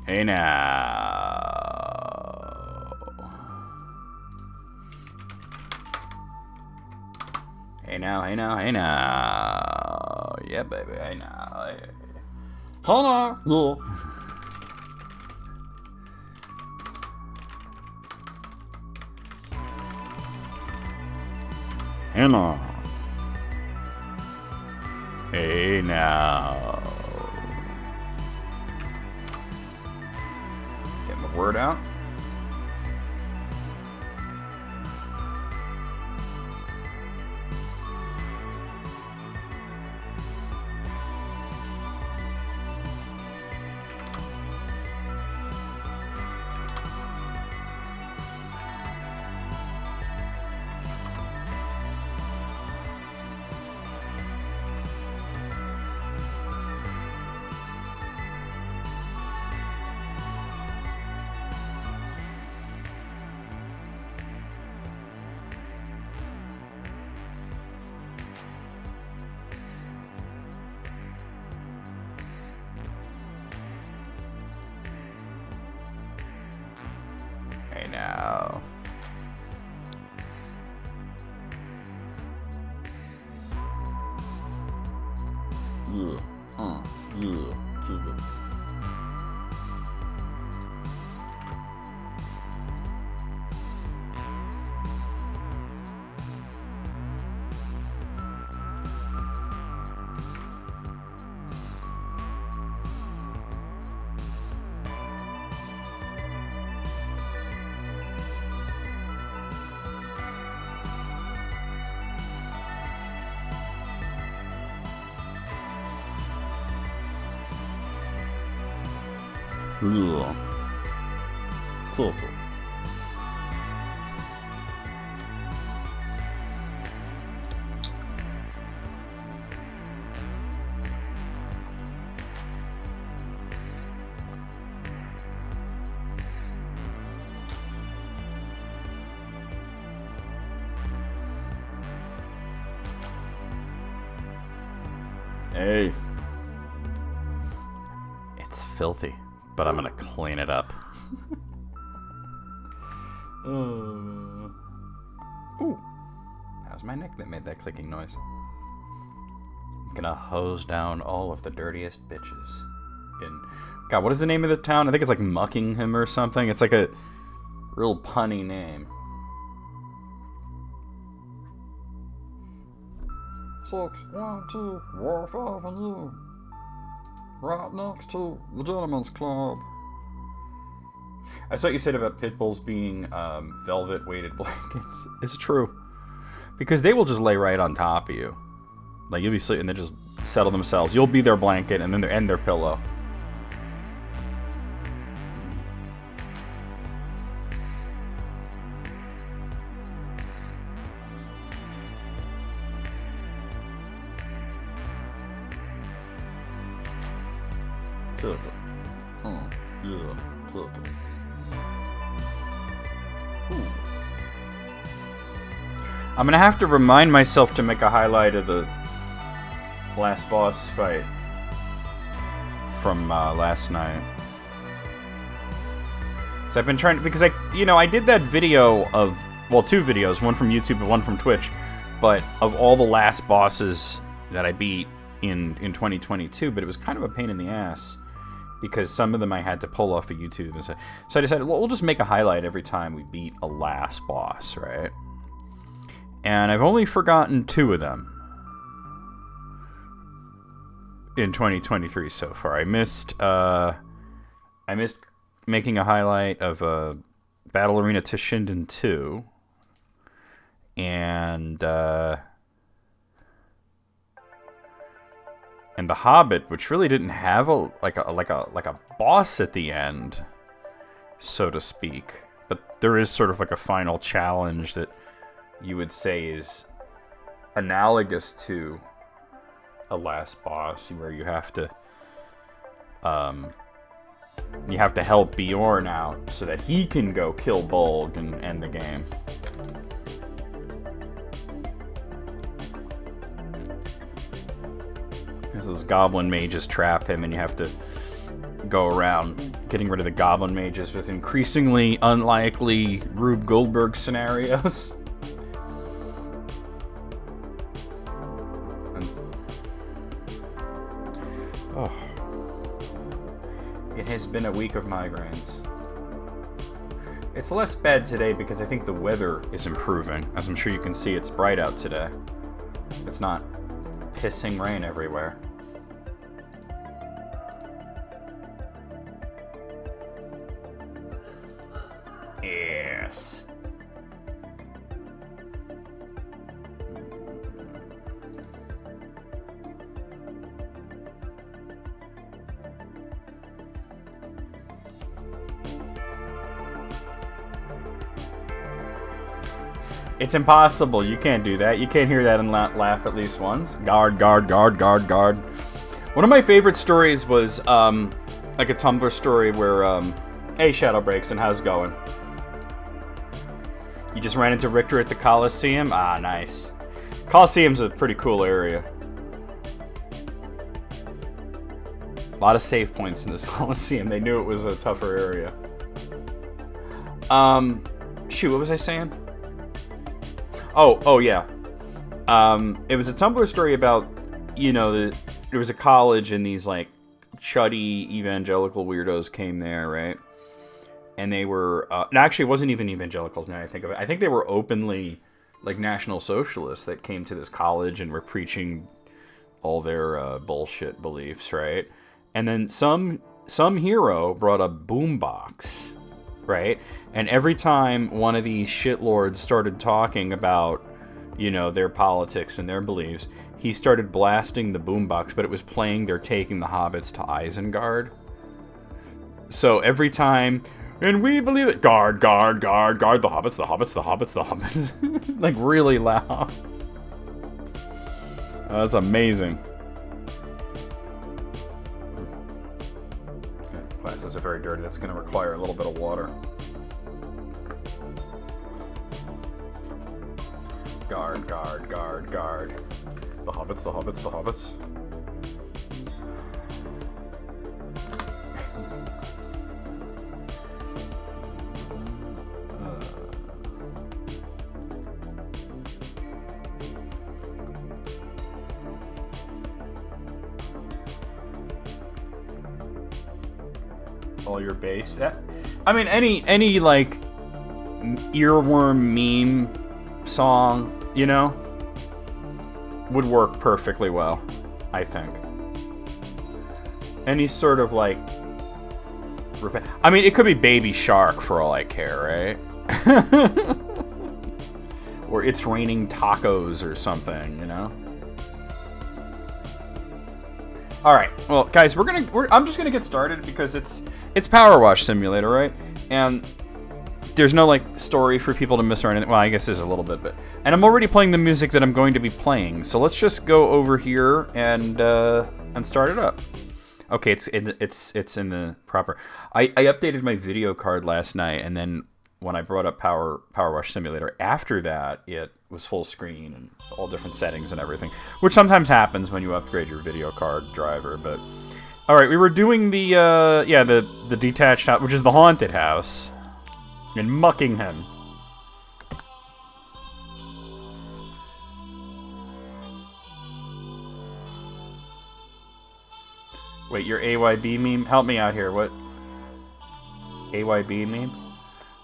Hey now. Hey now, hey now, hey now. Yeah, baby, hey now. Hey. Hold on. Cool. Hey now. Hey now. Getting the word out. Hey now. Yeah. Yeah. Yeah. Cool. Hey. It's filthy, but I'm gonna clean it up. Ooh. That was my neck that made that clicking noise. I'm gonna hose down all of the dirtiest bitches in... God, what is the name of the town? I think it's like Muckingham or something. It's like a real punny name. 612 Wharf Avenue. Right next to the Gentleman's Club. I saw what you said about pit bulls being velvet weighted blankets. It's true. Because they will just lay right on top of you. Like, you'll be sleeping and they just settle themselves. You'll be their blanket and then their pillow. Cook it. Yeah, cook it. Ooh. I'm gonna have to remind myself to make a highlight of the last boss fight from last night. So I've been trying to, because I did that video of, well, 2 videos, one from YouTube and one from Twitch, but of all the last bosses that I beat in 2022, but it was kind of a pain in the ass because some of them I had to pull off of YouTube. And so I decided, well, we'll just make a highlight every time we beat a last boss, right? And I've only forgotten 2 of them in 2023 so far. I missed making a highlight of Battle Arena to Shinden 2, and The Hobbit, which really didn't have a boss at the end, so to speak. But there is sort of like a final challenge that you would say is analogous to a last boss, where you have to help Bjorn out so that he can go kill Bolg and end the game. Because those goblin mages trap him, and you have to go around getting rid of the goblin mages with increasingly unlikely Rube Goldberg scenarios. Oh. It has been a week of migraines. It's less bad today because I think the weather is improving. As I'm sure you can see, it's bright out today. It's not pissing rain everywhere. Yes. It's impossible. You can't do that. You can't hear that and laugh at least once. Guard, guard, guard, guard, guard. One of my favorite stories was like a Tumblr story where, hey, Shadow Breaks, and how's it going? You just ran into Richter at the Coliseum? Ah, nice. Coliseum's a pretty cool area. A lot of save points in this Coliseum. They knew it was a tougher area. Shoot, what was I saying? Oh yeah. It was a Tumblr story about, you know, there was a college and these, like, chuddy evangelical weirdos came there, right? And they were, no, actually, it wasn't even evangelicals now I think of it. I think they were openly, like, National Socialists that came to this college and were preaching all their bullshit beliefs, right? And then some hero brought a boombox, right? And every time one of these shitlords started talking about, you know, their politics and their beliefs, he started blasting the boombox, but it was playing They're Taking the Hobbits to Isengard. So every time, and we believe it, guard, guard, guard, guard, the hobbits, the hobbits, the hobbits, the hobbits. Like, really loud. That's amazing. Glasses are very dirty. That's going to require a little bit of water. Guard, guard, guard, guard. The hobbits, the hobbits, the hobbits. All your base. That, I mean, any like earworm meme song, you know, would work perfectly well, I think. Any sort of like, I mean, it could be Baby Shark for all I care, right? Or It's Raining Tacos or something, you know. All right, well, guys, I'm just gonna get started because it's PowerWash Simulator, right? And there's no, like, story for people to miss or anything. Well, I guess there's a little bit, but... And I'm already playing the music that I'm going to be playing, so let's just go over here and start it up. Okay, it's in the proper... I updated my video card last night, and then when I brought up PowerWash Simulator, after that, it was full screen and all different settings and everything, which sometimes happens when you upgrade your video card driver, but... Alright, we were doing the detached house, which is the haunted house in Muckingham. Wait, your AYB meme? Help me out here, what? AYB meme?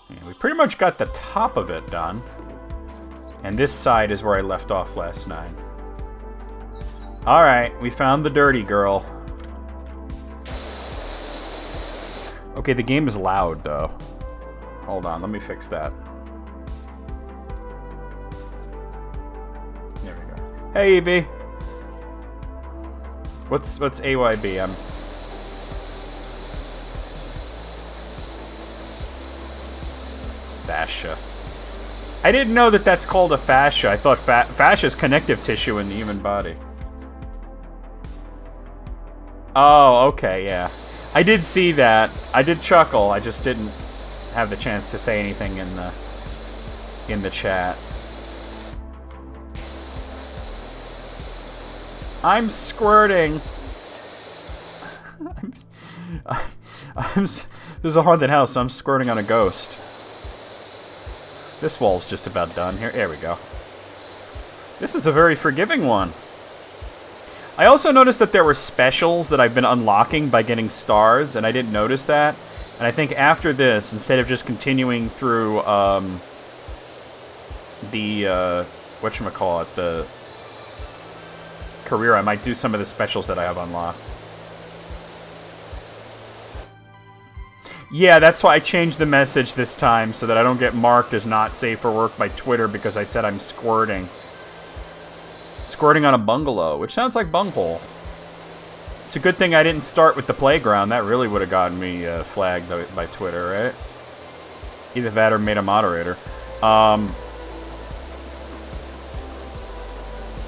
Yeah, we pretty much got the top of it done. And this side is where I left off last night. Alright, we found the dirty girl. Okay, the game is loud, though. Hold on, let me fix that. There we go. Hey, EB. What's AYB? Fascia. I didn't know that that's called a fascia. I thought fascia is connective tissue in the human body. Oh, okay, yeah. I did see that. I did chuckle. I just didn't have the chance to say anything in the chat. I'm squirting. This is a haunted house, so I'm squirting on a ghost. This wall's just about done here. There we go. This is a very forgiving one. I also noticed that there were specials that I've been unlocking by getting stars, and I didn't notice that. And I think after this, instead of just continuing through the whatchamacallit, the career, I might do some of the specials that I have unlocked. Yeah, that's why I changed the message this time, so that I don't get marked as not safe for work by Twitter because I said I'm squirting. Squirting on a bungalow, which sounds like bunghole. It's a good thing I didn't start with the playground. That really would have gotten me flagged by Twitter, right? Either that or made a moderator. I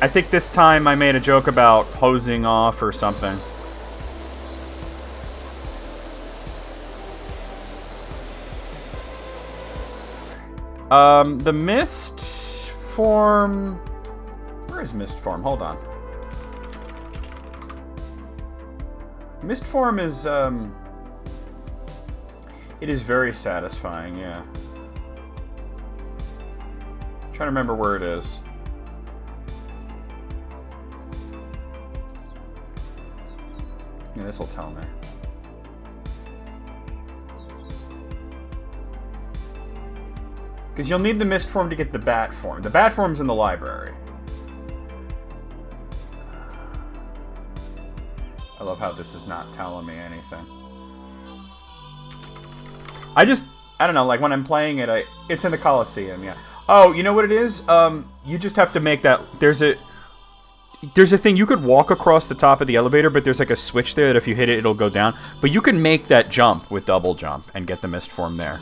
think this time I made a joke about hosing off or something. The mist form... Where is mist form? Hold on. Mist form is, it is very satisfying, yeah. I'm trying to remember where it is. Yeah, this'll tell me. Because you'll need the mist form to get the bat form. The bat form's in the library. I love how this is not telling me anything. I don't know, like when I'm playing it, it's in the Coliseum, yeah. Oh, you know what it is? You just have to make that, there's a thing, you could walk across the top of the elevator, but there's like a switch there that if you hit it, it'll go down. But you can make that jump with double jump and get the mist form there.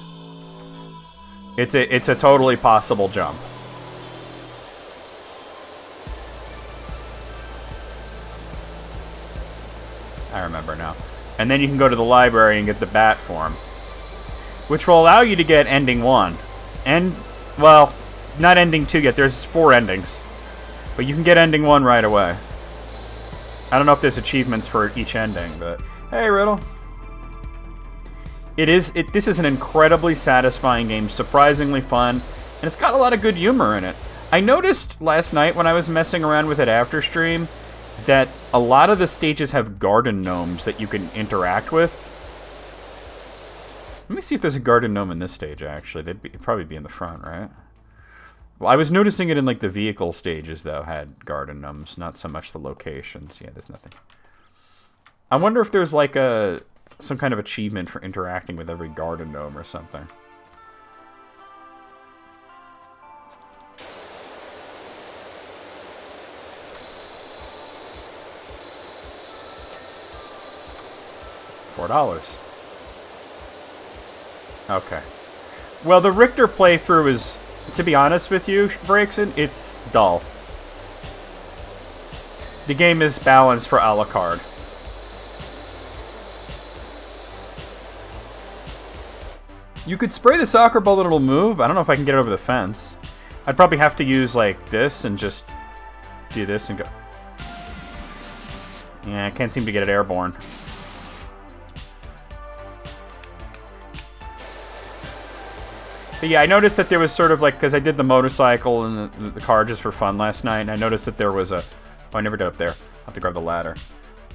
It's a totally possible jump. I remember now. And then you can go to the library and get the bat form, which will allow you to get ending 1. And, well, not ending 2 yet. There's 4 endings. But you can get ending 1 right away. I don't know if there's achievements for each ending, but... Hey, Riddle. This is an incredibly satisfying game, surprisingly fun, and it's got a lot of good humor in it. I noticed last night when I was messing around with it after stream that a lot of the stages have garden gnomes that you can interact with. Let me see if there's a garden gnome in this stage, actually. They'd probably be in the front, right? Well, I was noticing it in, like, the vehicle stages, though, had garden gnomes, not so much the locations. Yeah, there's nothing. I wonder if there's, like, some kind of achievement for interacting with every garden gnome or something. $4. Okay. Well, the Richter playthrough is, to be honest with you, Brakeson, it's dull. The game is balanced for a la carte. You could spray the soccer ball and it'll move. I don't know if I can get it over the fence. I'd probably have to use, like, this and just do this and go... Yeah, I can't seem to get it airborne. But yeah, I noticed that there was sort of like, because I did the motorcycle and the car just for fun last night, and I noticed that there was a... Oh, I never did up there. I'll have to grab the ladder.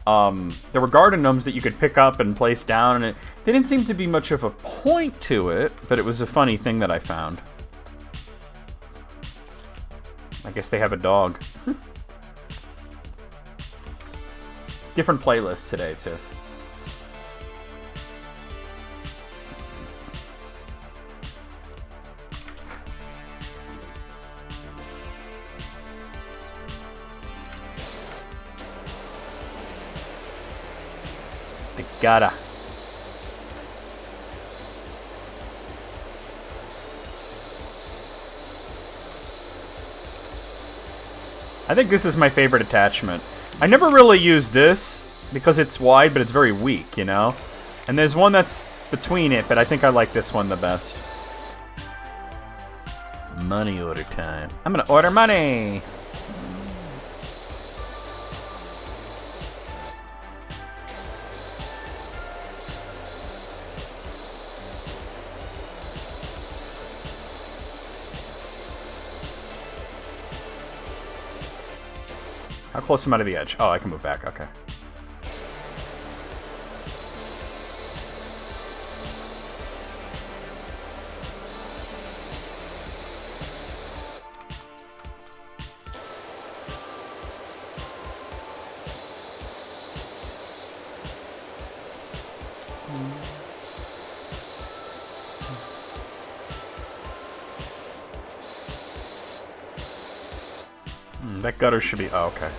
There were garden gnomes that you could pick up and place down, and there didn't seem to be much of a point to it, but it was a funny thing that I found. I guess they have a dog. Different playlist today, too. Gotta. I think this is my favorite attachment. I never really use this because it's wide, but it's very weak, you know? And there's one that's between it, but I think I like this one the best. Money order time. I'm gonna order money! How close am I to the edge? Oh, I can move back. Okay. That gutter should be... Oh, okay.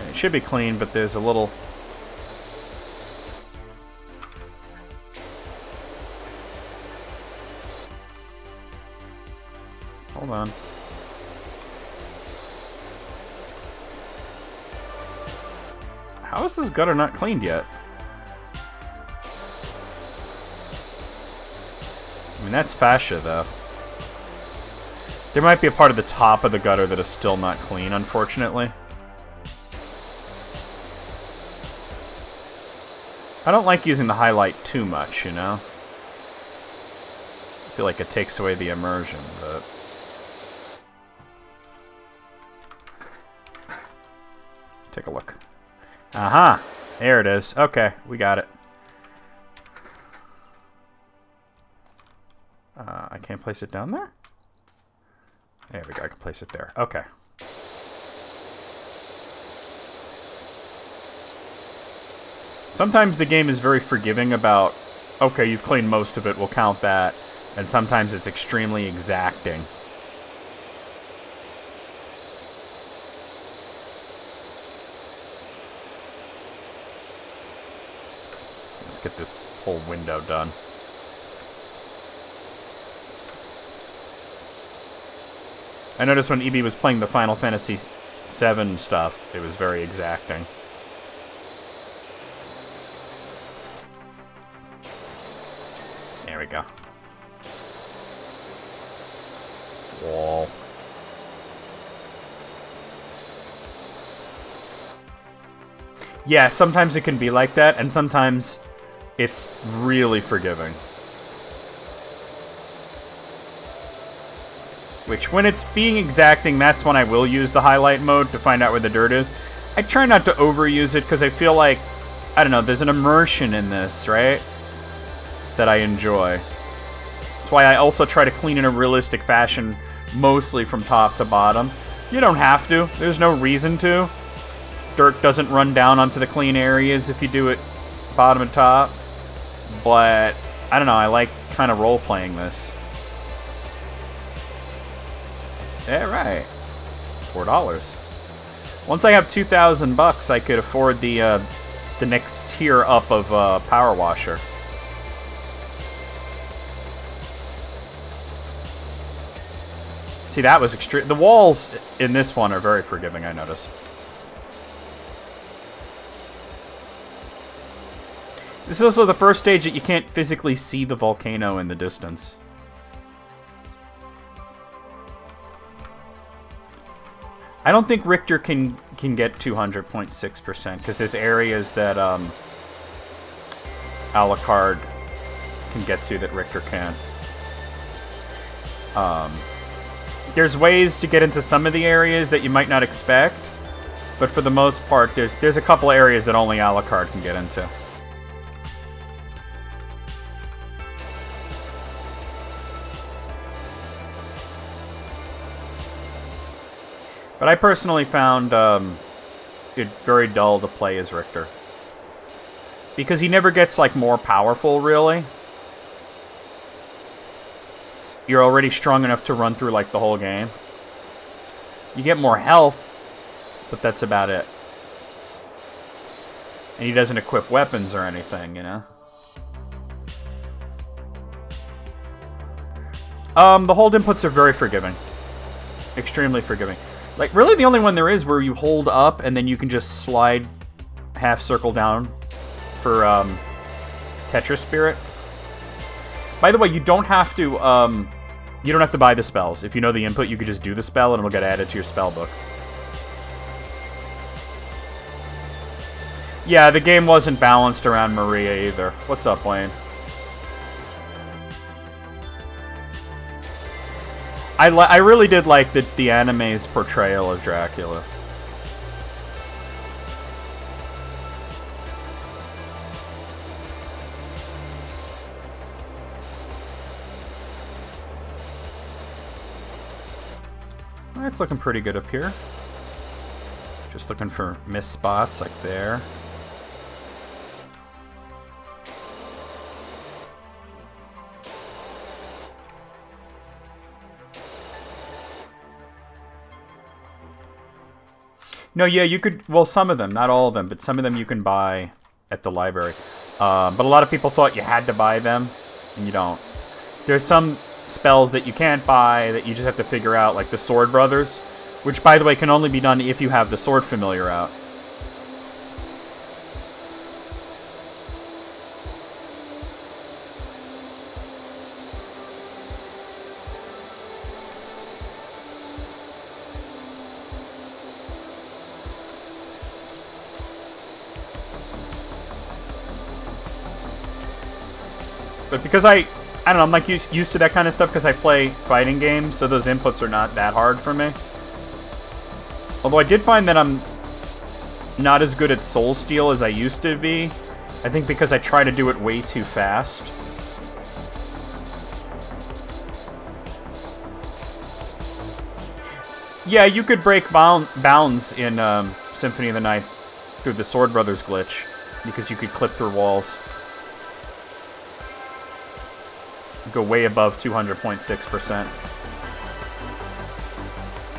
It should be clean, but there's a little... Hold on. How is this gutter not cleaned yet? I mean, that's fascia, though. There might be a part of the top of the gutter that is still not clean, unfortunately. I don't like using the highlight too much, you know? I feel like it takes away the immersion, but... Take a look. Aha! There it is. Okay, we got it. I can't place it down there? There we go, I can place it there. Okay. Sometimes the game is very forgiving about, okay, you've cleaned most of it, we'll count that. And sometimes it's extremely exacting. Let's get this whole window done. I noticed when EB was playing the Final Fantasy VII stuff, it was very exacting. There we go. Wall. Yeah, sometimes it can be like that, and sometimes it's really forgiving. Which, when it's being exacting, that's when I will use the highlight mode to find out where the dirt is. I try not to overuse it, because I feel like, I don't know, there's an immersion in this, right? That I enjoy. That's why I also try to clean in a realistic fashion, mostly from top to bottom. You don't have to. There's no reason to. Dirt doesn't run down onto the clean areas if you do it bottom to top. But, I don't know, I like kind of role-playing this. Yeah, right. $4. Once I have $2,000, I could afford the next tier up of PowerWasher. See, that was extreme. The walls in this one are very forgiving, I noticed. This is also the first stage that you can't physically see the volcano in the distance. I don't think Richter can get 200.6% because there's areas that Alucard can get to that Richter can. There's ways to get into some of the areas that you might not expect, but for the most part, there's a couple areas that only Alucard can get into. But I personally found it very dull to play as Richter. Because he never gets, like, more powerful, really. You're already strong enough to run through, like, the whole game. You get more health, but that's about it. And he doesn't equip weapons or anything, you know? The hold inputs are very forgiving. Extremely forgiving. Like, really the only one there is where you hold up and then you can just slide half circle down for Tetris Spirit. By the way, you don't have to buy the spells. If you know the input, you could just do the spell and it'll get added to your spell book. Yeah, the game wasn't balanced around Maria either. What's up, Wayne? I really did like the anime's portrayal of Dracula. It's looking pretty good up here. Just looking for missed spots like there. No, yeah, you could... Well, some of them, not all of them, but some of them you can buy at the library. But a lot of people thought you had to buy them, and you don't. There's some spells that you can't buy that you just have to figure out, like the Sword Brothers, which, by the way, can only be done if you have the Sword Familiar out. But because I don't know, I'm like used to that kind of stuff because I play fighting games, so those inputs are not that hard for me. Although I did find that I'm not as good at Soul Steel as I used to be. I think because I try to do it way too fast. Yeah, you could break bounds in Symphony of the Night through the Sword Brothers glitch, because you could clip through walls. Go way above 200.6%.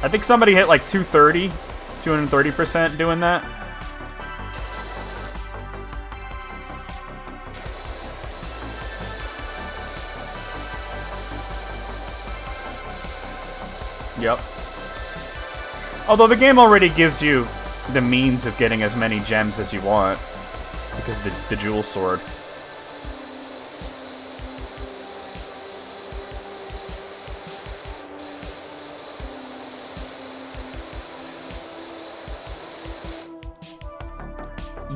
I think somebody hit like 230% doing that. Yep. Although the game already gives you the means of getting as many gems as you want, because of the Jewel Sword.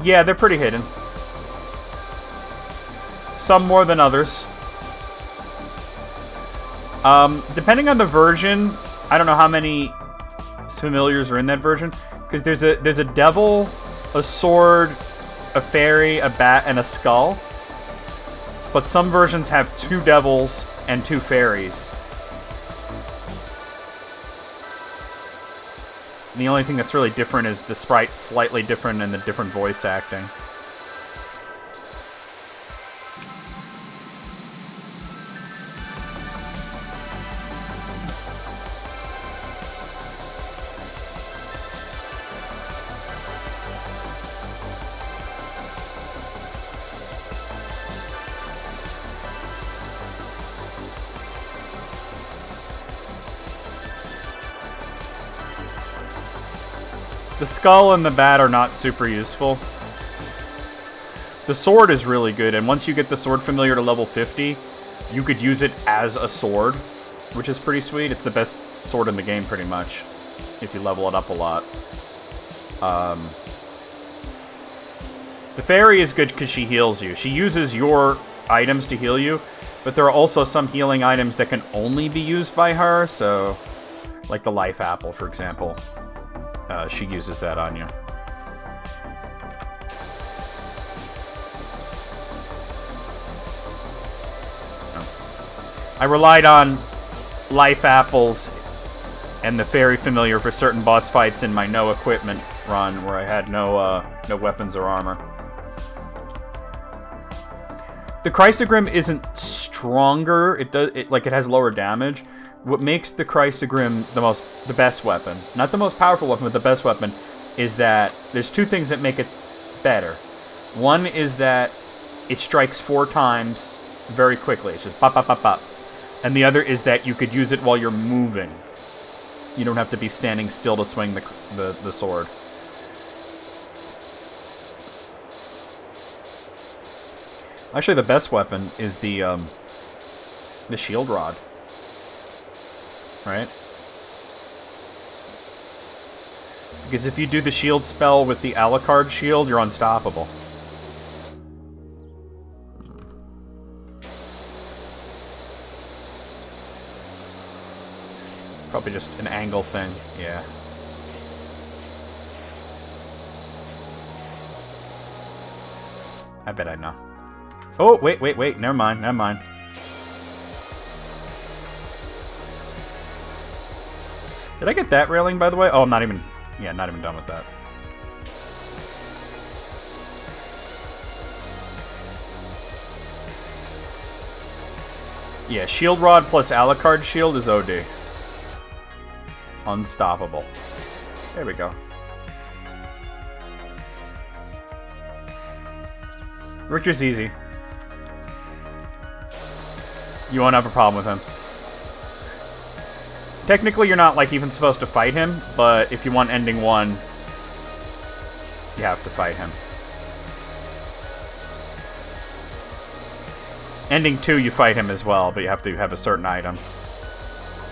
Yeah, they're pretty hidden. Some more than others. Depending on the version, I don't know how many familiars are in that version, because there's a devil, a sword, a fairy, a bat, and a skull. But some versions have 2 devils and 2 fairies. And the only thing that's really different is the sprite's slightly different and the different voice acting. The skull and the bat are not super useful. The sword is really good, and once you get the sword familiar to level 50, you could use it as a sword, which is pretty sweet. It's the best sword in the game, pretty much, if you level it up a lot. The fairy is good because she heals you. She uses your items to heal you, but there are also some healing items that can only be used by her, so... like the life apple, for example. She uses that on you. I relied on life apples and the fairy familiar for certain boss fights in my no equipment run, where I had no weapons or armor. The Chrysogrim isn't stronger. It has lower damage. What makes the Chrysogrim the best weapon, not the most powerful weapon, but the best weapon, is that there's 2 things that make it better. One is that it strikes 4 times very quickly. It's just pop, pop, pop, pop. And the other is that you could use it while you're moving. You don't have to be standing still to swing the sword. Actually, the best weapon is the shield rod. Right? Because if you do the shield spell with the Alucard shield, you're unstoppable. Probably just an angle thing, yeah. I bet I know. Oh, wait, never mind. Did I get that railing, by the way? Oh, I'm not even... Yeah, not even done with that. Yeah, shield rod plus Alucard shield is OD. Unstoppable. There we go. Richter's easy. You won't have a problem with him. Technically, you're not, like, even supposed to fight him, but if you want ending 1, you have to fight him. Ending 2, you fight him as well, but you have to have a certain item.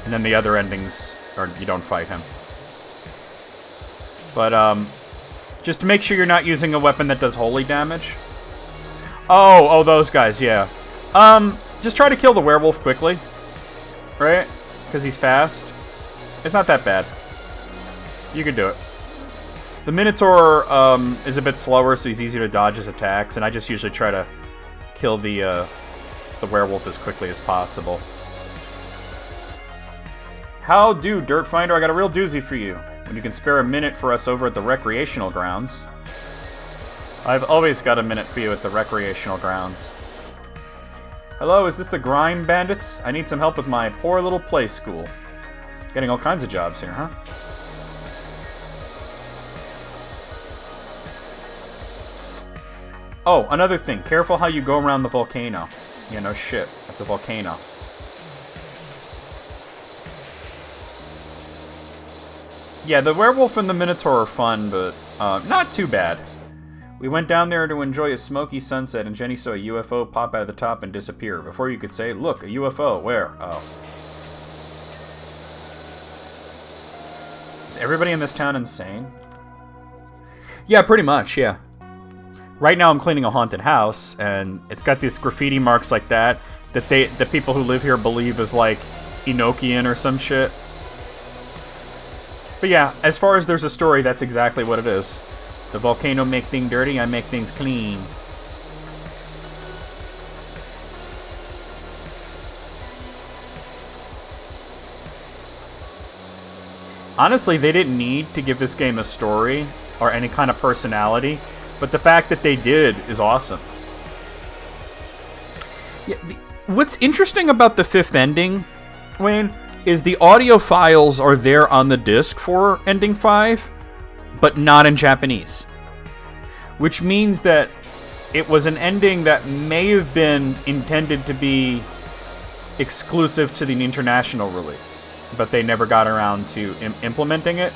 And then the other endings, you don't fight him. But, just to make sure you're not using a weapon that does holy damage. Oh, those guys, yeah. Just try to kill the werewolf quickly. Right? Because he's fast. It's not that bad. You can do it. The Minotaur, is a bit slower, so he's easier to dodge his attacks, and I just usually try to kill the werewolf as quickly as possible. How do, Dirt Finder? I got a real doozy for you. When you can spare a minute for us over at the recreational grounds. I've always got a minute for you at the recreational grounds. Hello, is this the Grime Bandits? I need some help with my poor little play school. Getting all kinds of jobs here, huh? Oh, another thing. Careful how you go around the volcano. Yeah, no shit. That's a volcano. Yeah, the werewolf and the Minotaur are fun, but not too bad. We went down there to enjoy a smoky sunset, and Jenny saw a UFO pop out of the top and disappear. Before you could say, look, a UFO. Where? Oh. Is everybody in this town insane? Yeah, pretty much, yeah. Right now I'm cleaning a haunted house, and it's got these graffiti marks like that the people who live here believe is like Enochian or some shit. But yeah, as far as there's a story, that's exactly what it is. The volcano make things dirty, I make things clean. Honestly, they didn't need to give this game a story or any kind of personality, but the fact that they did is awesome. Yeah, what's interesting about the 5th ending, Wayne, is the audio files are there on the disc for Ending 5, but not in Japanese. Which means that it was an ending that may have been intended to be exclusive to the international release, but they never got around to implementing it.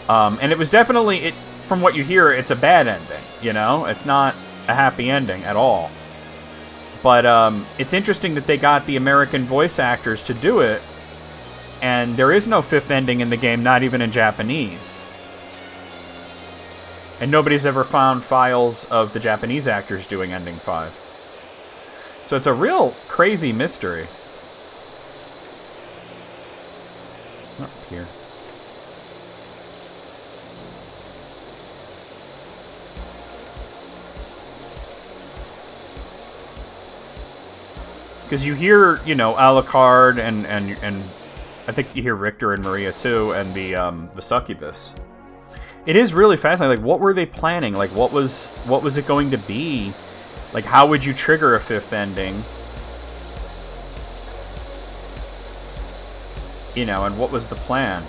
And it was definitely, from what you hear, it's a bad ending, you know? It's not a happy ending at all. But it's interesting that they got the American voice actors to do it, and there is no 5th ending in the game, not even in Japanese. And nobody's ever found files of the Japanese actors doing Ending 5. So it's a real crazy mystery. Up here. Because you hear, you know, Alucard and I think you hear Richter and Maria too, and the succubus. It is really fascinating. Like, what were they planning? Like, what was it going to be? Like, how would you trigger a 5th ending? You know, and what was the plan?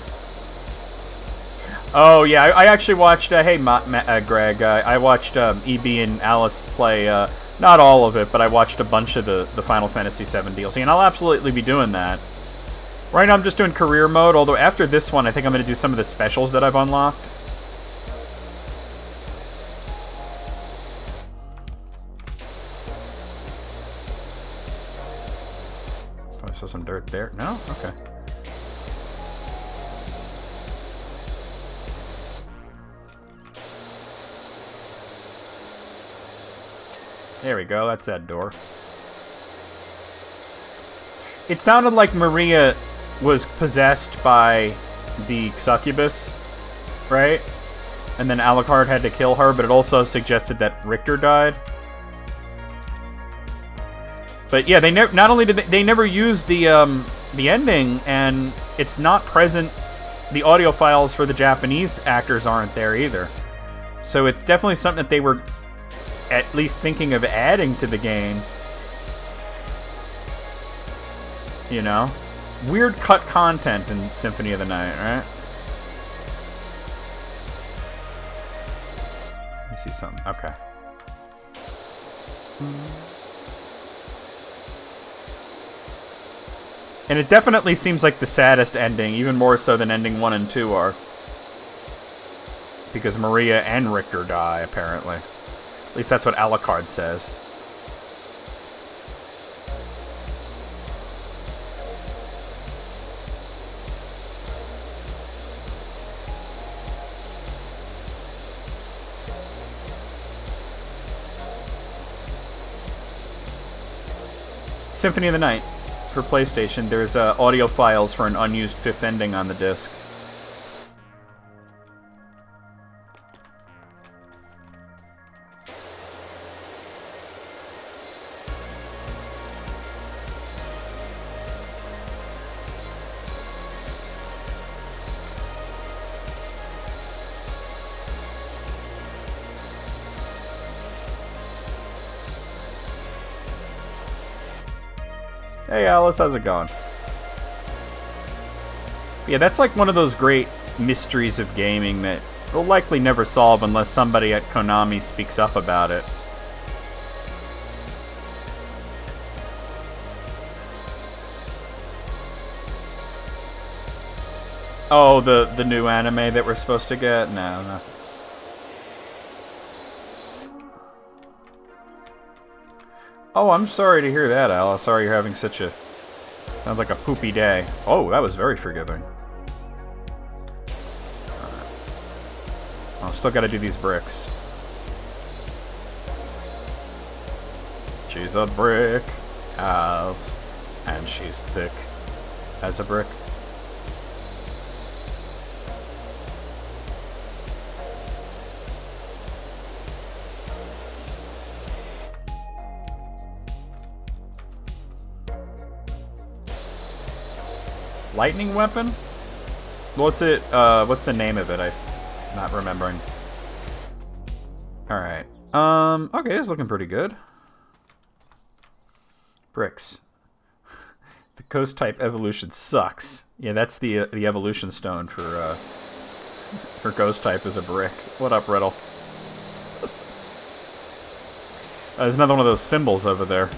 Oh yeah, I actually watched. Hey, Greg. I watched EB and Alice play. Not all of it, but I watched a bunch of the Final Fantasy VII DLC, and I'll absolutely be doing that. Right now I'm just doing career mode, although after this one I think I'm going to do some of the specials that I've unlocked. Oh, I saw some dirt there. No? Okay. There we go, that's that door. It sounded like Maria was possessed by the succubus, right? And then Alucard had to kill her, but it also suggested that Richter died. But yeah, they not only did they never used the ending, and it's not present. The audio files for the Japanese actors aren't there either. So it's definitely something that they were at least thinking of adding to the game. You know? Weird cut content in Symphony of the Night, right? Let me see something. Okay. And it definitely seems like the saddest ending, even more so than ending 1 and 2 are. Because Maria and Richter die, apparently. At least that's what Alucard says. Symphony of the Night for PlayStation. There's audio files for an unused 5th ending on the disc. Hey Alice, how's it going? Yeah, that's like one of those great mysteries of gaming that we'll likely never solve unless somebody at Konami speaks up about it. Oh, the new anime that we're supposed to get? No. Oh, I'm sorry to hear that, Al. Sorry you're having such a... Sounds like a poopy day. Oh, that was very forgiving. Oh, still gotta do these bricks. She's a brick house, and she's thick as a brick. Lightning weapon? What's it, what's the name of it? I'm not remembering. Alright. Okay, it's looking pretty good. Bricks. The ghost type evolution sucks. Yeah, that's the evolution stone for ghost type as a brick. What up, Riddle? There's another one of those symbols over there.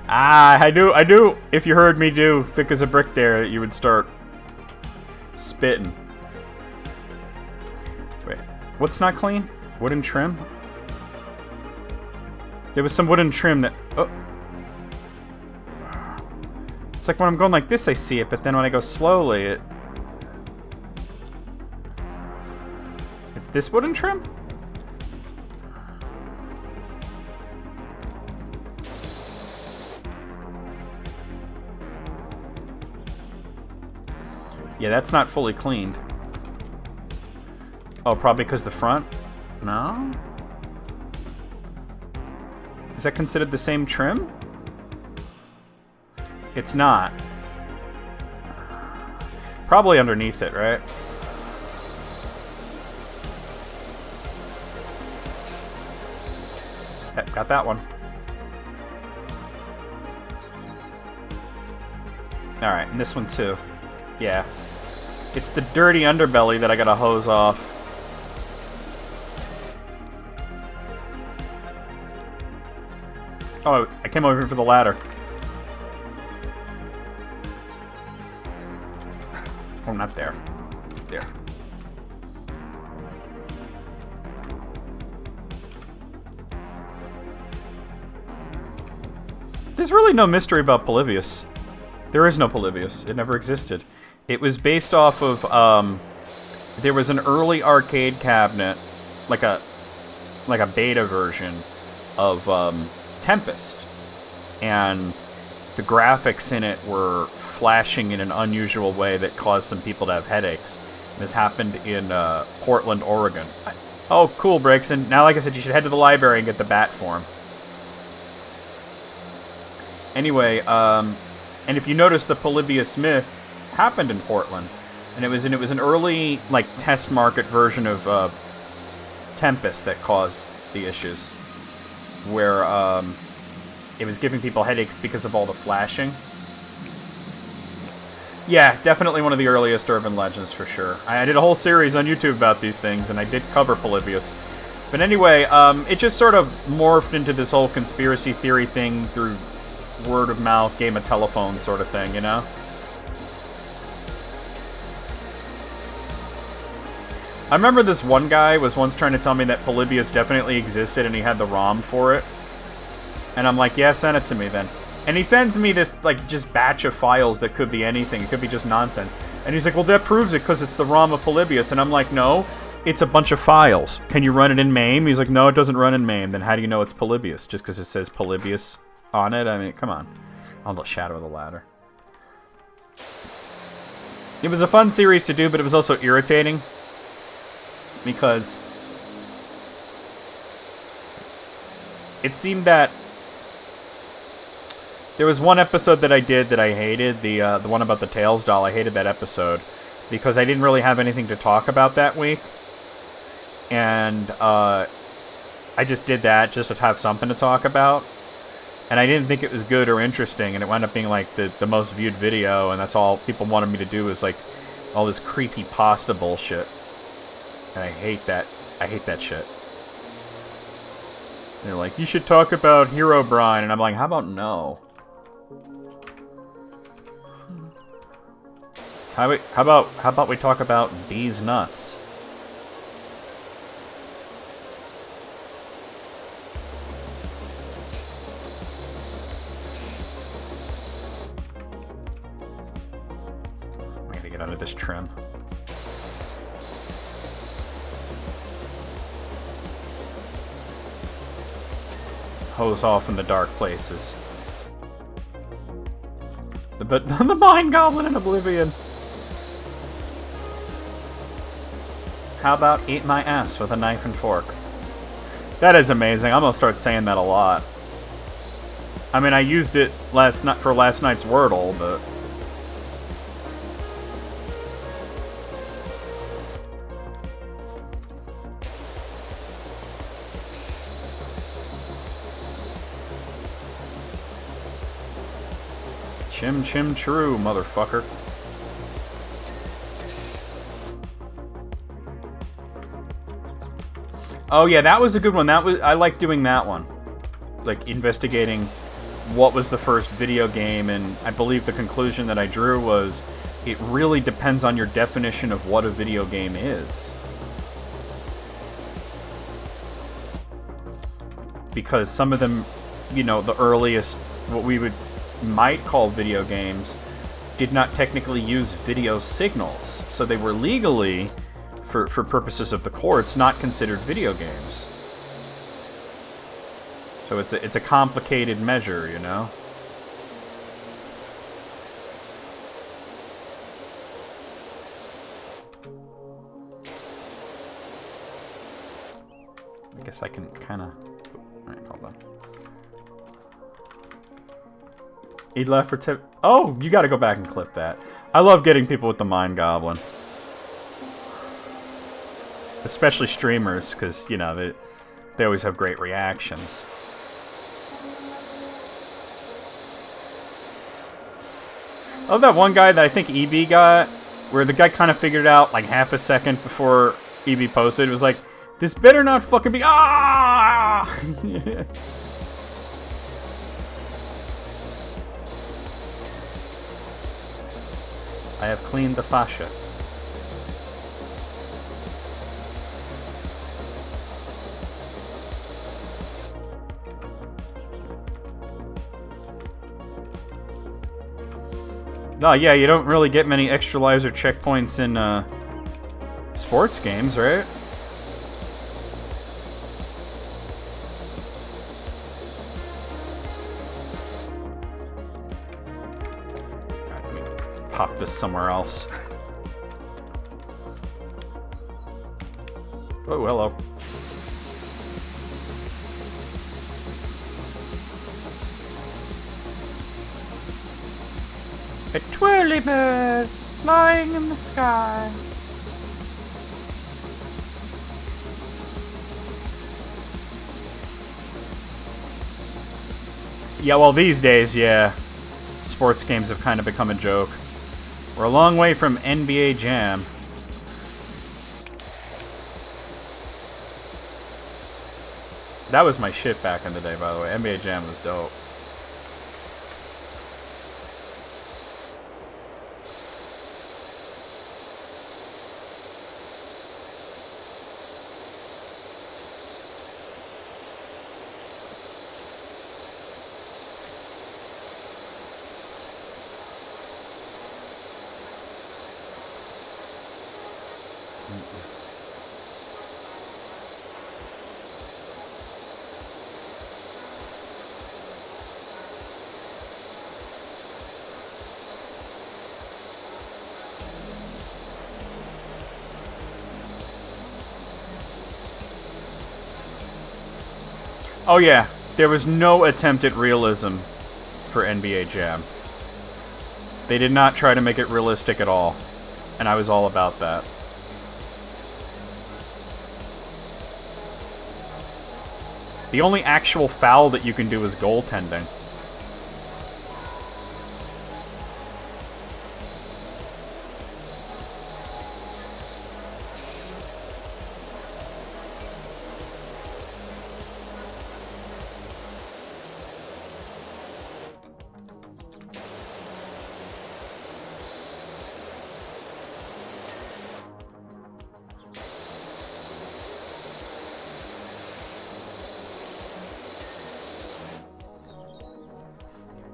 Ah, I knew if you heard me do thick as a brick there, you would start spitting. Wait, what's not clean? Wooden trim? There was some wooden trim that... Oh. It's like when I'm going like this, I see it, but then when I go slowly, it... It's this wooden trim? Yeah, that's not fully cleaned. Oh, probably because the front? No? Is that considered the same trim? It's not. Probably underneath it, right? Yep, got that one. Alright, and this one too. Yeah. It's the dirty underbelly that I gotta hose off. Oh, I came over here for the ladder. Oh, not there. There. There's really no mystery about Polybius. There is no Polybius. It never existed. It was based off of, there was an early arcade cabinet, like a beta version of, Tempest. And the graphics in it were flashing in an unusual way that caused some people to have headaches. This happened in Portland, Oregon. Oh, cool, Brixton. Now, like I said, you should head to the library and get the bat form. Anyway, and if you notice, the Polybius myth happened in Portland, and it was an early like test market version of Tempest that caused the issues, where it was giving people headaches because of all the flashing. Yeah, definitely one of the earliest urban legends for sure. I did a whole series on YouTube about these things, and I did cover Polybius. But anyway, it just sort of morphed into this whole conspiracy theory thing through word of mouth, game of telephone sort of thing, you know? I remember this one guy was once trying to tell me that Polybius definitely existed and he had the ROM for it. And I'm like, yeah, send it to me then. And he sends me this, like, just batch of files that could be anything. It could be just nonsense. And he's like, well, that proves it because it's the ROM of Polybius. And I'm like, no, it's a bunch of files. Can you run it in MAME? He's like, no, it doesn't run in MAME. Then how do you know it's Polybius? Just because it says Polybius on it? I mean, come on. On the Shadow of the Ladder. It was a fun series to do, but it was also irritating. Because it seemed that there was one episode that I did that I hated, the one about the Tails doll. I hated that episode because I didn't really have anything to talk about that week, and I just did that just to have something to talk about, and I didn't think it was good or interesting, and it wound up being like the most viewed video, and that's all people wanted me to do was like all this creepy pasta bullshit, and I hate that. I hate that shit. And they're like, you should talk about Herobrine, and I'm like, how about no? How about we talk about these nuts? I gotta get out of this trim. Hose off in the dark places. The Mind Goblin in Oblivion. How about eat my ass with a knife and fork? That is amazing. I'm gonna start saying that a lot. I mean, I used it last night for last night's Wordle, but chim chim true, motherfucker. Oh yeah, that was a good one. I like doing that one. Like investigating what was the first video game, and I believe the conclusion that I drew was it really depends on your definition of what a video game is. Because some of them, you know, the earliest, what we might call video games, did not technically use video signals. So they were legally, for purposes of the courts, not considered video games. So it's a complicated measure, you know? I guess I can kind of... Alright, hold on. He left for tip... Oh, you gotta go back and clip that. I love getting people with the Mind Goblin. Especially streamers, because, you know, they always have great reactions. Oh, that one guy that I think EB got, where the guy kind of figured it out like half a second before EB posted. It was like, this better not fucking be... Ah! I have cleaned the fascia. Oh, yeah, you don't really get many extra lives or checkpoints in sports games, right? pop this somewhere else. Oh, hello. A twirly bird flying in the sky. Yeah, well, these days, yeah. Sports games have kind of become a joke. We're a long way from NBA Jam. That was my shit back in the day, by the way. NBA Jam was dope. Oh yeah, there was no attempt at realism for NBA Jam. They did not try to make it realistic at all, and I was all about that. The only actual foul that you can do is goaltending.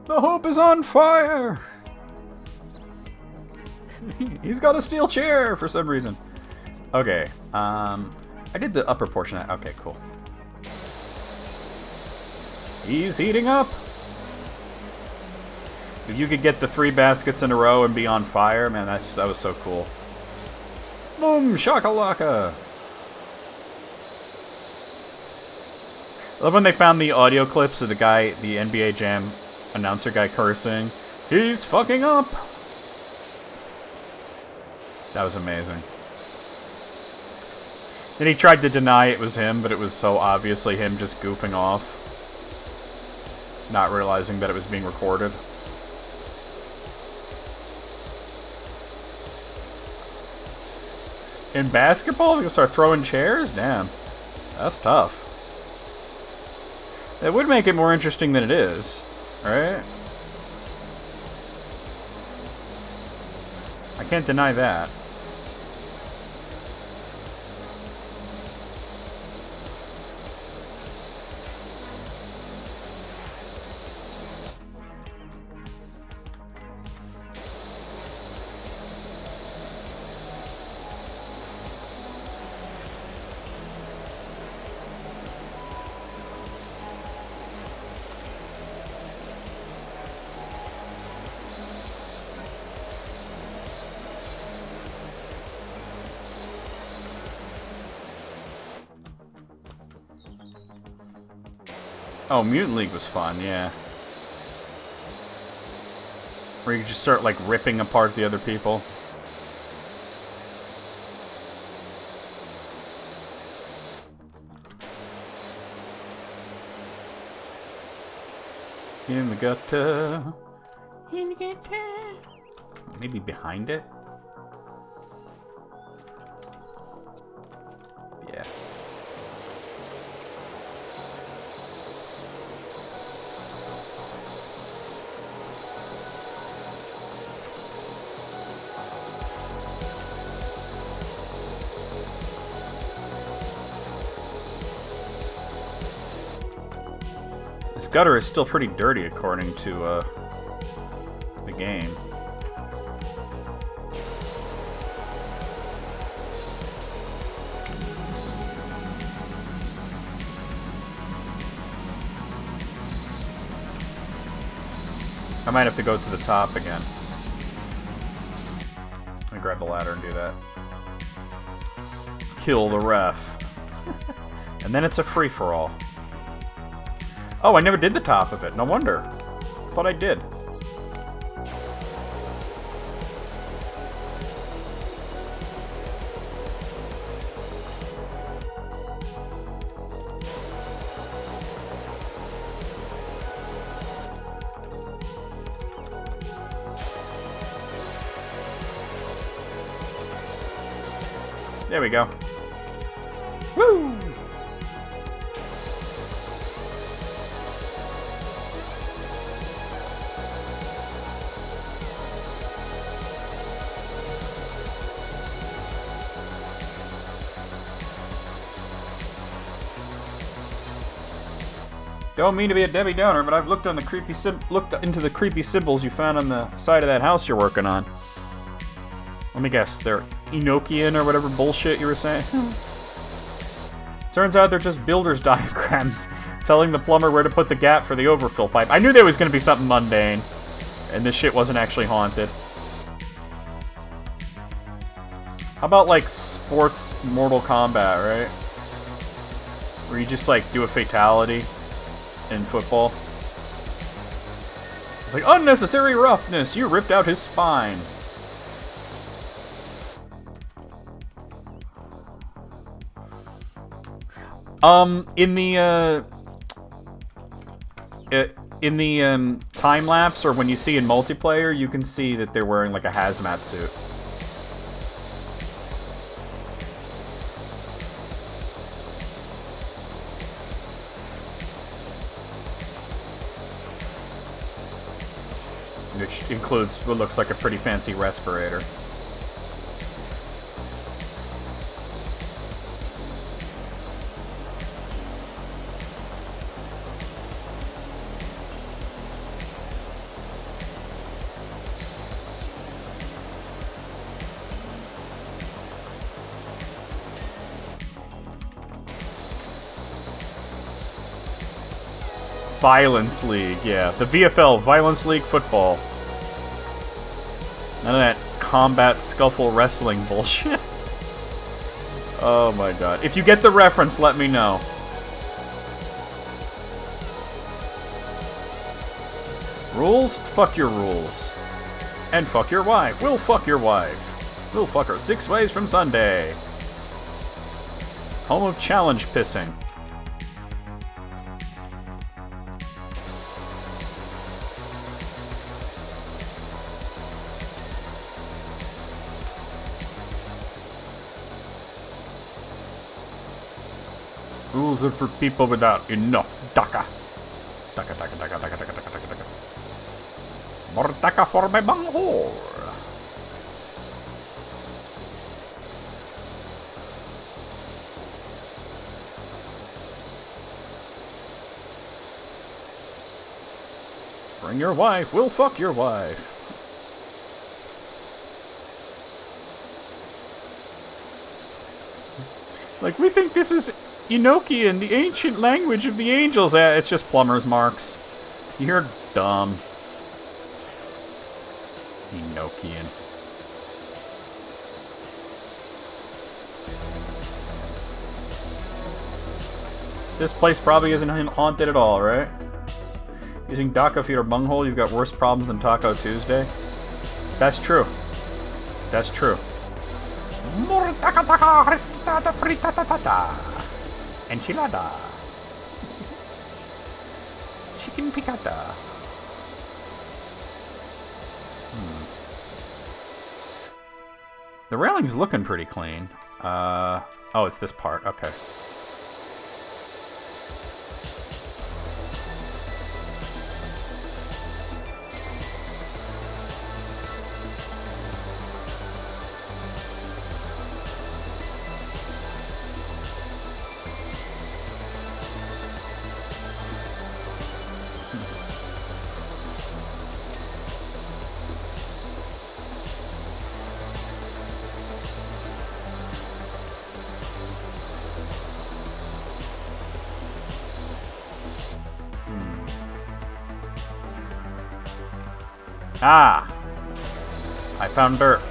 The hoop is on fire! He's got a steel chair for some reason. Okay, I did the upper portion. Okay, cool. He's heating up! If you could get the 3 baskets in a row and be on fire, man, that was so cool. Boom! Shakalaka! I love when they found the audio clips of the guy, the NBA Jam announcer guy cursing. He's fucking up! That was amazing. Then he tried to deny it was him, but it was so obviously him just goofing off. Not realizing that it was being recorded. In basketball, we can start throwing chairs? Damn. That's tough. It would make it more interesting than it is. Right? I can't deny that. Oh, Mutant League was fun, yeah. Where you just start, like, ripping apart the other people. In the gutter. In the gutter. Maybe behind it? Yeah. This gutter is still pretty dirty according to the game. I might have to go to the top again. gonna grab the ladder and do that. Kill the ref. And then it's a free-for-all. Oh, I never did the top of it. No wonder. Thought I did. There we go. Woo! Don't mean to be a Debbie Downer, but I've looked on the looked into the creepy symbols you found on the side of that house you're working on. Let me guess, they're Enochian or whatever bullshit you were saying? Turns out they're just builder's diagrams telling the plumber where to put the gap for the overfill pipe. I knew there was going to be something mundane, and this shit wasn't actually haunted. How about, like, sports Mortal Kombat, right? Where you just, like, do a fatality in football. It's like, unnecessary roughness! You ripped out his spine! In the time lapse, or when you see in multiplayer, you can see that they're wearing like a hazmat suit. Which includes what looks like a pretty fancy respirator. Violence League, yeah. The VFL, Violence League Football. None of that combat scuffle wrestling bullshit. Oh my god. If you get the reference, let me know. Rules? Fuck your rules. And fuck your wife. We'll fuck your wife. We'll fuck her 6 ways from Sunday. Home of challenge pissing. Rules are for people without enough daka. Daka, daka, daka, daka, daka, daka, daka, daka. More daka for my bunghole. Bring your wife, we'll fuck your wife. Like, we think this is Enochian, the ancient language of the angels. It's just plumber's marks. You're dumb. Enochian. This place probably isn't haunted at all, right? Using Daka for your bunghole, you've got worse problems than Taco Tuesday. That's true. That's true. Enchilada. Chicken picata. The railing's looking pretty clean. Oh, it's this part. Okay. Ah! I found dirt.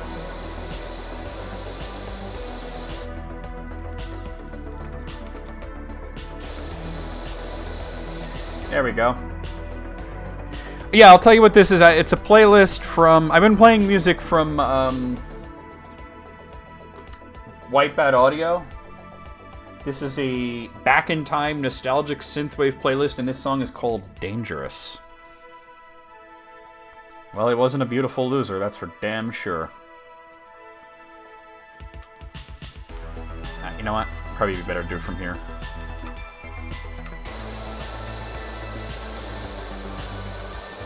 There we go. Yeah, I'll tell you what this is. It's a playlist from... I've been playing music from Wipeout Audio. This is a back-in-time nostalgic synthwave playlist, and this song is called Dangerous. Well, he wasn't a beautiful loser, that's for damn sure. You know what? Probably be better to do it from here.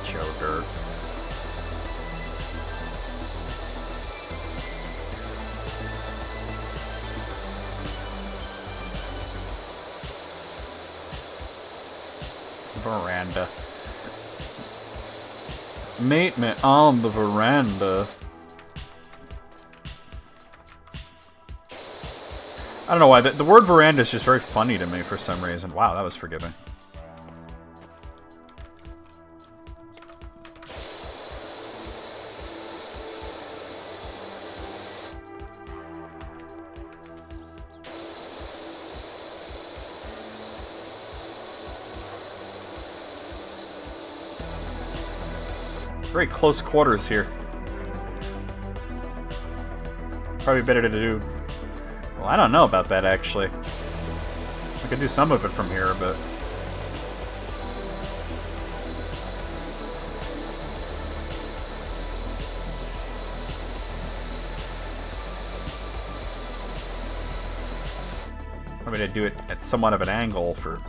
Joker. Veranda. Meet me on the veranda. I don't know why. The word veranda is just very funny to me for some reason. Wow, that was forgiving. Very close quarters here. Probably better to do... Well, I don't know about that, actually. I could do some of it from here, but... Probably to do it at somewhat of an angle for...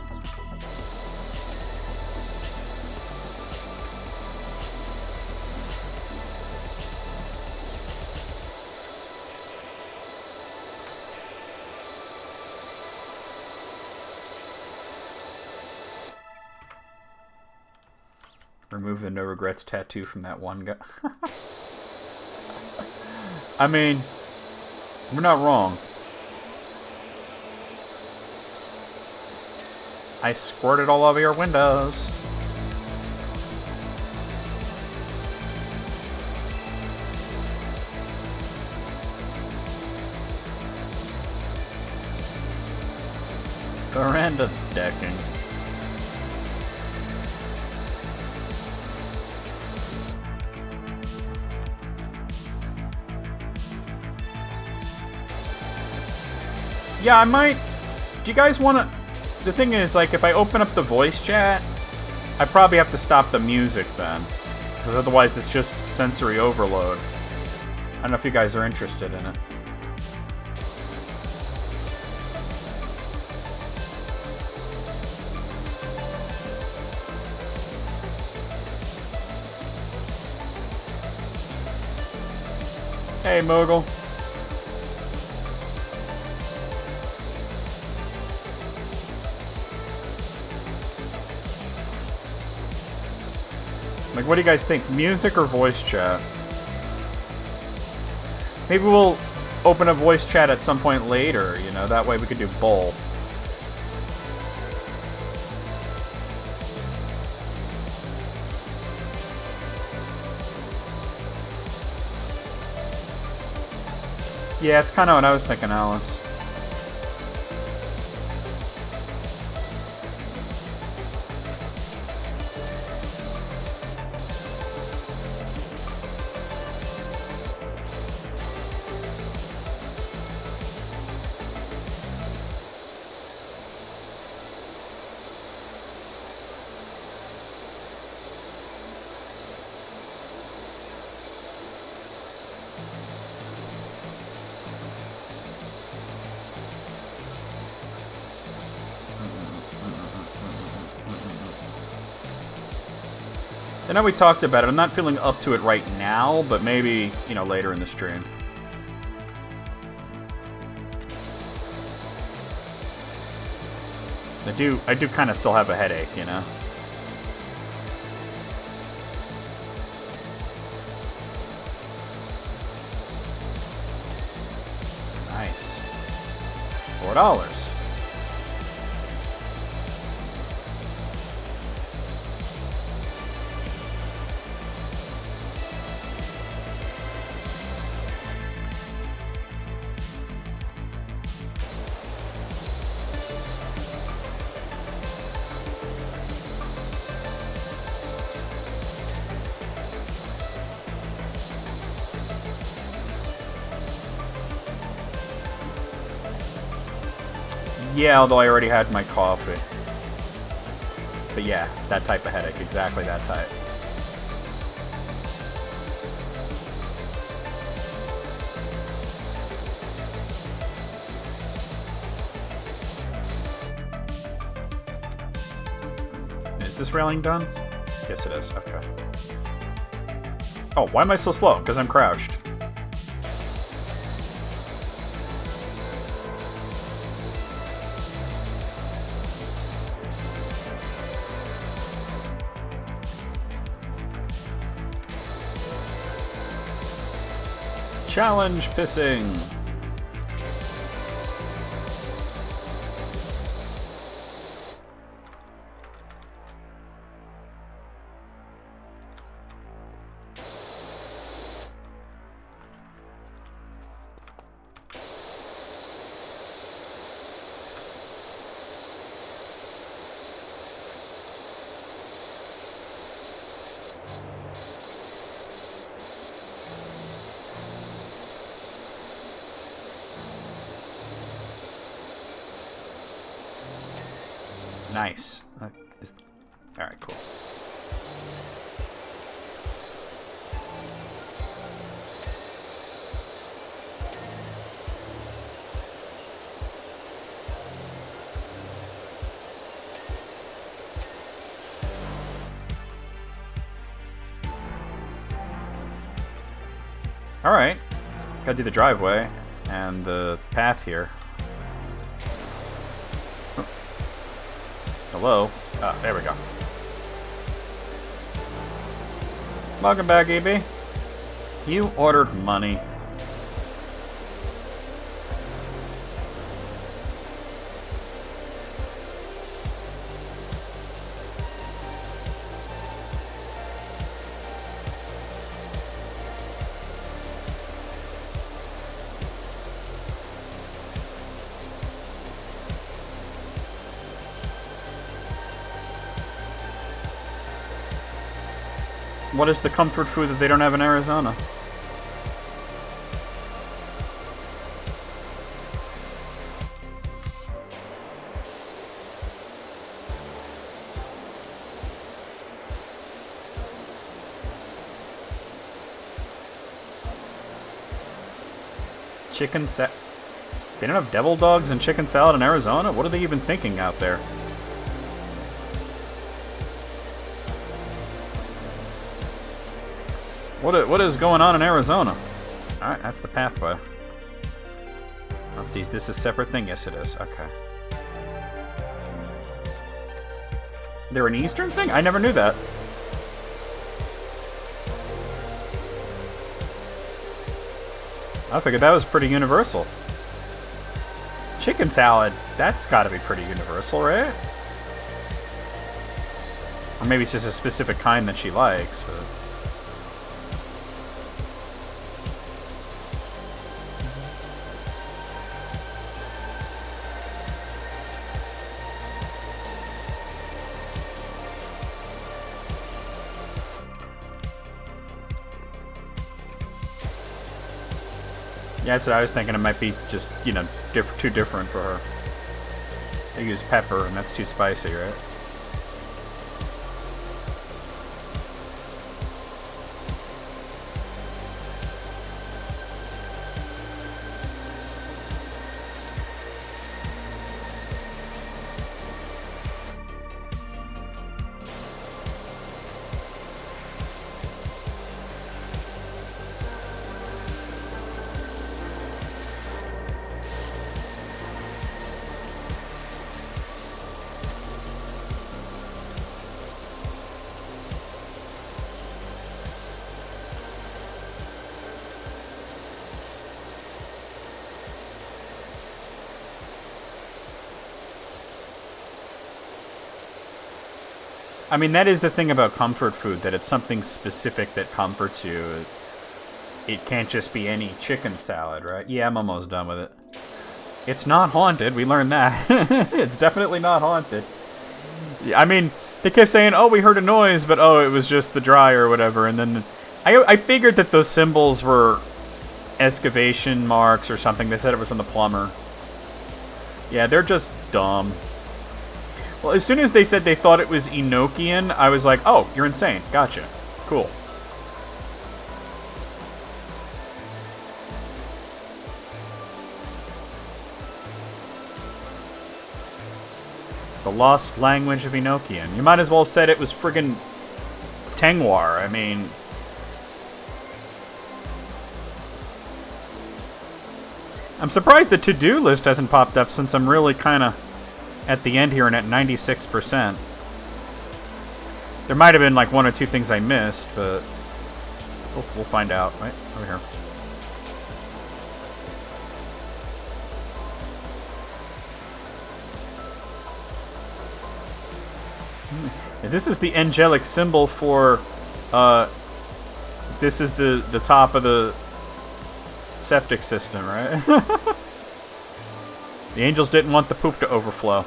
Remove the no regrets tattoo from that one guy. I mean, we're not wrong. I squirted all over your windows. Veranda decking. Yeah, I might... Do you guys want to... The thing is, like, if I open up the voice chat, I probably have to stop the music then. Because otherwise it's just sensory overload. I don't know if you guys are interested in it. Hey, Mogul. Like, what do you guys think? Music or voice chat? Maybe we'll open a voice chat at some point later, you know? That way we could do both. Yeah, it's kind of what I was thinking, Alice. I know we talked about it. I'm not feeling up to it right now, but maybe, you know, later in the stream. I do kind of still have a headache, you know? Nice. $4. Yeah, although I already had my coffee. But yeah, that type of headache, exactly that type. Is this railing done? Yes, it is. Okay. Oh, why am I so slow? Because I'm crouched. Challenge pissing. Nice. Alright, cool. Alright. Gotta do the driveway and the path here. Hello? Ah, there we go. Welcome back, EB. You ordered money. What is the comfort food that they don't have in Arizona? Chicken salad. They don't have devil dogs and chicken salad in Arizona? What are they even thinking out there? What is going on in Arizona? Alright, that's the pathway. Let's see, is this a separate thing? Yes, it is. Okay. They're an Eastern thing? I never knew that. I figured that was pretty universal. Chicken salad, that's gotta be pretty universal, right? Or maybe it's just a specific kind that she likes, but... Yeah, that's what I was thinking. It might be just, you know, too different for her. They use pepper, and that's too spicy, right? I mean, that is the thing about comfort food, that it's something specific that comforts you. It can't just be any chicken salad, right? Yeah, I'm almost done with it. It's not haunted, we learned that. It's definitely not haunted. I mean, they kept saying, oh, we heard a noise, but oh, it was just the dryer or whatever, and then... I figured that those symbols were excavation marks or something. They said it was from the plumber. Yeah, they're just dumb. Well, as soon as they said they thought it was Enochian, I was like, oh, you're insane. Gotcha. Cool. The lost language of Enochian. You might as well have said it was friggin' Tengwar. I mean... I'm surprised the to-do list hasn't popped up since I'm really kind of at the end here and at 96%. There might have been like one or two things I missed, but we'll find out. Right over here. Yeah, this is the angelic symbol for. This is the top of the septic system, right? The angels didn't want the poop to overflow.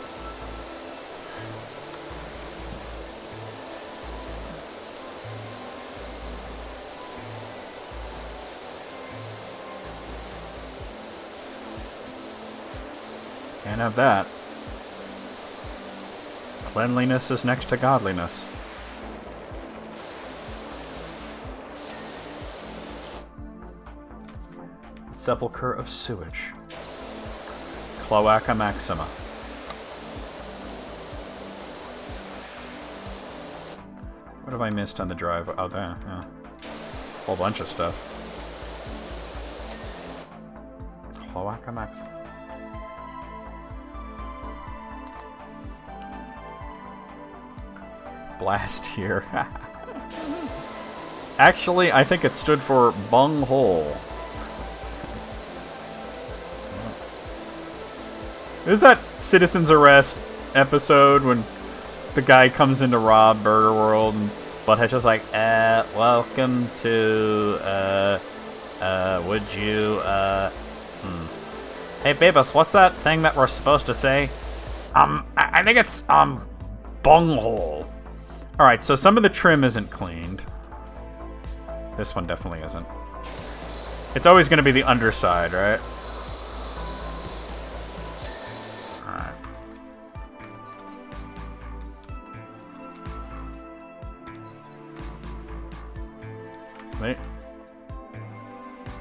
Can't have that. Cleanliness is next to godliness. Sepulchre of sewage. Cloaca Maxima. What have I missed on the drive? Oh, there. Yeah. Whole bunch of stuff. Cloaca Maxima. Blast here. Actually, I think it stood for bung hole. There's that Citizen's Arrest episode when the guy comes into rob Burger World and Butthead's just like, welcome to, would you, Hey, Babus, what's that thing that we're supposed to say? I think it's, bunghole. Alright, so some of the trim isn't cleaned. This one definitely isn't. It's always going to be the underside, right? Alright. Wait.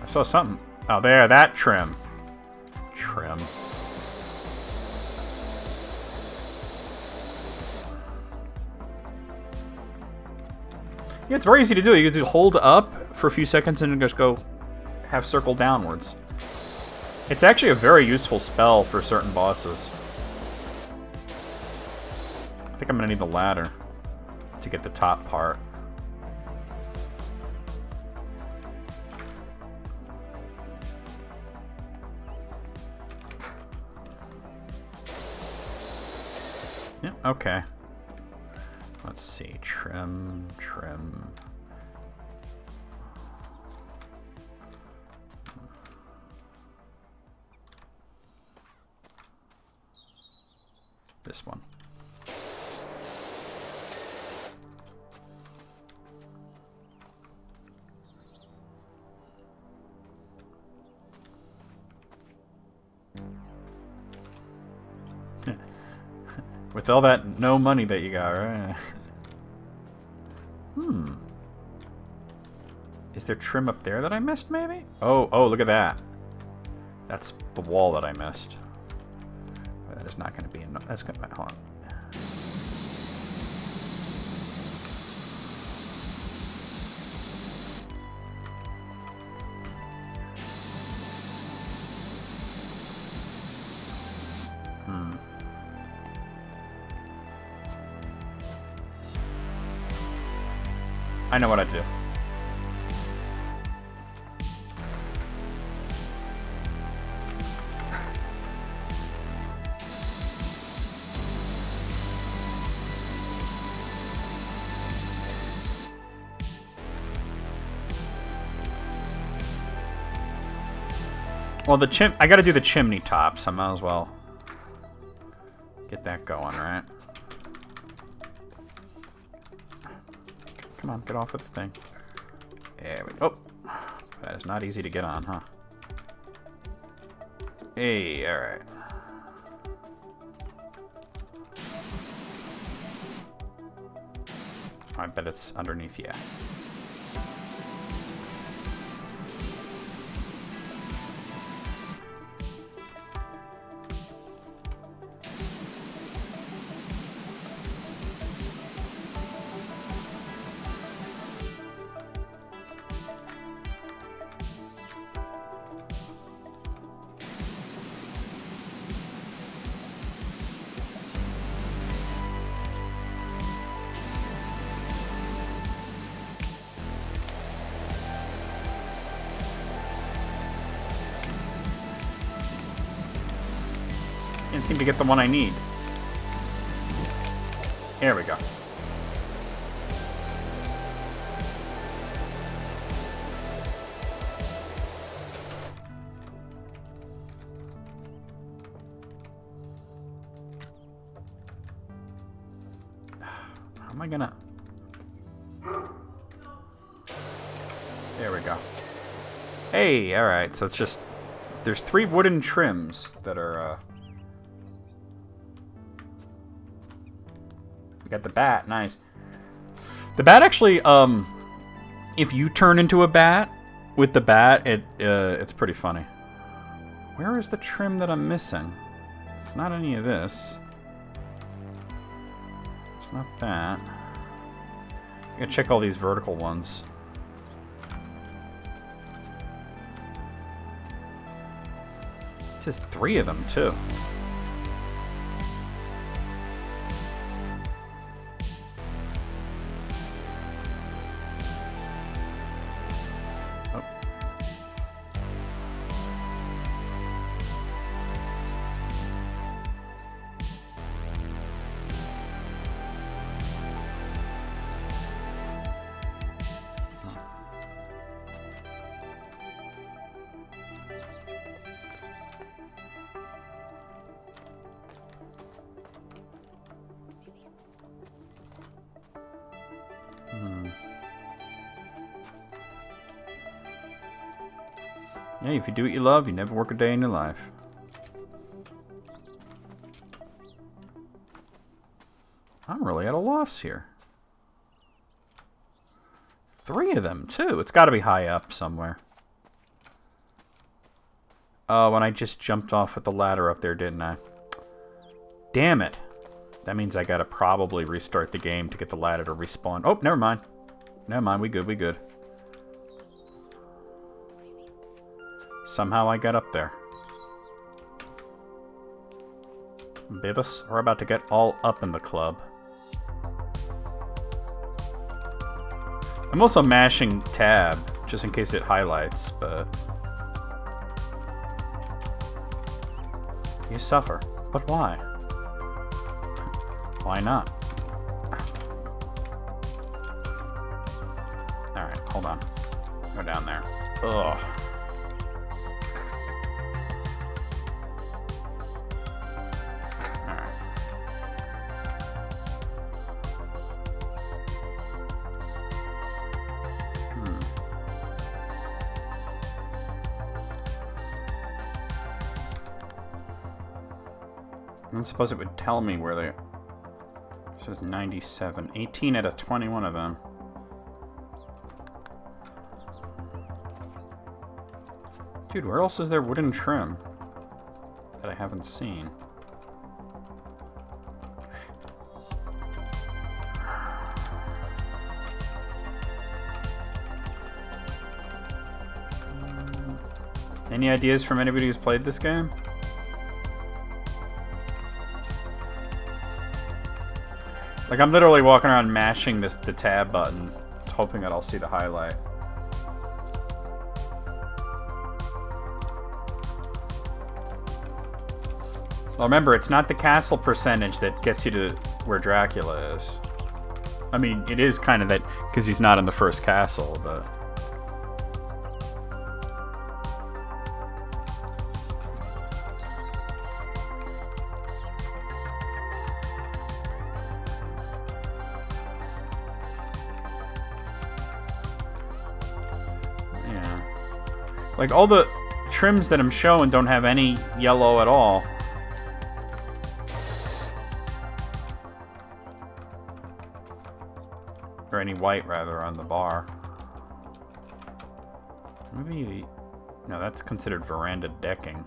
I saw something. Oh, there, that trim. Trim. Yeah, it's very easy to do. You can hold up for a few seconds and just go half circle downwards. It's actually a very useful spell for certain bosses. I think I'm gonna need the ladder to get the top part. Yeah, okay. Let's see, trim. This one. With all that no money that you got, right? Is there trim up there that I missed, maybe? Oh, look at that. That's the wall that I missed. That is not going to be enough. That's going to... Hold on. I know what I do. Well, I gotta do the chimney top, so I might as well get that going, right? Come on, get off of the thing. There we go. Oh, that is not easy to get on, huh? Hey, alright. I bet it's underneath, yeah. Can't seem to get the one I need. There we go. How am I gonna... There we go. Hey, alright, so it's just... There's 3 wooden trims that are, We got the bat, nice. The bat actually, if you turn into a bat with the bat, it's pretty funny. Where is the trim that I'm missing? It's not any of this. It's not that. I gotta check all these vertical ones. It says 3 of them, too. Yeah, if you do what you love, you never work a day in your life. I'm really at a loss here. 3 of them, too. It's got to be high up somewhere. Oh, and I just jumped off with the ladder up there, didn't I? Damn it. That means I gotta probably restart the game to get the ladder to respawn. Oh, never mind. Never mind, we good, we good. Somehow I got up there. Beavis, we're about to get all up in the club. I'm also mashing tab, just in case it highlights, but... You suffer. But why? Why not? Alright, hold on. Go down there. Ugh. Alright. I suppose it would tell me where they... It says 97. 18 out of 21 of them. Dude, where else is there wooden trim that I haven't seen? Any ideas from anybody who's played this game? Like, I'm literally walking around mashing the tab button, hoping that I'll see the highlight. Well, remember, it's not the castle percentage that gets you to where Dracula is. I mean, it is kind of that, because he's not in the first castle, but... Like, all the trims that I'm showing don't have any yellow at all. Or any white, rather, on the bar. Maybe... No, that's considered veranda decking.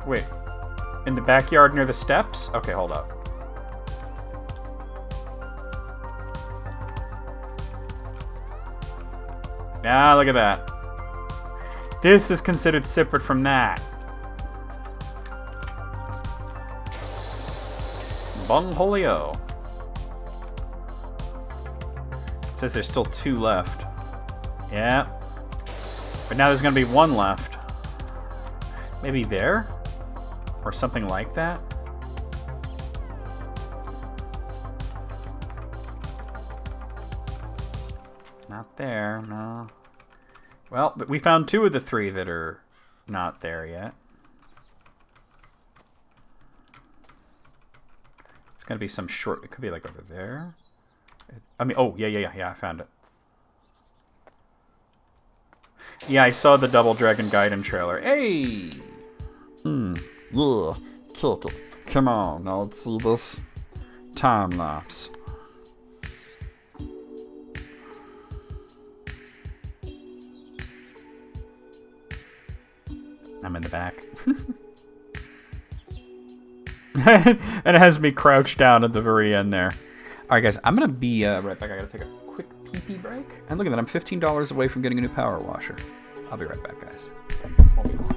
Wait. In the backyard near the steps? Okay, hold up. Ah, look at that. This is considered separate from that. Bungholio. It says there's still 2 left. Yeah. But now there's gonna be 1 left. Maybe there? Or something like that? Not there, no. Well, but we found 2 of the 3 that are not there yet. It's gonna be some short... It could be like over there. I mean, oh, yeah, I found it. Yeah, I saw the Double Dragon Gaiden trailer. Hey! Yeah, Kittle. Come on, now let's see this time lapse. I'm in the back. And it has me crouched down at the very end there. Alright guys, I'm gonna be right back. I gotta take a quick pee-pee break. And look at that, I'm $15 away from getting a new power washer. I'll be right back, guys. Won't be long.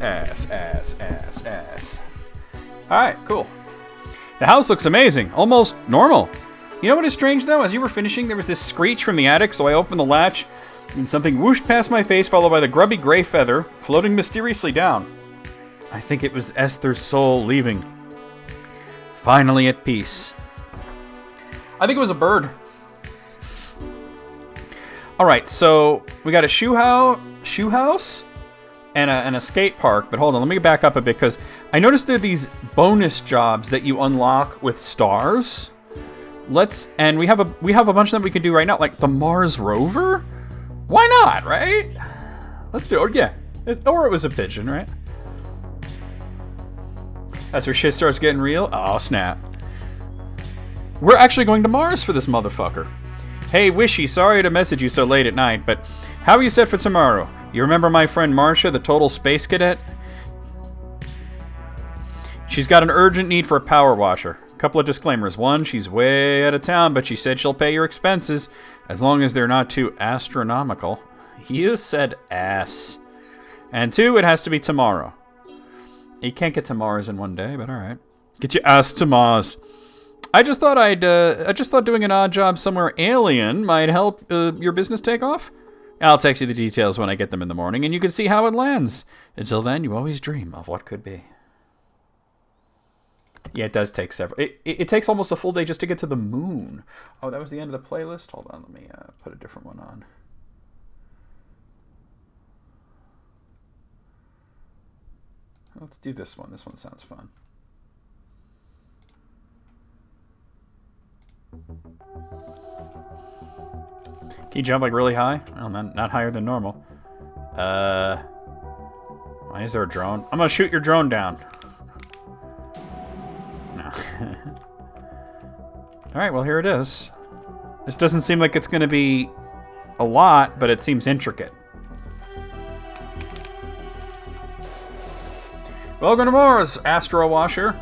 Ass. Alright, cool. The house looks amazing. Almost normal. You know what is strange, though? As you were finishing, there was this screech from the attic, so I opened the latch, and something whooshed past my face, followed by the grubby gray feather, floating mysteriously down. I think it was Esther's soul leaving. Finally at peace. I think it was a bird. Alright, so we got a shoe house, and a skate park. But hold on, let me back up a bit, because I noticed there are these bonus jobs that you unlock with stars. And we have a bunch of them we can do right now, like the Mars rover. Why not, right? Let's do it. Yeah, or it was a pigeon, right? That's where shit starts getting real. Oh snap! We're actually going to Mars for this motherfucker. Hey Wishy, sorry to message you so late at night, but how are you set for tomorrow? You remember my friend Marcia, the total space cadet? She's got an urgent need for a power washer. Couple of disclaimers. 1, she's way out of town, but she said she'll pay your expenses, as long as they're not too astronomical. You said ass. And 2, it has to be tomorrow. You can't get to Mars in one day, but alright. Get your ass to Mars. I just thought doing an odd job somewhere alien might help your business take off. I'll text you the details when I get them in the morning, and you can see how it lands. Until then, you always dream of what could be. Yeah, it does take several... It takes almost a full day just to get to the moon. Oh, that was the end of the playlist? Hold on, let me put a different one on. Let's do this one. This one sounds fun. Can you jump like really high? Well, not higher than normal. Why is there a drone? I'm gonna shoot your drone down. No. Alright, well, here it is. This doesn't seem like it's gonna be a lot, but it seems intricate. Welcome to Mars, Astro Washer.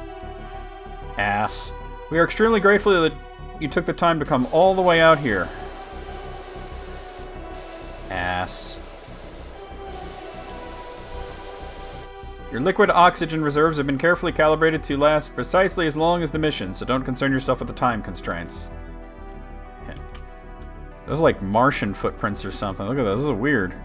Ass. We are extremely grateful that you took the time to come all the way out here. Ass. Your liquid oxygen reserves have been carefully calibrated to last precisely as long as the mission, so don't concern yourself with the time constraints. Yeah. Those are like Martian footprints or something. Look at those. Those are weird.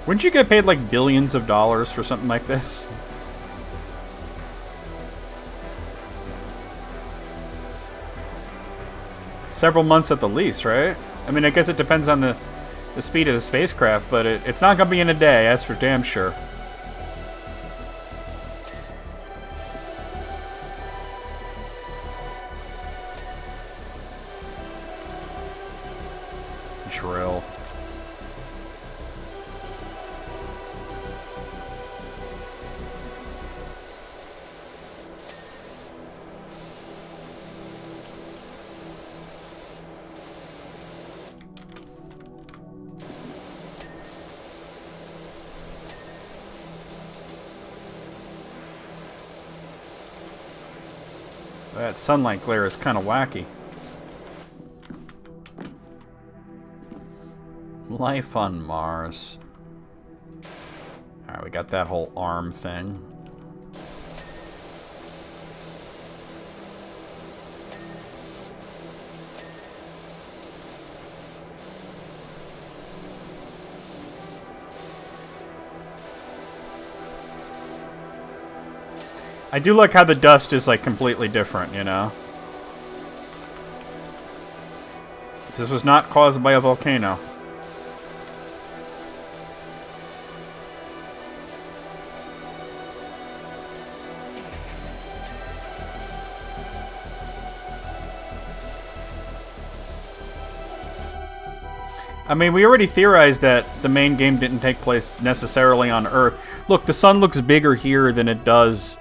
Wouldn't you get paid like billions of dollars for something like this? Several months at the least, right? I mean, I guess it depends on the speed of the spacecraft, but it's not gonna be in a day, that's for damn sure. Drill. That sunlight glare is kind of wacky. Life on Mars. Alright, we got that whole arm thing. I do like how the dust is like completely different, you know? This was not caused by a volcano. I mean, we already theorized that the main game didn't take place necessarily on Earth. Look, the sun looks bigger here than it does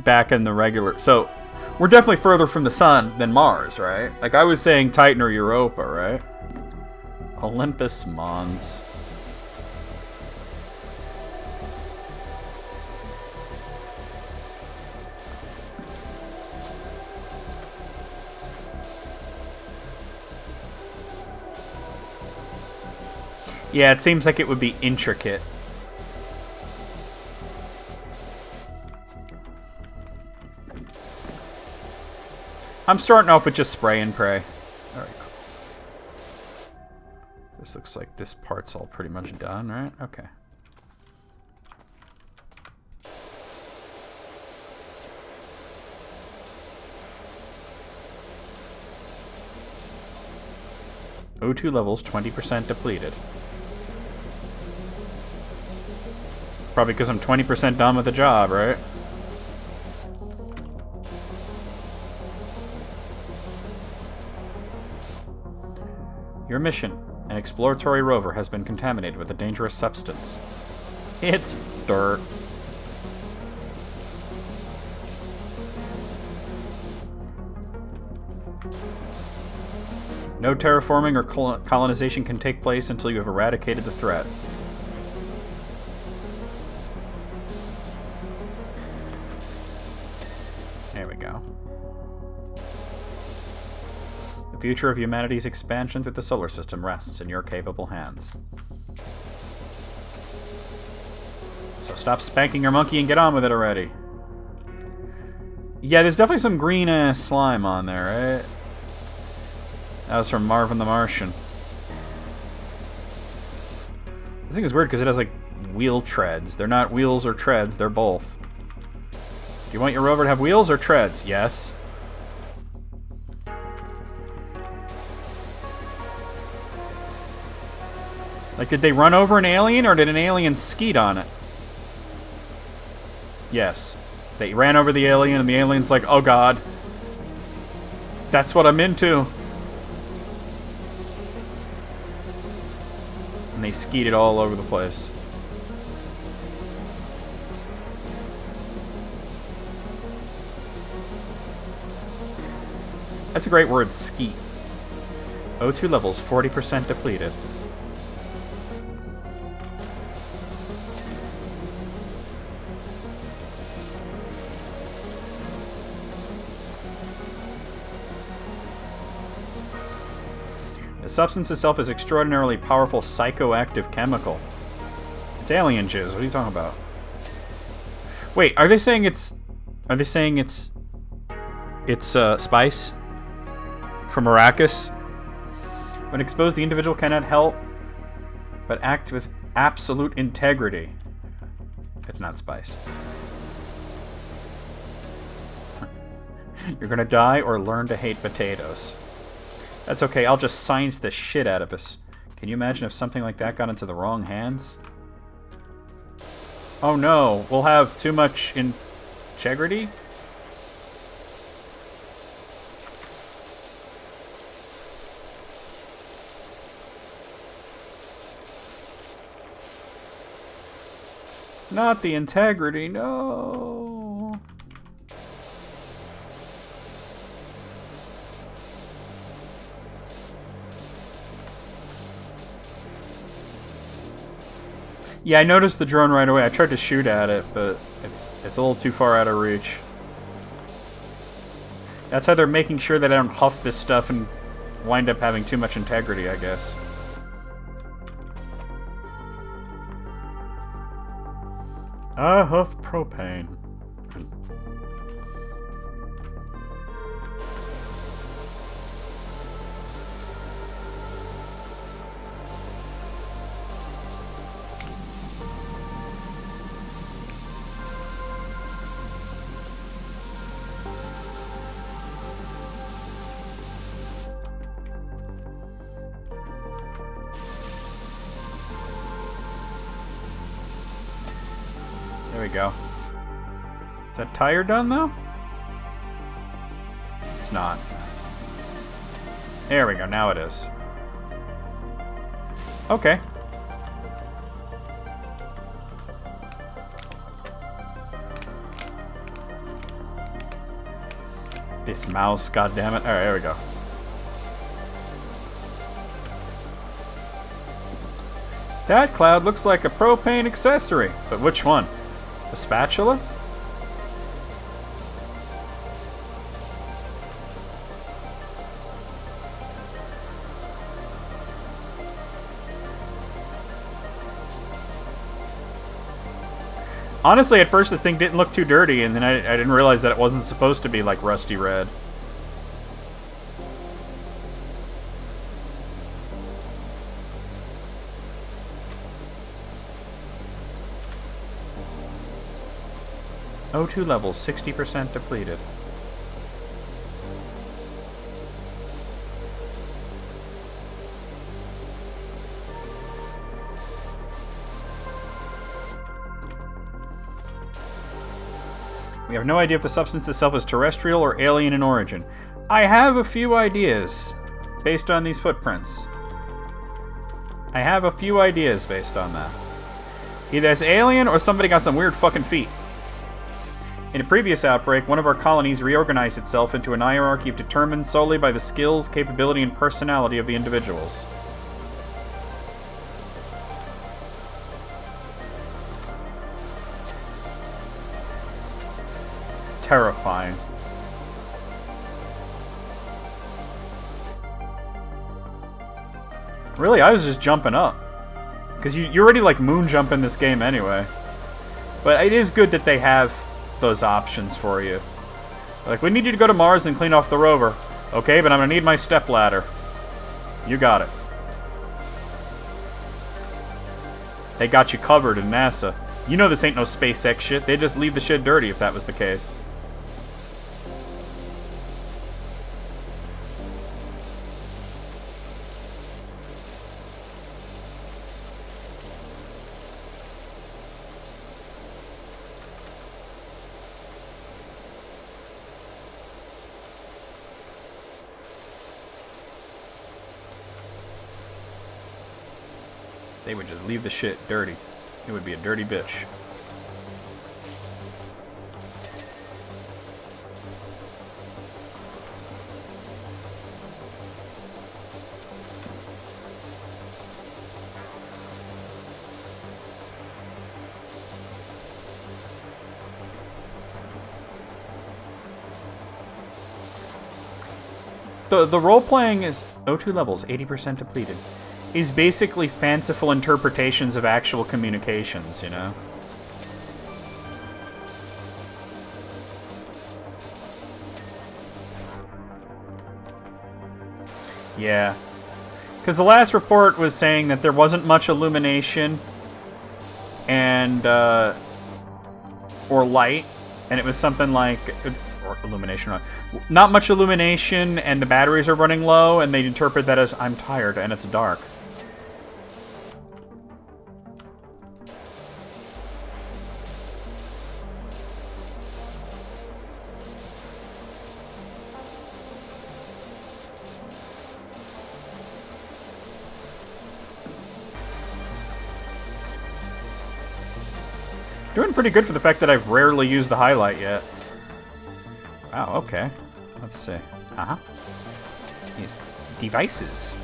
back in the regular... So, we're definitely further from the sun than Mars, right? Like, I was saying Titan or Europa, right? Olympus Mons. Yeah, it seems like it would be intricate. I'm starting off with just spray and pray. Very cool. This looks like this part's all pretty much done, right? Okay. O2 levels 20% depleted. Probably because I'm 20% done with the job, right? Your mission, an exploratory rover, has been contaminated with a dangerous substance. It's dirt. No terraforming or colonization can take place until you have eradicated the threat. There we go. The future of humanity's expansion through the solar system rests in your capable hands. So stop spanking your monkey and get on with it already. Yeah, there's definitely some green-ass slime on there, right? That was from Marvin the Martian. This thing is weird because it has, like, wheel treads. They're not wheels or treads, they're both. Do you want your rover to have wheels or treads? Yes. Like, did they run over an alien, or did an alien skeet on it? Yes. They ran over the alien, and the alien's like, oh god. That's what I'm into. And they skeeted all over the place. That's a great word, skeet. O2 levels 40% depleted. The substance itself is extraordinarily powerful psychoactive chemical. It's alien jizz. What are you talking about? Wait, are they saying it's... Are they saying it's spice? From Arrakis? When exposed, the individual cannot help but act with absolute integrity. It's not spice. You're gonna die or learn to hate potatoes. That's okay, I'll just science the shit out of us. Can you imagine if something like that got into the wrong hands? Oh no, we'll have too much integrity? Not the integrity, no. Yeah, I noticed the drone right away. I tried to shoot at it, but it's a little too far out of reach. That's how they're making sure that I don't huff this stuff and wind up having too much integrity, I guess. I huff propane. There we go. Is that tire done, though? It's not. There we go, now it is. Okay. This mouse, goddammit. Alright, there we go. That cloud looks like a propane accessory. But which one? The spatula? Honestly, at first the thing didn't look too dirty, and then I didn't realize that it wasn't supposed to be like rusty red. O2 levels 60% depleted. We have no idea if the substance itself is terrestrial or alien in origin. I have a few ideas based on these footprints. I have a few ideas based on that. Either it's alien or somebody got some weird fucking feet. In a previous outbreak, one of our colonies reorganized itself into an hierarchy determined solely by the skills, capability, and personality of the individuals. Terrifying. Really, I was just jumping up. Because you already like moon jump in this game anyway. But it is good that they have those options for you. Like, we need you to go to Mars and clean off the rover. Okay, but I'm gonna need my stepladder. You got it. They got you covered in NASA. You know this ain't no SpaceX shit. They'd just leave the shit dirty if that was the case. they would just leave the shit dirty. It would be a dirty bitch. The role-playing is O2 levels, 80% depleted, is basically fanciful interpretations of actual communications, you know? Yeah. Because the last report was saying that there wasn't much illumination and, or light, and it was something like... Or illumination, not much illumination, and the batteries are running low, and they interpret that as I'm tired and it's dark. Doing pretty good for the fact that I've rarely used the highlight yet. Wow, okay. Let's see. Uh-huh. These devices.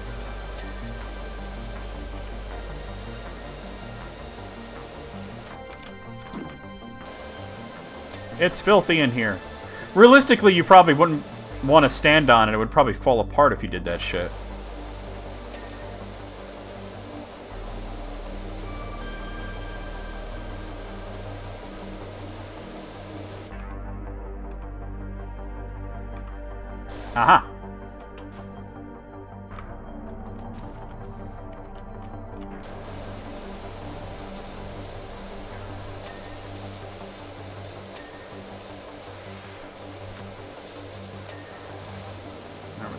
It's filthy in here. Realistically, you probably wouldn't want to stand on it. It would probably fall apart if you did that shit. Aha.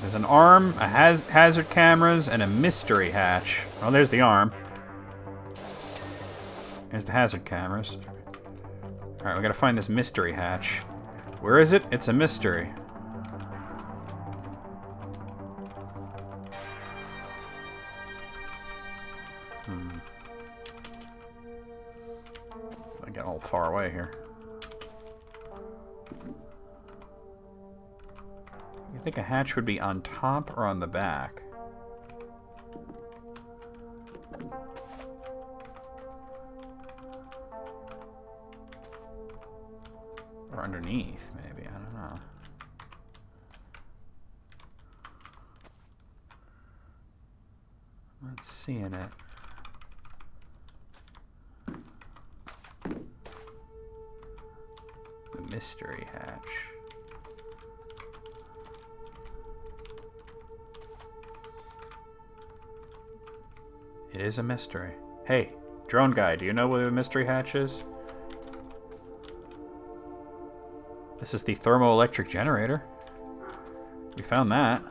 There's an arm, a hazard cameras, and a mystery hatch. Well, there's the arm. There's the hazard cameras. Alright, we gotta find this mystery hatch. Where is it? It's a mystery. I got all far away here. You think a hatch would be on top or on the back? Or underneath, maybe. I don't know. Not seeing it. The mystery hatch. It is a mystery. Hey, drone guy, do you know where the mystery hatch is? This is the thermoelectric generator. We found that.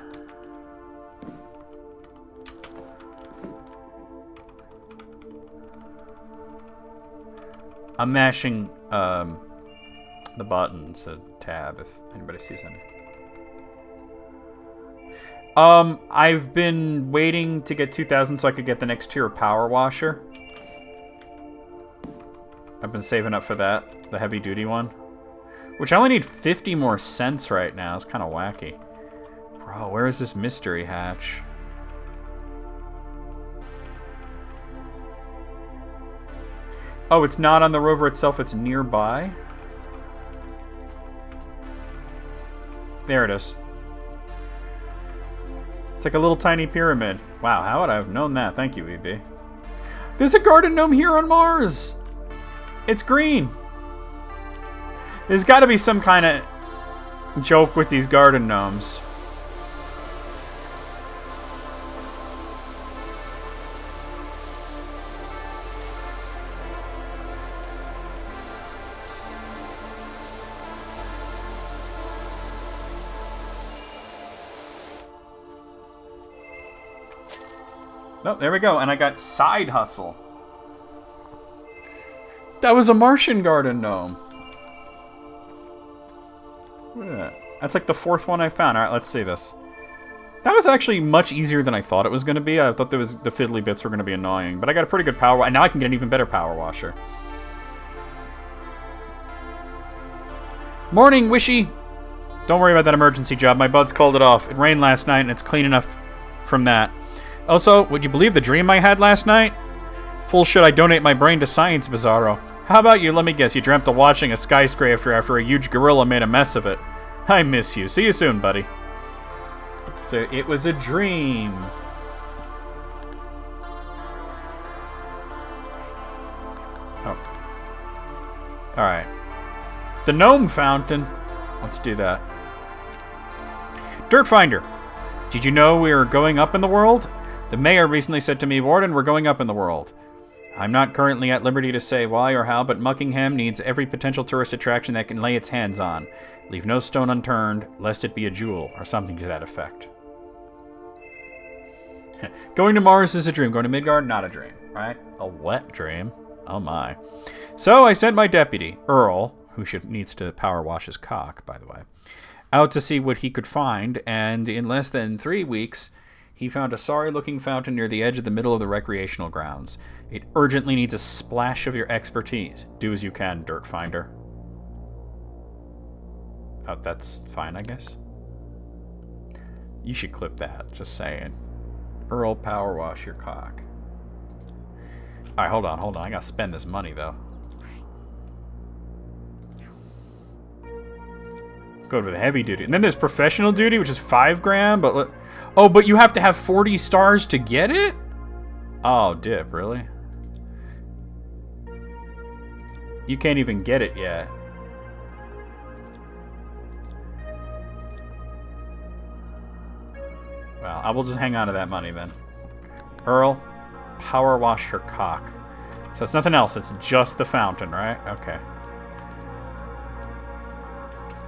I'm mashing the buttons, a tab, if anybody sees any. I've been waiting to get 2,000 so I could get the next tier of PowerWasher. I've been saving up for that, the heavy duty one. Which I only need 50 more cents right now. It's kind of wacky. Bro, where is this mystery hatch? Oh, it's not on the rover itself, it's nearby? There it is. It's like a little tiny pyramid. Wow, how would I have known that? Thank you, EB. There's a garden gnome here on Mars! It's green! There's got to be some kind of joke with these garden gnomes. Oh, there we go. And I got side hustle. That was a Martian garden gnome. Look at that. That's like the fourth one I found. Alright, let's see this. That was actually much easier than I thought it was going to be. I thought the fiddly bits were going to be annoying. But I got a pretty good power wash. And now I can get an even better power washer. Morning, Wishy. Don't worry about that emergency job. My buds called it off. It rained last night, and it's clean enough from that. Also, would you believe the dream I had last night? Full should I donate my brain to science, Bizarro. How about you? Let me guess. You dreamt of watching a skyscraper after a huge gorilla made a mess of it. I miss you. See you soon, buddy. So it was a dream. Oh. Alright. The gnome fountain. Let's do that. Dirt Finder. Did you know we are going up in the world? The mayor recently said to me, Warden, we're going up in the world. I'm not currently at liberty to say why or how, but Muckingham needs every potential tourist attraction that can lay its hands on. Leave no stone unturned, lest it be a jewel, or something to that effect. Going to Mars is a dream. Going to Midgard, not a dream. Right? A wet dream. Oh my. So I sent my deputy, Earl, who needs to power wash his cock, by the way, out to see what he could find, and in less than 3 weeks, he found a sorry-looking fountain near the edge of the middle of the recreational grounds. It urgently needs a splash of your expertise. Do as you can, Dirt Finder. Oh, that's fine, I guess. You should clip that, just saying. Earl, power wash your cock. Alright, hold on. I gotta spend this money, though. Go to the heavy duty. And then there's professional duty, which is 5 grand, but... Oh, but you have to have 40 stars to get it? Oh, dip, really? You can't even get it yet. Well, I will just hang on to that money then. Earl, power wash your cock. So it's nothing else, it's just the fountain, right? Okay.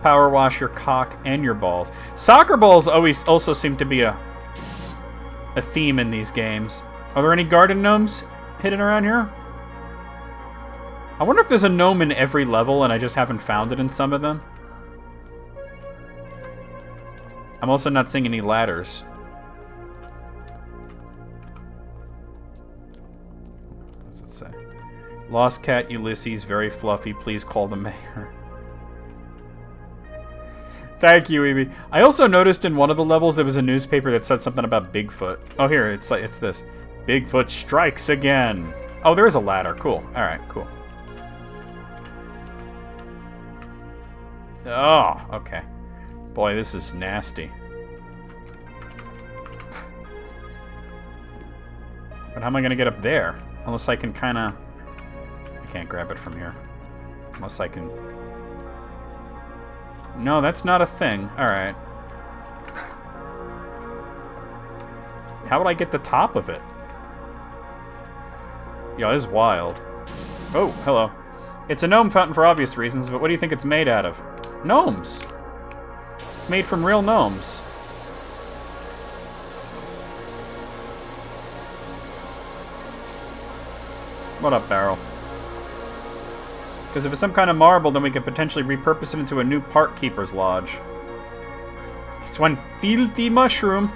Power wash your cock and your balls. Soccer balls always also seem to be a theme in these games. Are there any garden gnomes hidden around here? I wonder if there's a gnome in every level and I just haven't found it in some of them. I'm also not seeing any ladders. What's it say? Lost cat Ulysses, very fluffy. Please call the mayor. Thank you, Evie. I also noticed in one of the levels there was a newspaper that said something about Bigfoot. Oh, here, it's this. Bigfoot strikes again. Oh, there is a ladder. Cool. All right, cool. Oh, okay. Boy, this is nasty. But how am I going to get up there? Unless I can kind of... I can't grab it from here. Unless I can... No, that's not a thing. Alright. How would I get the top of it? Yo, this is wild. Oh, hello. It's a gnome fountain for obvious reasons, but what do you think it's made out of? Gnomes. It's made from real gnomes. What up, Barrel? Because if it's some kind of marble, then we could potentially repurpose it into a new park keeper's lodge. It's one filthy mushroom.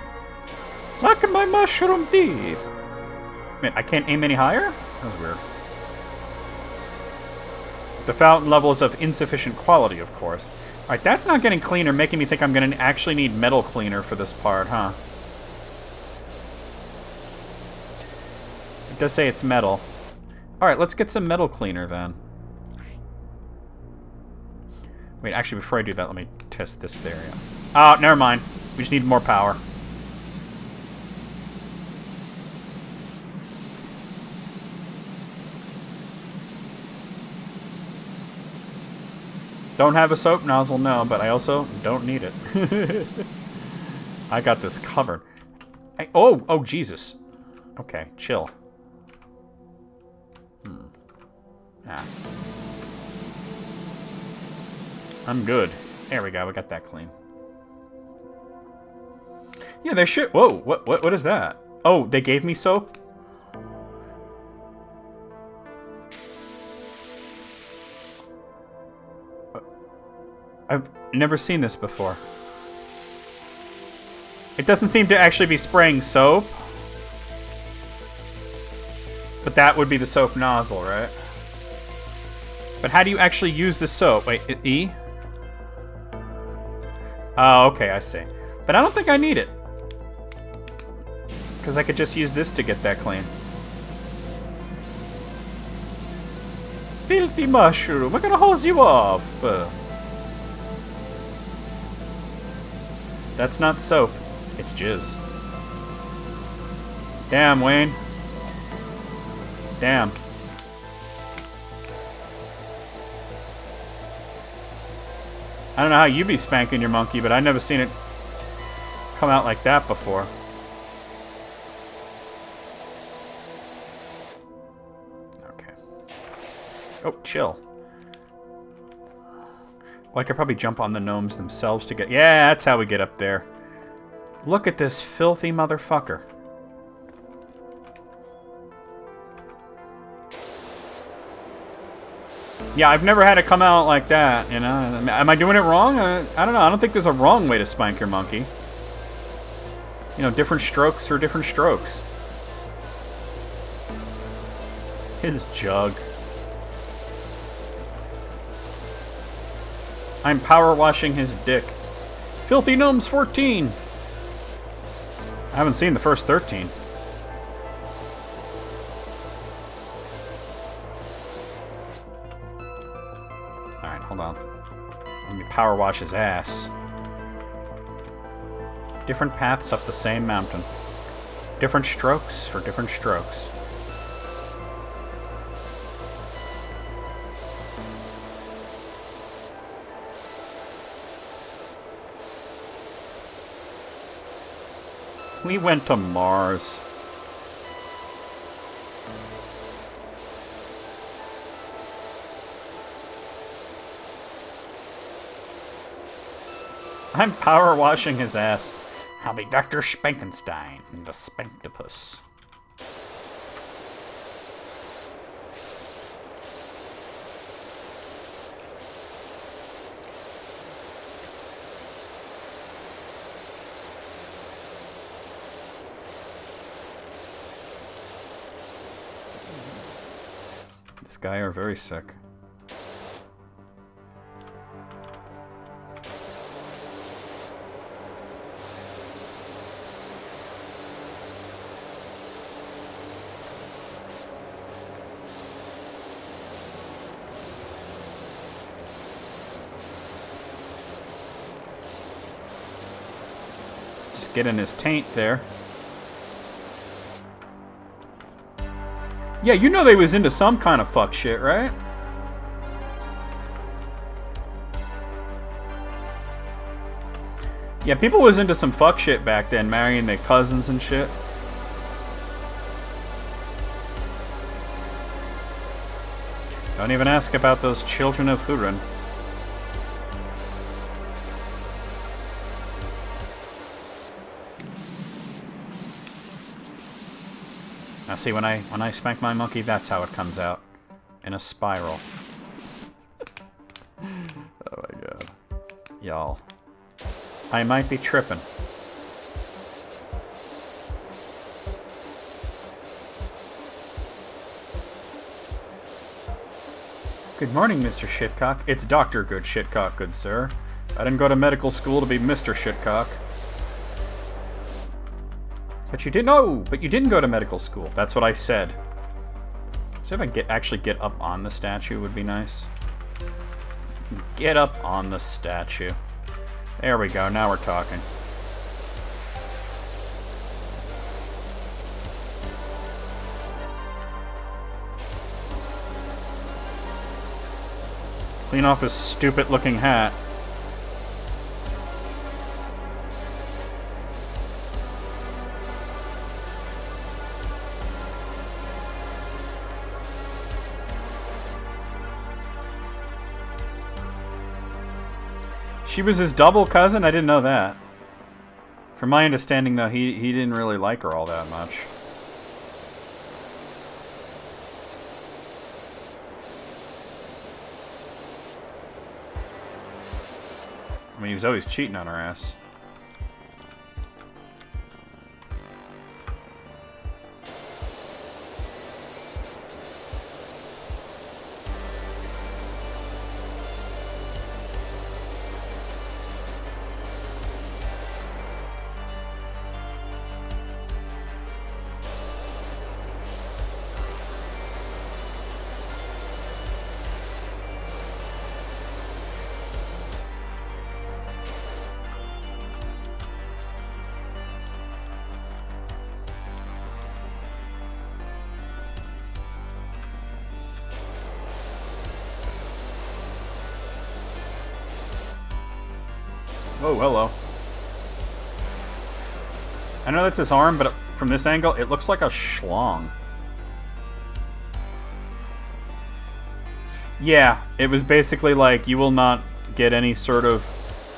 Sucking my mushroom teeth. Wait, I can't aim any higher? That was weird. The fountain level is of insufficient quality, of course. Alright, that's not getting cleaner, making me think I'm going to actually need metal cleaner for this part, huh? It does say it's metal. Alright, let's get some metal cleaner then. Wait, actually, before I do that, let me test this there. Oh, never mind. We just need more power. Don't have a soap nozzle, no, but I also don't need it. I got this covered. Oh, Jesus. Okay, chill. Ah. I'm good. There we go, we got that clean. Yeah, there should... Whoa, what is that? Oh, they gave me soap? I've never seen this before. It doesn't seem to actually be spraying soap. But that would be the soap nozzle, right? But how do you actually use the soap? Wait, E? Oh, okay, I see. But I don't think I need it. Because I could just use this to get that clean. Filthy mushroom, we're gonna hose you off. That's not soap, it's jizz. Damn, Wayne. Damn. I don't know how you be spanking your monkey, but I've never seen it come out like that before. Okay. Oh, chill. Well, I could probably jump on the gnomes themselves to get... Yeah, that's how we get up there. Look at this filthy motherfucker. Yeah, I've never had it come out like that, you know? Am I doing it wrong? I don't know. I don't think there's a wrong way to spank your monkey. You know, different strokes are different strokes. His jug. I'm power washing his dick. Filthy Gnomes 14! I haven't seen the first 13. Alright, hold on. Let me power wash his ass. Different paths up the same mountain. Different strokes for different strokes. We went to Mars. I'm power washing his ass. I'll be Dr. Spankenstein, the Spanktopus. This guy are very sick. Just get in his taint there. Yeah, you know they was into some kind of fuck shit, right? Yeah, people was into some fuck shit back then, marrying their cousins and shit. Don't even ask about those children of Huron. Now see, when I spank my monkey, that's how it comes out. In a spiral. Oh my god. Y'all. I might be tripping. Good morning, Mr. Shitcock. It's Dr. Good Shitcock, good sir. I didn't go to medical school to be Mr. Shitcock. But you didn't. No, but you didn't go to medical school. That's what I said. See if I can actually get up on the statue would be nice. Get up on the statue. There we go. Now we're talking. Clean off his stupid-looking hat. She was his double cousin? I didn't know that. From my understanding, though, he didn't really like her all that much. I mean, he was always cheating on her ass. Oh, hello. I know that's his arm, but from this angle, it looks like a schlong. Yeah, it was basically like, you will not get any sort of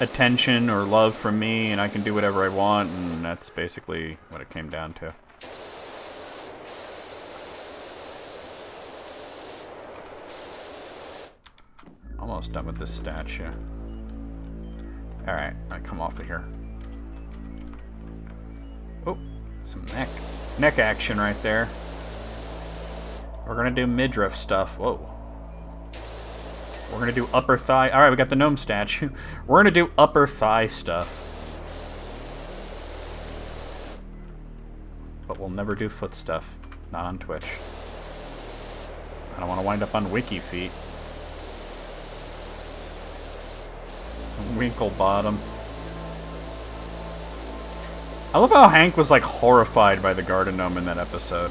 attention or love from me, and I can do whatever I want, and that's basically what it came down to. Almost done with this statue. Alright, I come off of here. Oh, some neck action right there. We're gonna do midriff stuff. Whoa. We're gonna do upper thigh. Alright, we got the gnome statue. We're gonna do upper thigh stuff. But we'll never do foot stuff. Not on Twitch. I don't want to wind up on Wiki Feet. Winkle bottom. I love how Hank was like horrified by the garden gnome in that episode.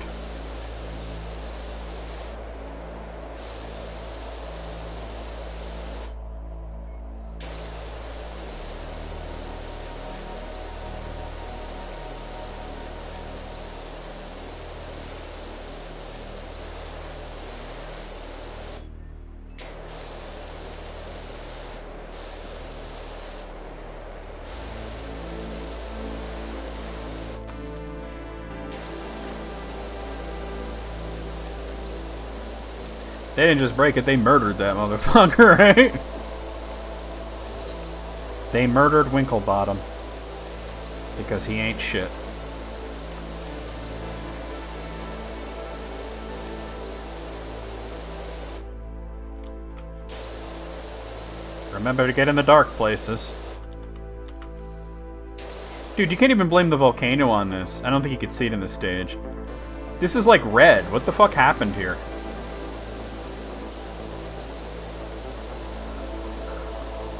They didn't just break it, they murdered that motherfucker, right? They murdered Winklebottom. Because he ain't shit. Remember to get in the dark places. Dude, you can't even blame the volcano on this. I don't think you could see it in the stage. This is like red. What the fuck happened here?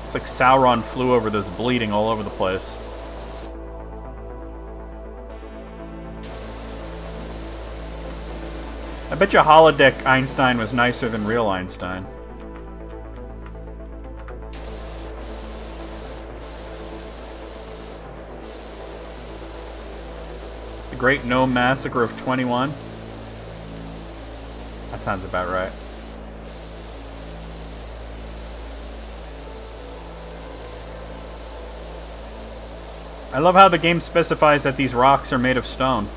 It's like Sauron flew over this, bleeding all over the place. I bet you holodeck Einstein was nicer than real Einstein. The Great Gnome Massacre of 21? That sounds about right. I love how the game specifies that these rocks are made of stone.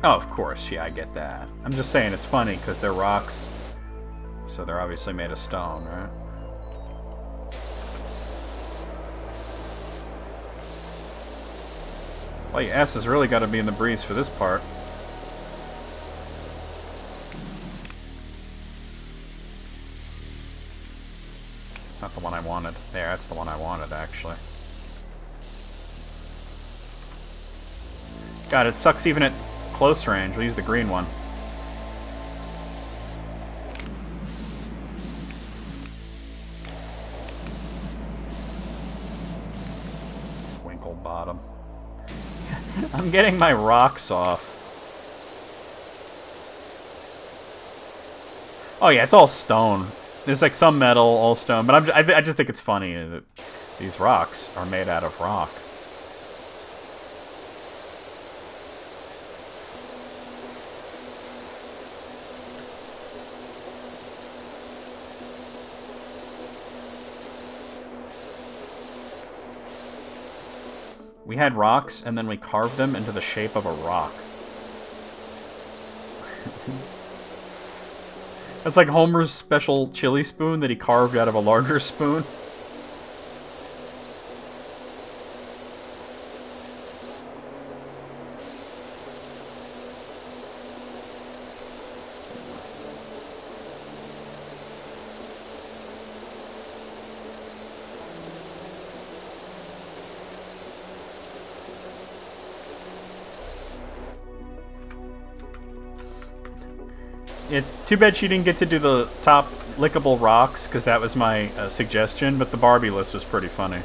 Oh, of course, yeah, I get that. I'm just saying it's funny because they're rocks. So they're obviously made of stone, right? Well, your ass has really got to be in the breeze for this part. Not the one I wanted. There, that's the one I wanted, actually. God, it sucks even at close range. We'll use the green one. Bottom. I'm getting my rocks off. Oh yeah, it's all stone. There's like some metal, all stone, but I just think it's funny that these rocks are made out of rock. We had rocks, and then we carved them into the shape of a rock. That's like Homer's special chili spoon that he carved out of a larger spoon. It's too bad she didn't get to do the top lickable rocks, because that was my suggestion, but the Barbie list was pretty funny.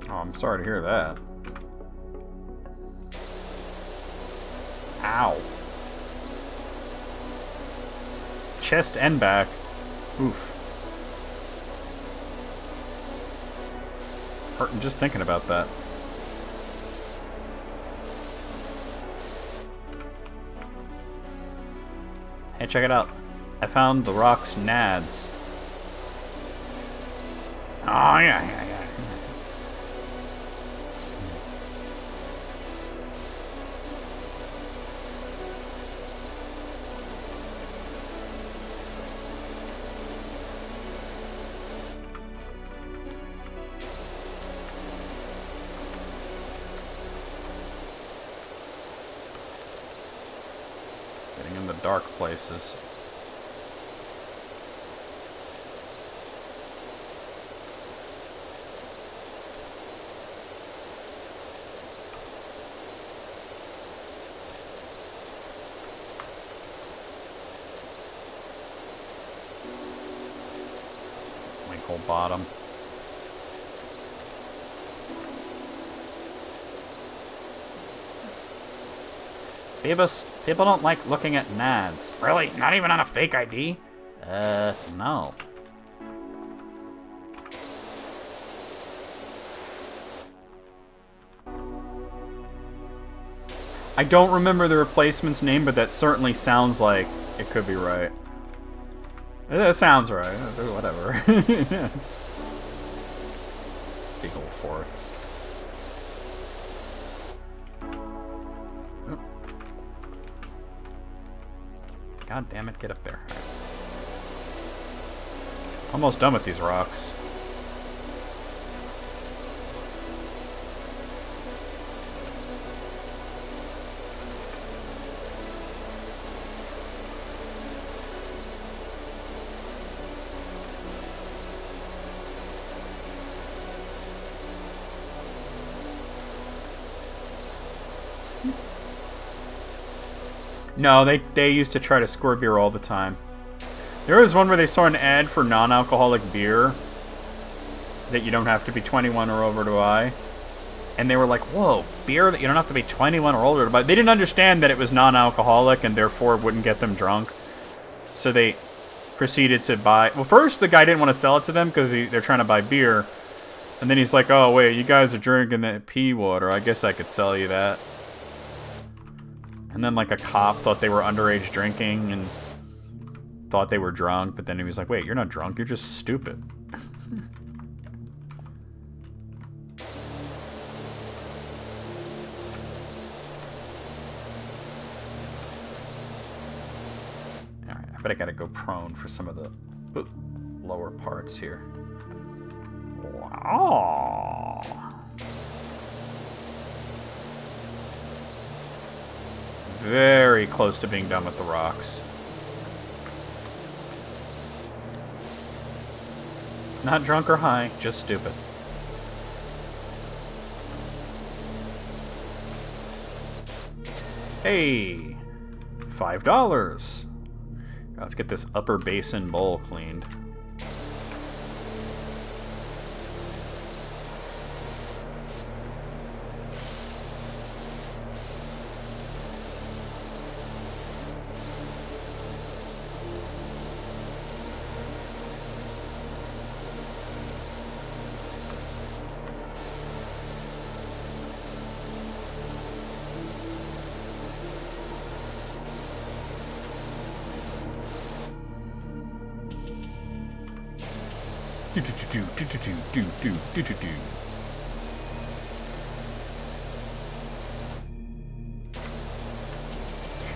Oh, I'm sorry to hear that. Ow. Chest and back. Oof. Hurting just thinking about that. Hey, check it out. I found the rock's nads. Oh, yeah. Getting in the dark places. Winkle bottom. Phoebus, people don't like looking at nads. Really? Not even on a fake ID? No. I don't remember the replacement's name, but that certainly sounds like it could be right. It sounds right. Whatever. Big old fourth. God damn it, get up there. Right. Almost done with these rocks. No, they used to try to score beer all the time. There was one where they saw an ad for non-alcoholic beer that you don't have to be 21 or over to buy. And they were like, whoa, beer that you don't have to be 21 or older to buy. They didn't understand that it was non-alcoholic and therefore wouldn't get them drunk. So they proceeded to buy... Well, first the guy didn't want to sell it to them because they're trying to buy beer. And then he's like, oh, wait, you guys are drinking that pea water. I guess I could sell you that. And then, like, a cop thought they were underage drinking and thought they were drunk, but then he was like, wait, you're not drunk, you're just stupid. Alright, I bet I gotta go prone for some of the lower parts here. Wow. Very close to being done with the rocks. Not drunk or high, just stupid. Hey! $5. Let's get this upper basin bowl cleaned.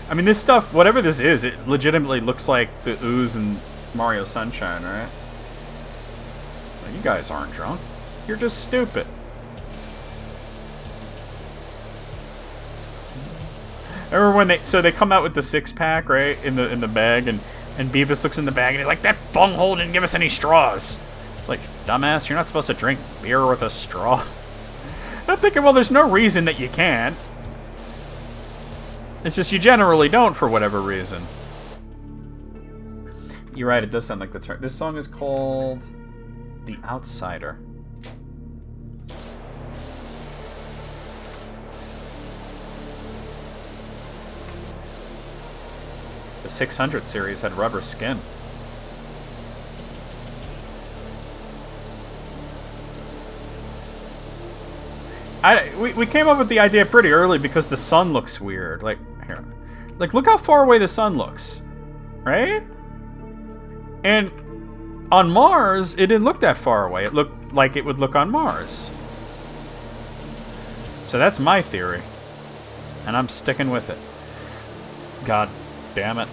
I mean, this stuff, whatever this is, it legitimately looks like the ooze and Mario Sunshine, right? Well, you guys aren't drunk. You're just stupid. Remember when they come out with the 6-pack, right, in the bag, and Beavis looks in the bag and he's like, that bunghole didn't give us any straws. It's like, dumbass, you're not supposed to drink beer with a straw. I'm thinking, well, there's no reason that you can't. It's just you generally don't for whatever reason. You're right, it does sound like the term. This song is called The Outsider. The 600 series had rubber skin. We came up with the idea pretty early because the sun looks weird. Like, here. Like, look how far away the sun looks. Right? And on Mars, it didn't look that far away. It looked like it would look on Mars. So that's my theory. And I'm sticking with it. God damn it.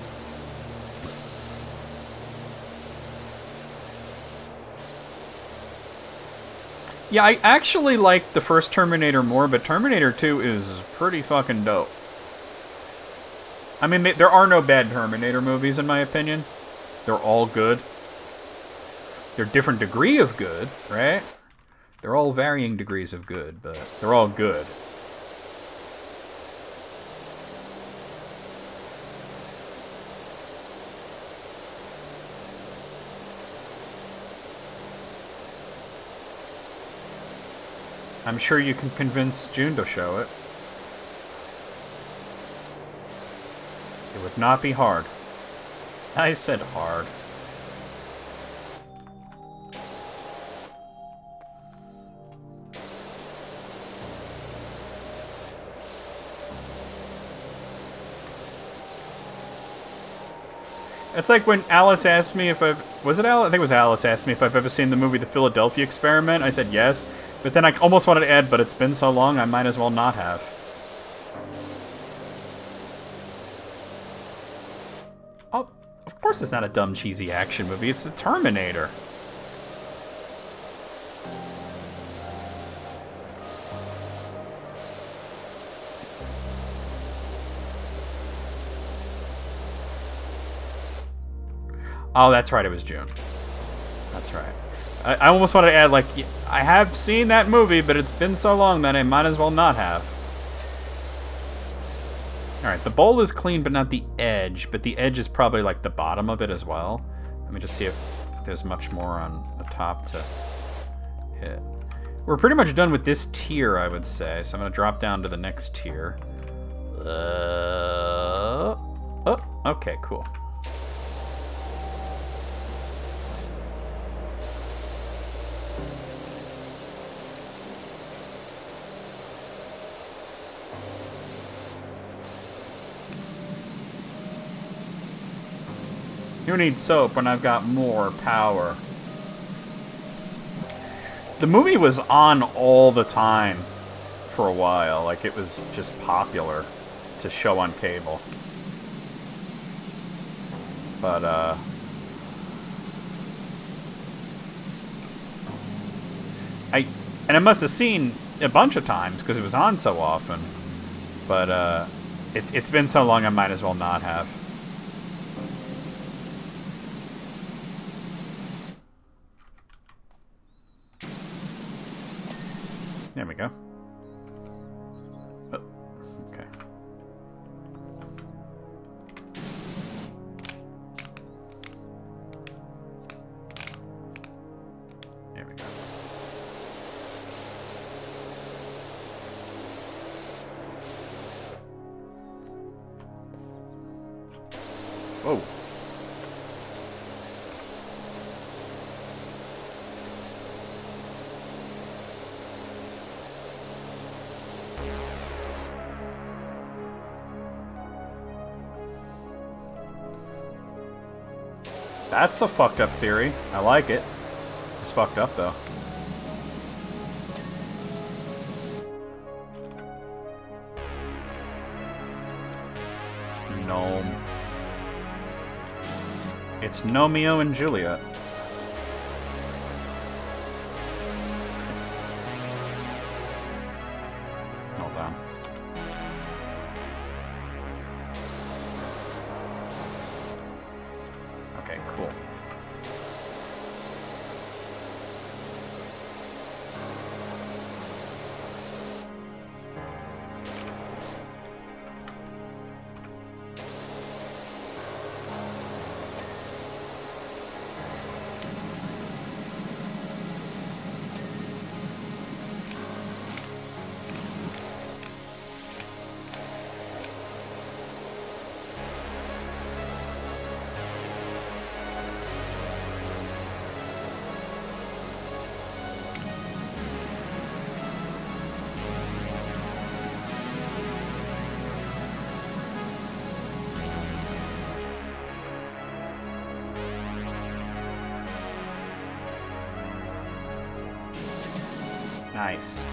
Yeah, I actually like the first Terminator more, but Terminator 2 is pretty fucking dope. I mean, there are no bad Terminator movies, in my opinion. They're all good. They're different degree of good, right? They're all varying degrees of good, but they're all good. I'm sure you can convince June to show it. It would not be hard. I said hard. It's like when Alice asked me if I've... Was it Alice? I think it was Alice asked me if I've ever seen the movie The Philadelphia Experiment. I said yes. But then I almost wanted to add, but it's been so long, I might as well not have. Oh, of course it's not a dumb, cheesy action movie. It's the Terminator. Oh, that's right, it was June. That's right. I almost wanted to add, like, I have seen that movie, but it's been so long that I might as well not have. Alright, the bowl is clean, but not the edge. But the edge is probably, like, the bottom of it as well. Let me just see if there's much more on the top to hit. We're pretty much done with this tier, I would say. So I'm going to drop down to the next tier. Oh, okay, cool. You need soap when I've got more power. The movie was on all the time for a while. Like, it was just popular to show on cable. But, I must have seen a bunch of times because it was on so often. But, it's been so long I might as well not have. There we go. Oh, okay. There we go. Whoa. That's a fucked up theory. I like it. It's fucked up, though. Gnome. It's Romeo and Juliet. Hold on. Okay, cool. Nice.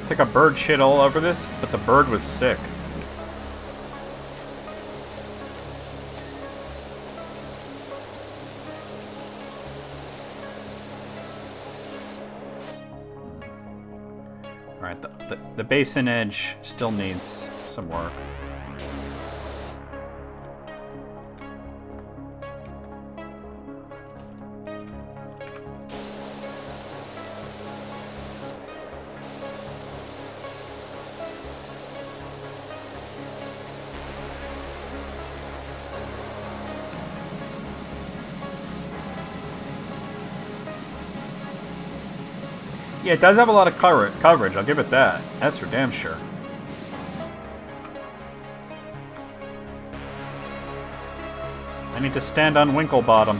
It's like a bird shit all over this, but the bird was sick. Alright, the basin edge still needs some work. Yeah, it does have a lot of coverage, I'll give it that. That's for damn sure. I need to stand on Winklebottom.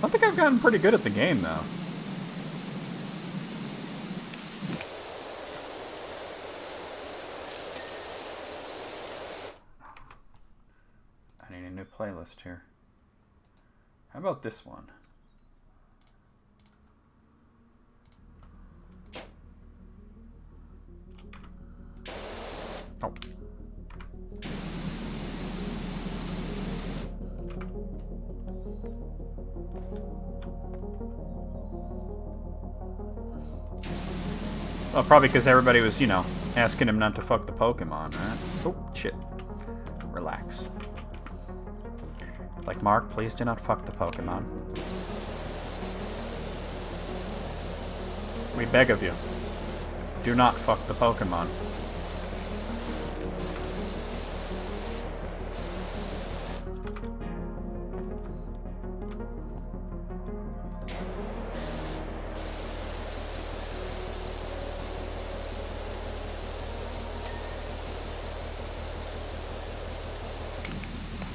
I think I've gotten pretty good at the game, though. I need a new playlist here. How about this one? Oh. Well, probably because everybody was, you know, asking him not to fuck the Pokemon, right? Oh, shit. Relax. Like, Mark, please do not fuck the Pokemon. We beg of you. Do not fuck the Pokemon.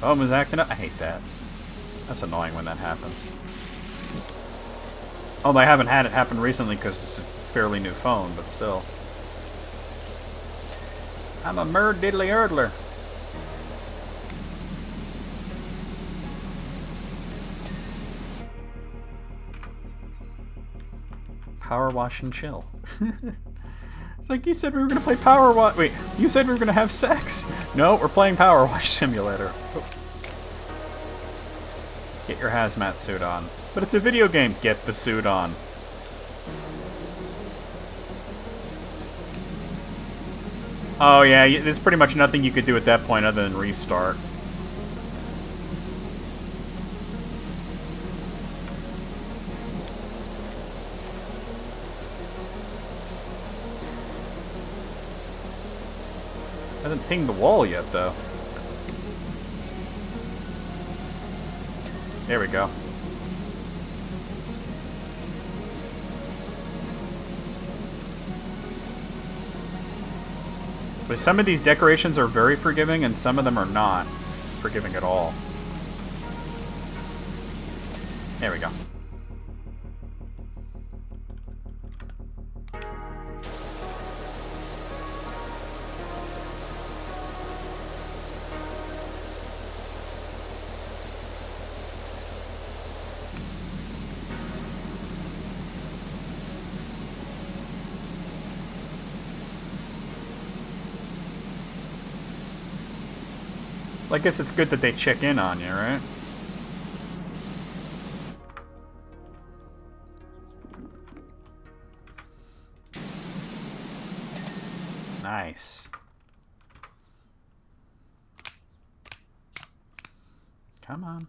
Oh, was acting up? I hate that. That's annoying when that happens. Oh, they haven't had it happen recently because it's a fairly new phone, but still. I'm a murd diddly erdler. PowerWash and chill. It's like, you said we were gonna play PowerWash. Wait, you said we were gonna have sex. No, we're playing PowerWash Simulator. Oh. Get your hazmat suit on. But it's a video game. Get the suit on. Oh yeah, there's pretty much nothing you could do at that point other than restart. Hasn't pinged the wall yet, though. There we go. But some of these decorations are very forgiving, and some of them are not forgiving at all. There we go. I guess it's good that they check in on you, right? Nice. Come on.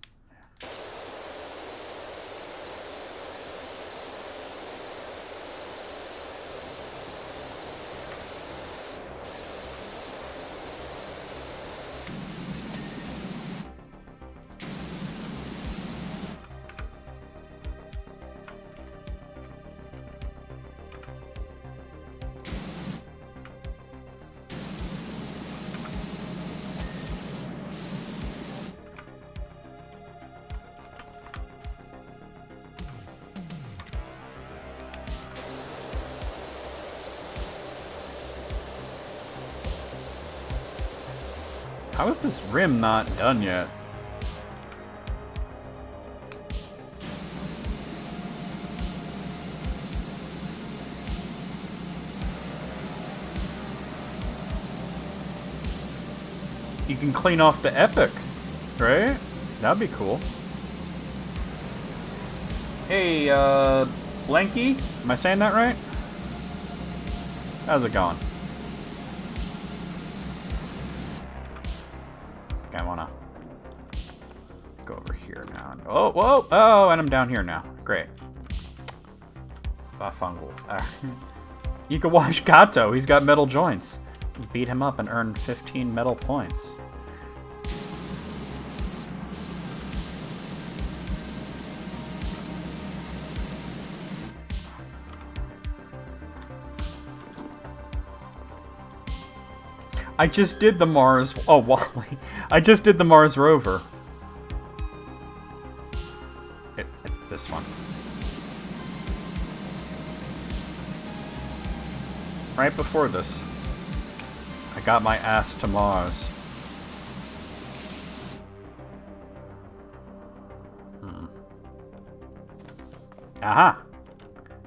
How is this rim not done yet? You can clean off the epic, right? That'd be cool. Hey, Blanky? Am I saying that right? How's it going? I wanna go over here now. Oh, whoa! Oh, and I'm down here now. Great. Fungal. You can watch Gato. He's got metal joints. Beat him up and earn 15 metal points. I just did the Mars... Oh, Wally. I just did the Mars rover. It's this one. Right before this. I got my ass to Mars. Aha!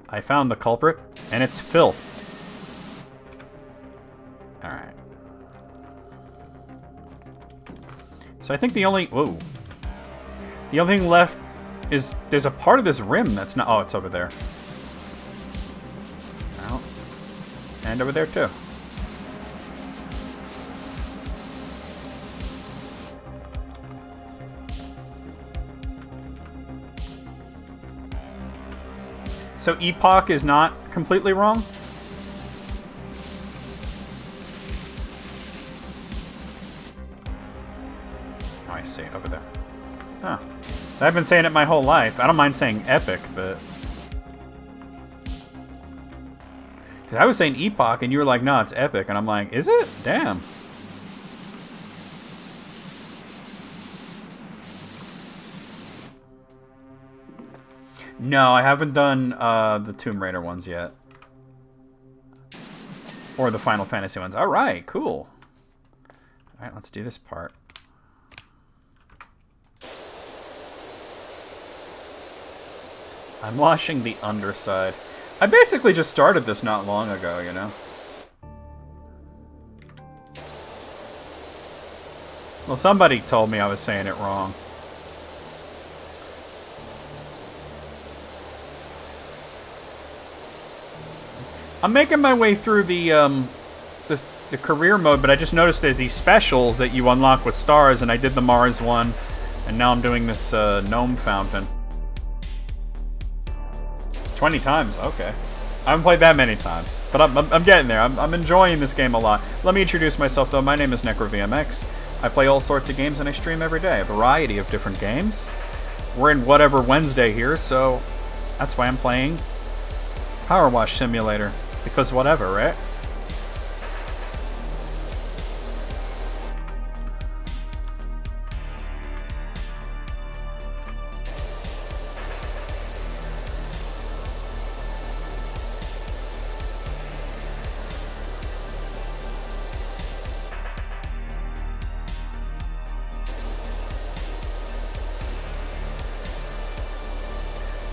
I found the culprit, and it's filth. Alright. So I think the only... Whoa. The only thing left is... There's a part of this rim that's not... Oh, it's over there. Well, and over there, too. So Epoch is not completely wrong? Oh, I see. Over there. Huh. I've been saying it my whole life. I don't mind saying epic, but... Because I was saying Epoch, and you were like, no, it's epic. And I'm like, is it? Damn. No, I haven't done the Tomb Raider ones yet. Or the Final Fantasy ones. Alright, cool. Alright, let's do this part. I'm washing the underside. I basically just started this not long ago, you know? Well, somebody told me I was saying it wrong. I'm making my way through the career mode, but I just noticed there's these specials that you unlock with stars, and I did the Mars one, and now I'm doing this gnome fountain. 20 times, okay. I haven't played that many times, but I'm getting there. I'm enjoying this game a lot. Let me introduce myself, though. My name is NecroVMX. I play all sorts of games, and I stream every day. A variety of different games. We're in whatever Wednesday here, so that's why I'm playing PowerWash Simulator. Because whatever, right?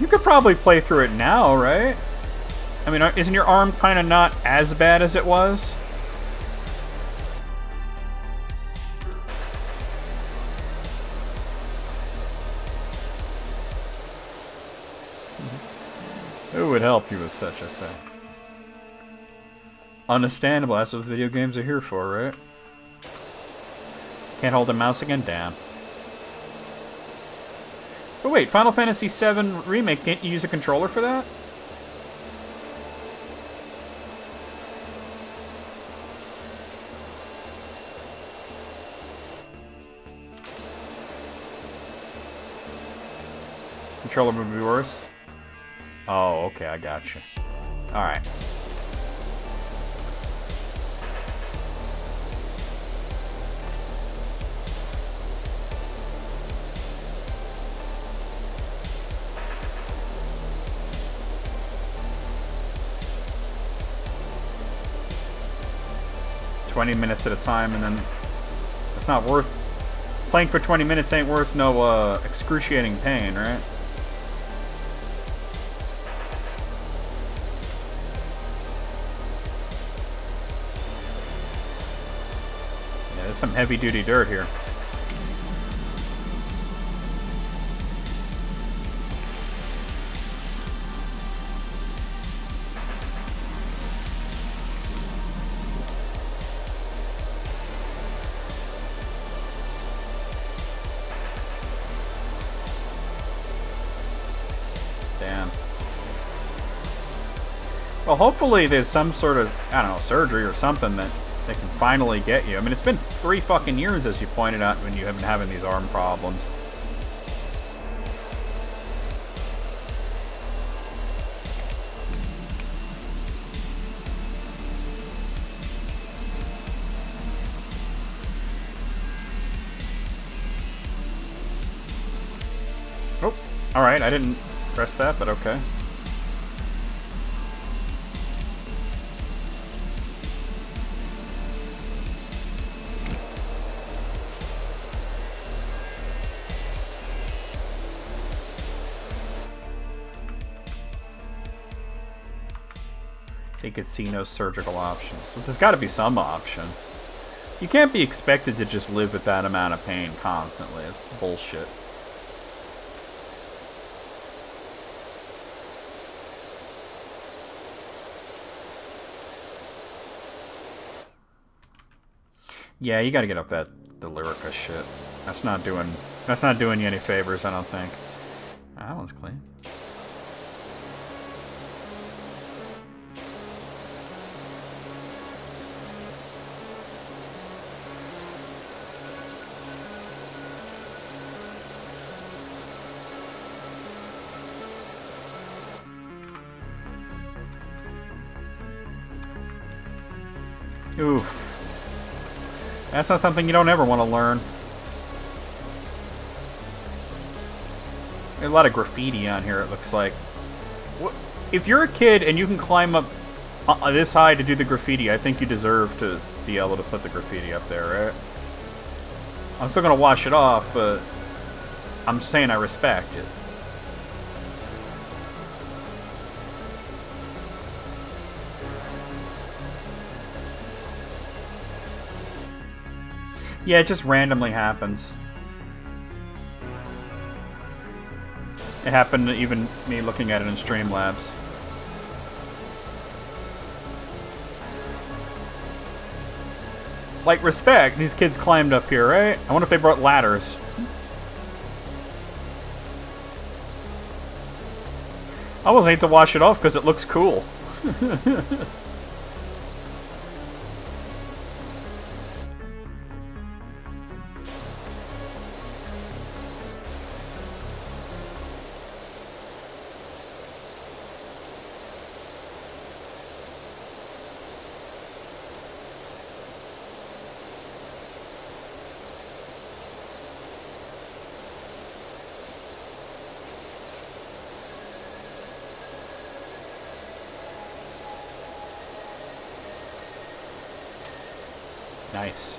You could probably play through it now, right? I mean, isn't your arm kind of not as bad as it was? Who would help you with such a thing? Understandable, that's what video games are here for, right? Can't hold the mouse again? Damn. But wait, Final Fantasy VII Remake, can't you use a controller for that? Controller would be worse? Oh, okay, I gotcha. Alright. $20 at a time, and then it's not worth playing for 20 minutes. Ain't worth no excruciating pain, right? Yeah, there's some heavy-duty dirt here. Well, hopefully there's some sort of, I don't know, surgery or something that they can finally get you. I mean, it's been 3 fucking years, as you pointed out, when you have been having these arm problems. Oh, alright, I didn't press that, but okay. They could see no surgical options. So there's got to be some option. You can't be expected to just live with that amount of pain constantly. It's bullshit. Yeah, you got to get up the Lyrica shit. That's not doing you any favors, I don't think. That one's clean. Oof. That's not something you don't ever want to learn. There's a lot of graffiti on here, it looks like. If you're a kid and you can climb up this high to do the graffiti, I think you deserve to be able to put the graffiti up there, right? I'm still going to wash it off, but I'm saying I respect it. Yeah, it just randomly happens. It happened to even me looking at it in Streamlabs. Like, respect, these kids climbed up here, right? I wonder if they brought ladders. I almost hate to wash it off because it looks cool. Nice.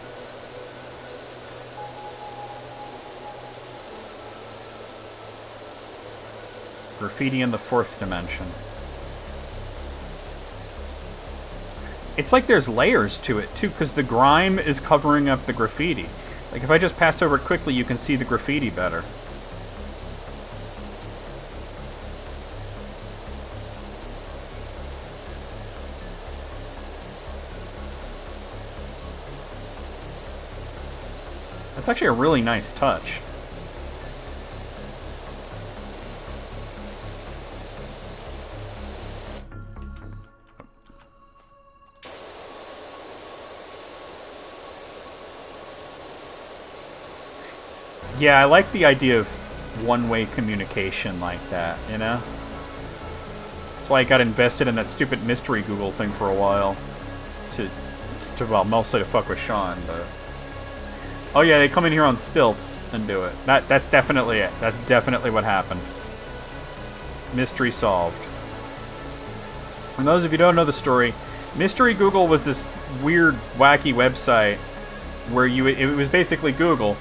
Graffiti in the fourth dimension. It's like there's layers to it, too, because the grime is covering up the graffiti. Like, if I just pass over it quickly, you can see the graffiti better. That's actually a really nice touch. Yeah, I like the idea of one-way communication like that, you know? That's why I got invested in that stupid mystery Google thing for a while. Well, mostly to fuck with Sean, but... Oh yeah, they come in here on stilts and do it. That's definitely it. That's definitely what happened. Mystery solved. For those of you who don't know the story, Mystery Google was this weird, wacky website where it was basically Google,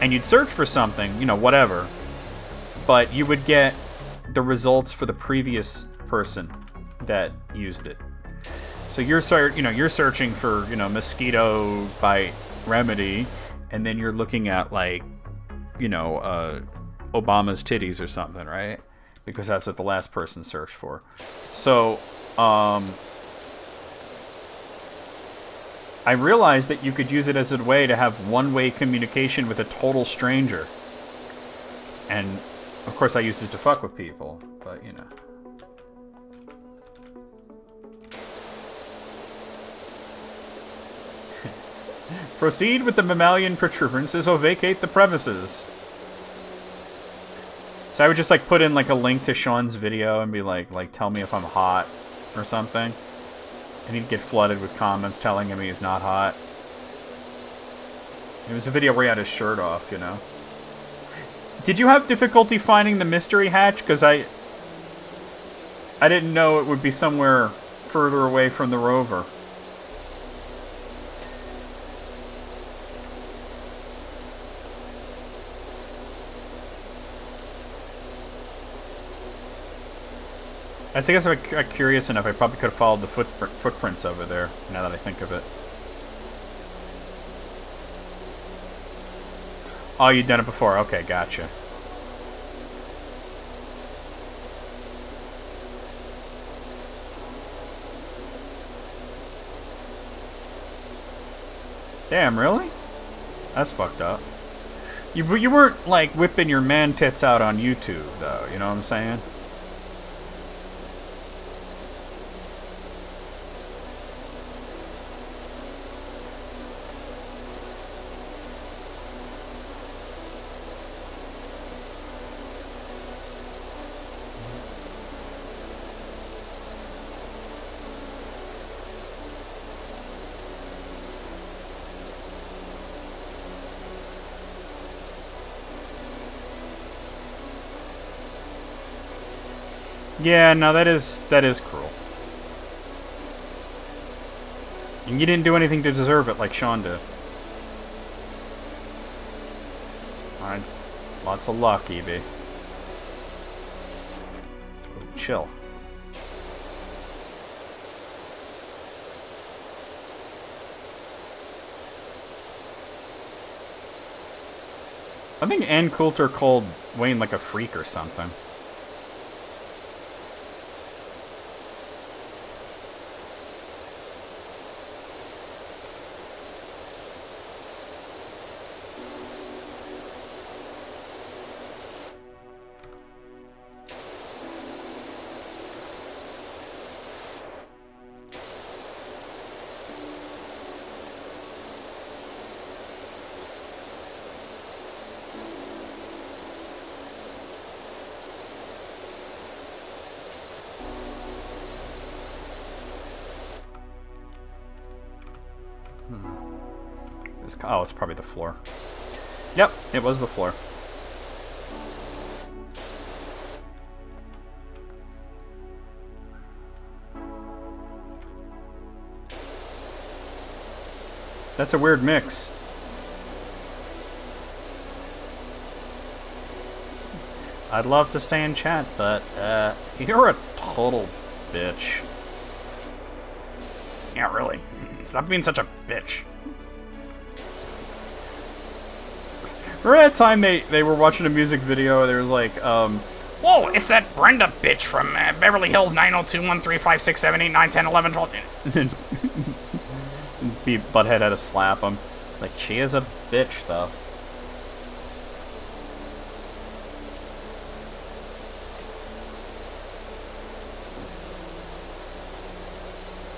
and you'd search for something, you know, whatever, but you would get the results for the previous person that used it. So you're searching for, you know, mosquito bite remedy, and then you're looking at, like, you know, Obama's titties or something, right? Because that's what the last person searched for. So, I realized that you could use it as a way to have one-way communication with a total stranger. And, of course, I used it to fuck with people, but, you know. Proceed with the mammalian protruberances or vacate the premises. So I would just, like, put in, like, a link to Sean's video and be like, tell me if I'm hot or something. And he'd get flooded with comments telling him he's not hot. It was a video where he had his shirt off, you know. Did you have difficulty finding the mystery hatch? Because I didn't know it would be somewhere further away from the rover. I guess if I got curious enough, I probably could have followed the footprints over there, now that I think of it. Oh, you'd done it before. Okay, gotcha. Damn, really? That's fucked up. You weren't, like, whipping your man tits out on YouTube, though, you know what I'm saying? Yeah, no, that is cruel. And you didn't do anything to deserve it like Sean did. Alright. Lots of luck, EB. Oh, chill. I think Ann Coulter called Wayne like a freak or something. Oh, it's probably the floor. Yep, it was the floor. That's a weird mix. I'd love to stay in chat, but you're a total bitch. Yeah, really. Stop being such a bitch. Remember that time they were watching a music video and there was like, whoa, it's that Brenda bitch from Beverly Hills 902-135-678-910-11-12. Butthead had to slap him. Like, she is a bitch, though.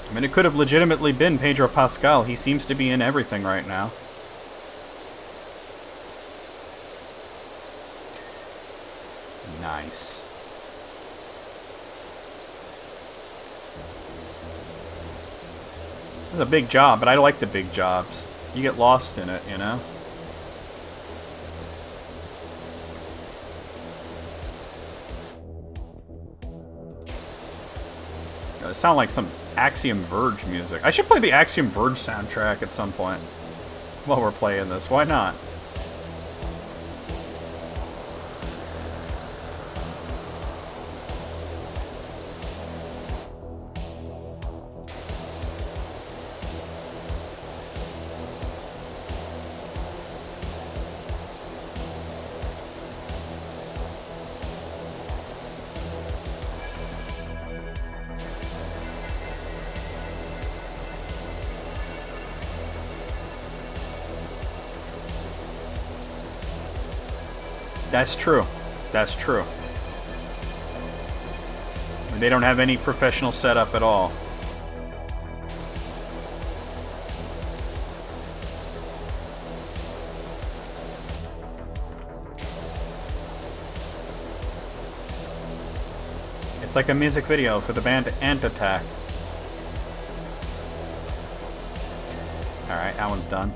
I mean, it could have legitimately been Pedro Pascal. He seems to be in everything right now. Nice. This is a big job, but I like the big jobs. You get lost in it, you know? It sounds like some Axiom Verge music. I should play the Axiom Verge soundtrack at some point while we're playing this. Why not? That's true. That's true. They don't have any professional setup at all. It's like a music video for the band Ant Attack. Alright, that one's done.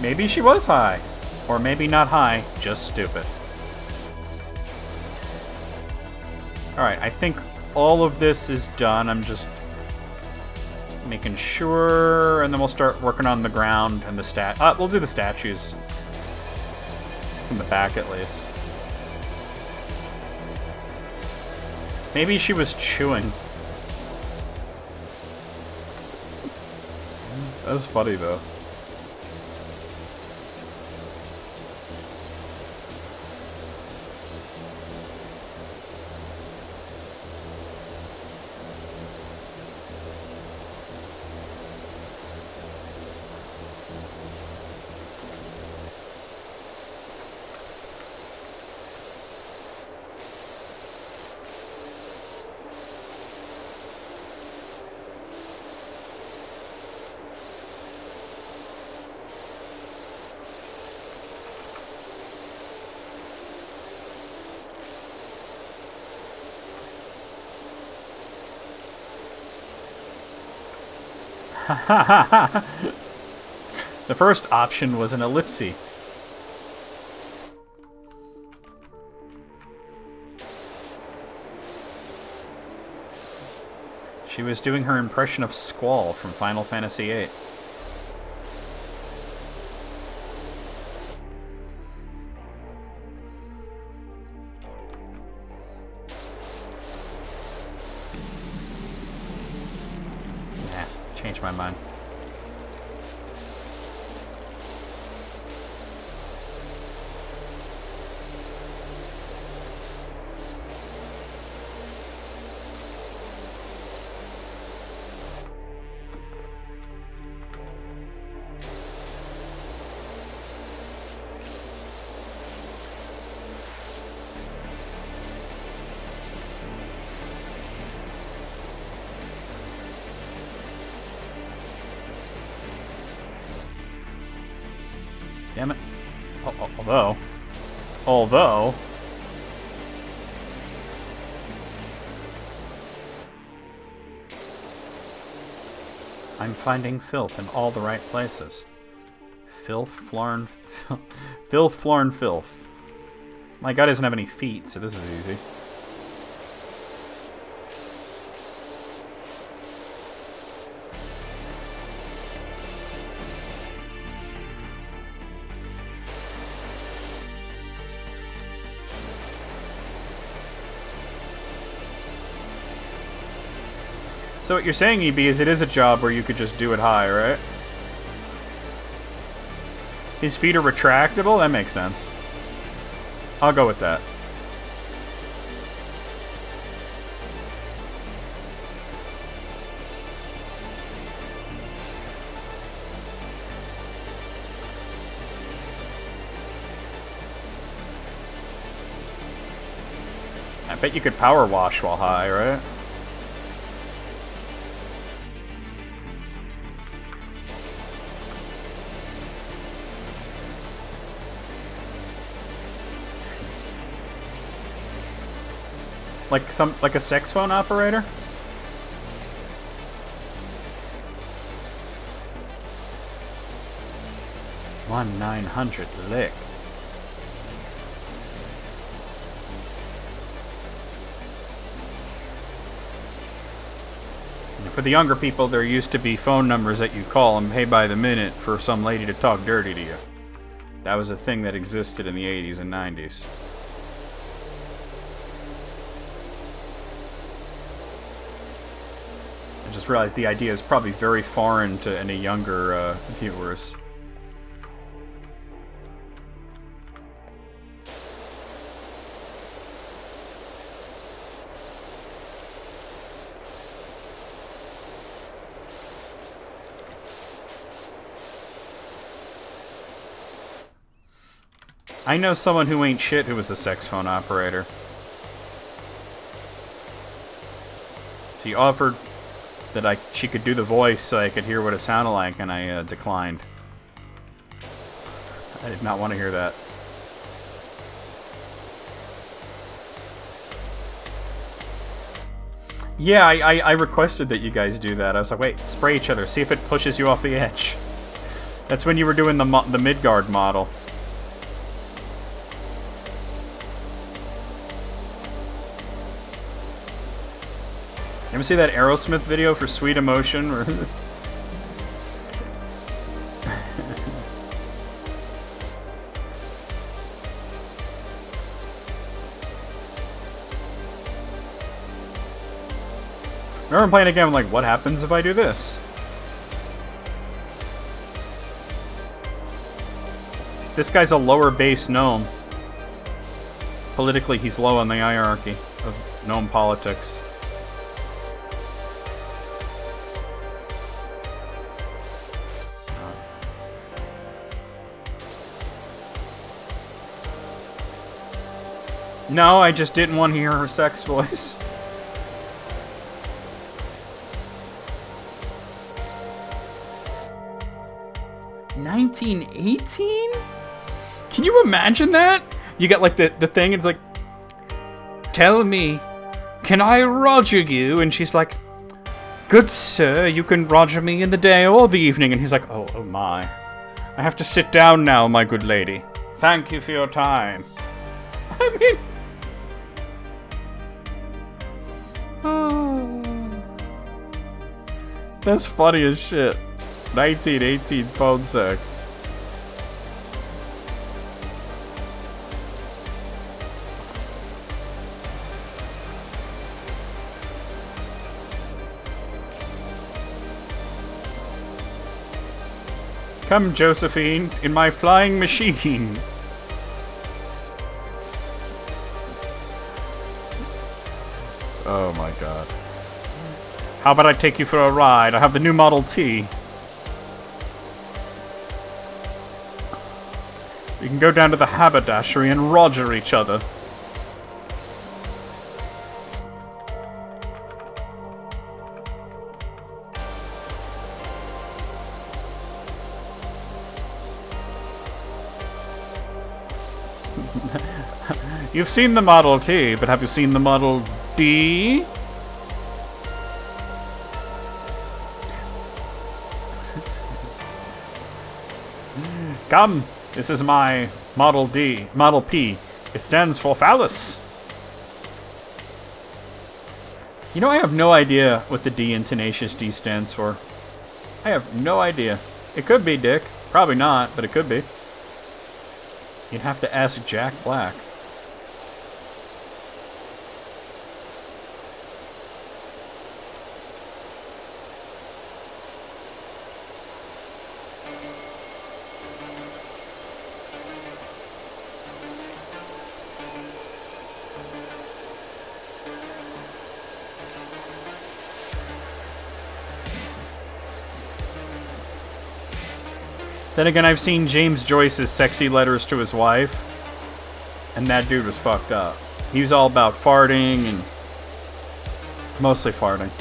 Maybe she was high. Or maybe not high, just stupid. Alright, I think all of this is done. I'm just making sure, and then we'll start working on the ground and the we'll do the statues. From the back, at least. Maybe she was chewing. That was funny, though. The first option was an ellipse. She was doing her impression of Squall from Final Fantasy VIII. My mind. Damn it. Although... I'm finding filth in all the right places. Filth, floor, and... filth, floor, and filth. My guy doesn't have any feet, so this is easy. So what you're saying, EB, is it is a job where you could just do it high, right? His feet are retractable? That makes sense. I'll go with that. I bet you could power wash while high, right? Like a sex phone operator? One 900 lick. For the younger people, there used to be phone numbers that you call and pay by the minute for some lady to talk dirty to you. That was a thing that existed in the 80s and 90s. I just realized the idea is probably very foreign to any younger viewers. I know someone who ain't shit who was a sex phone operator. She offered that she could do the voice so I could hear what it sounded like, and I declined. I did not want to hear that. Yeah, I requested that you guys do that. I was like, wait, spray each other, see if it pushes you off the edge. That's when you were doing the Midgard model. You ever see that Aerosmith video for Sweet Emotion? Remember playing a game, I'm like, what happens if I do this? This guy's a lower base gnome. Politically, he's low on the hierarchy of gnome politics. No, I just didn't want to hear her sex voice. $19.18? Can you imagine that? You got like the thing, and it's like, tell me, can I roger you? And she's like, good sir, you can roger me in the day or the evening. And he's like, oh my. I have to sit down now, my good lady. Thank you for your time. I mean... That's funny as shit. 1918 phone sex. Come, Josephine, in my flying machine. Oh my god. How about I take you for a ride? I have the new Model T. We can go down to the haberdashery and roger each other. You've seen the Model T, but have you seen the Model D? Come, this is my Model D, Model P. It stands for phallus. You know, I have no idea what the D in Tenacious D stands for. I have no idea. It could be Dick. Probably not, but it could be. You'd have to ask Jack Black. Then again, I've seen James Joyce's sexy letters to his wife, and that dude was fucked up. He was all about farting, and mostly farting.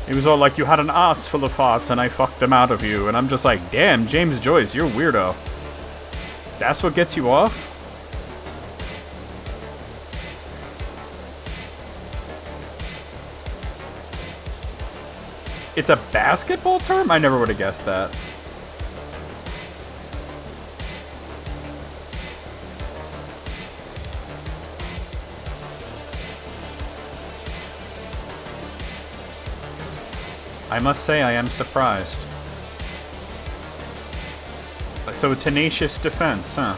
He was all like, you had an ass full of farts, and I fucked them out of you. And I'm just like, damn, James Joyce, you're a weirdo. That's what gets you off? It's a basketball term? I never would have guessed that. I must say I am surprised. So a tenacious defense, huh?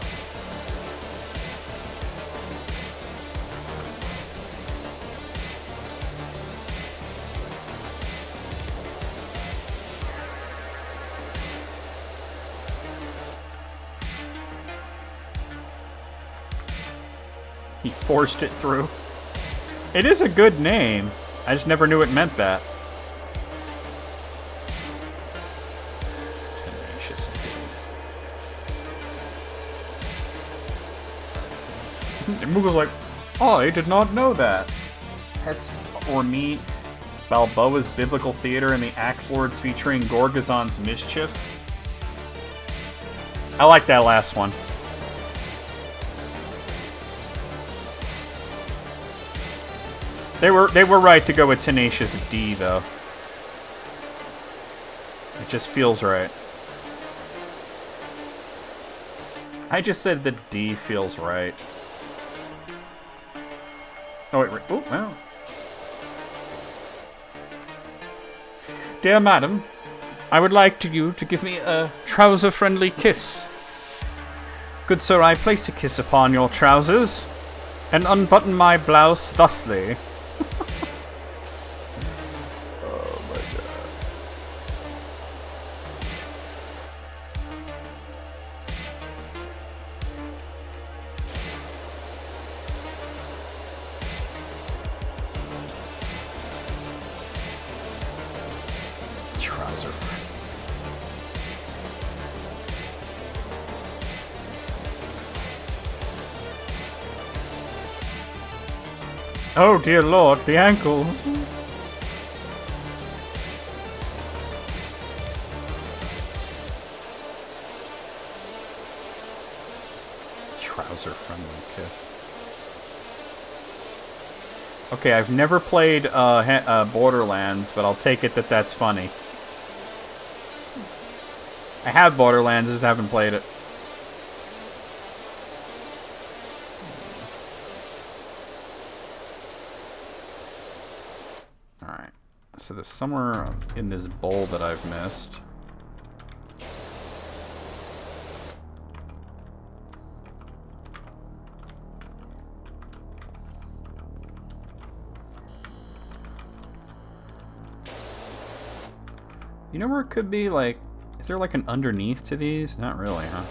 He forced it through. It is a good name. I just never knew it meant that. And Moogle's like, oh, I did not know that. Pets or Meat, Balboa's Biblical Theater, and the Axe Lords featuring Gorgazon's Mischief. I like that last one. They were right to go with Tenacious D, though. It just feels right. I just said that D feels right. Oh, wait. Oh, well. Dear madam, I would like you to give me a trouser-friendly kiss. Good sir, I place a kiss upon your trousers and unbutton my blouse thusly. Oh my god. Trouser. Oh dear lord, the ankles. Trouser-friendly kiss. Okay, I've never played Borderlands, but I'll take it that that's funny. I have Borderlands, just haven't played it. Alright, so there's somewhere in this bowl that I've missed. You know where it could be? Like, is there like an underneath to these? Not really, huh?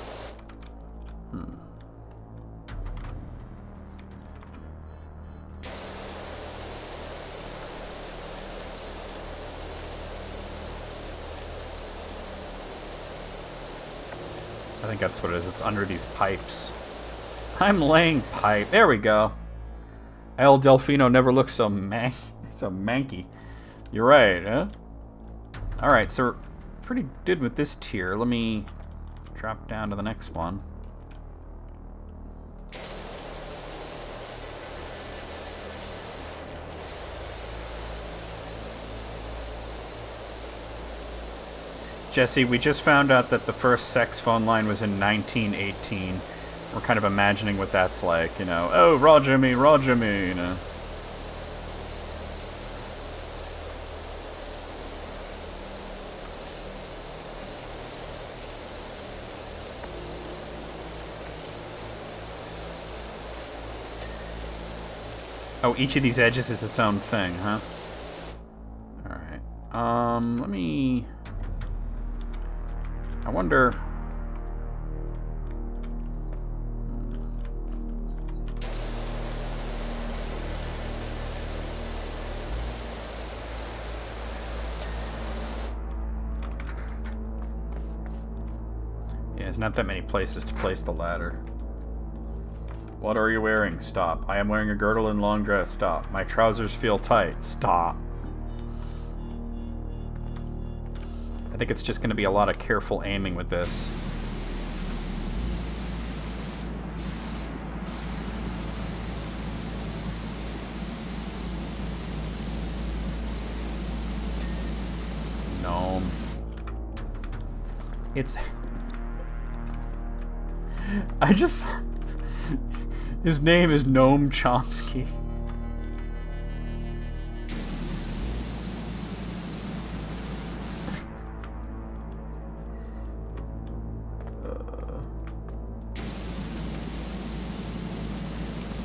I think that's what it is. It's under these pipes. I'm laying pipe. There we go. El Delfino never looked so manky. You're right, huh? Alright, so we're pretty good with this tier. Let me drop down to the next one. Jesse, we just found out that the first sex phone line was in 1918. We're kind of imagining what that's like, you know. Oh, Roger me, you know. Oh, each of these edges is its own thing, huh? Alright. Let me... I wonder... Yeah, there's not that many places to place the ladder. What are you wearing? Stop. I am wearing a girdle and long dress. Stop. My trousers feel tight. Stop. I think it's just going to be a lot of careful aiming with this. Gnome. It's... I just... His name is Noam Chomsky.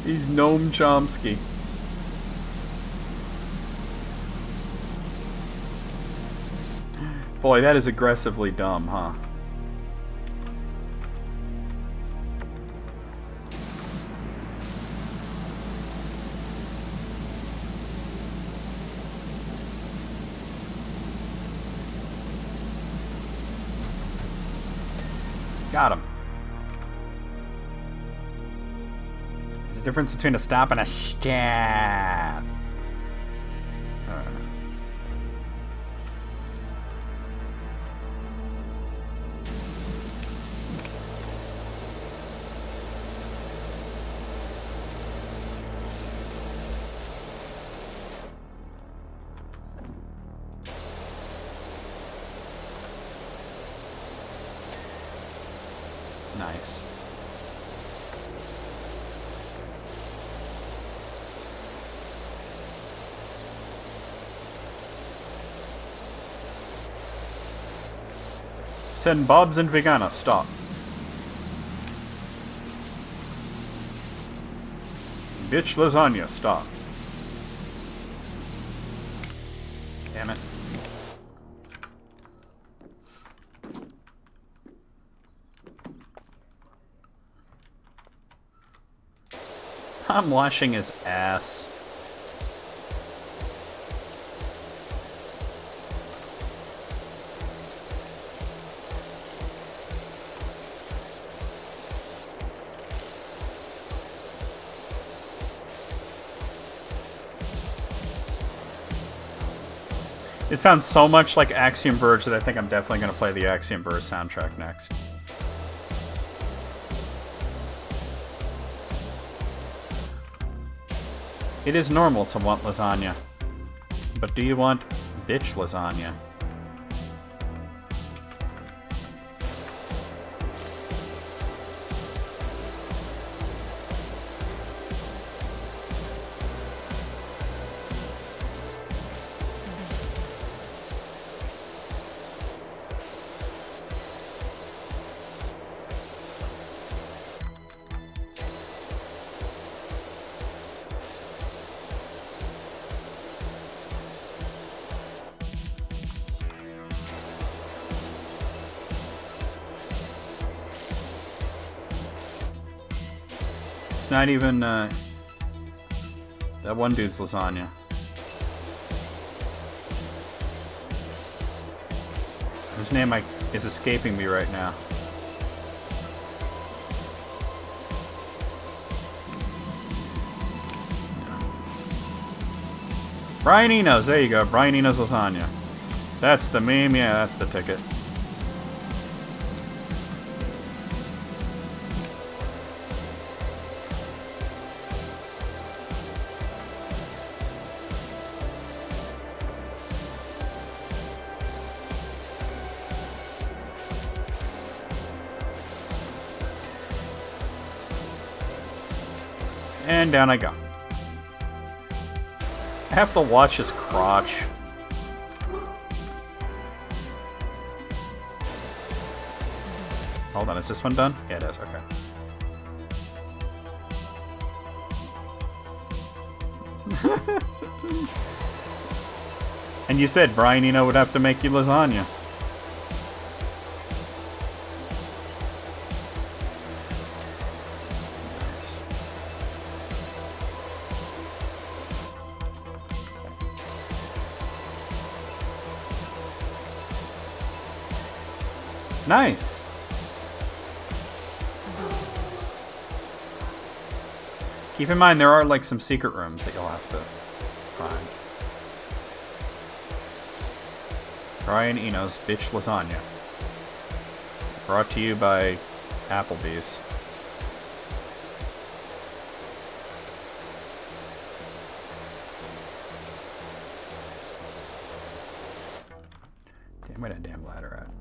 He's Noam Chomsky. Boy, that is aggressively dumb, huh? Got him. There's a difference between a stop and a stab. Nice. Send Bob's and Vegana, stop. Bitch lasagna, stop. Damn it. I'm washing his ass. It sounds so much like Axiom Verge that I think I'm definitely going to play the Axiom Verge soundtrack next. It is normal to want lasagna, but do you want bitch lasagna? Not even, that one dude's lasagna. His name is escaping me right now. Brian Eno's, there you go, Brian Eno's lasagna. That's the meme, yeah, that's the ticket. And down I go. I have to watch his crotch. Hold on, is this one done? Yeah, it is. Okay. And you said Brian Eno would have to make you lasagna. Nice. Keep in mind, there are like some secret rooms that you'll have to find. Brian Eno's Bitch Lasagna. Brought to you by Applebee's. Damn, where that damn ladder at?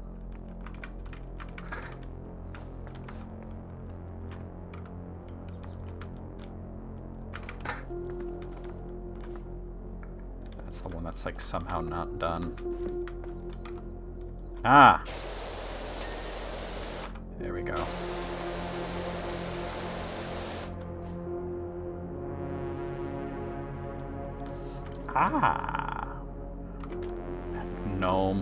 That's the one that's like somehow not done. Ah! There we go. Ah! Gnome.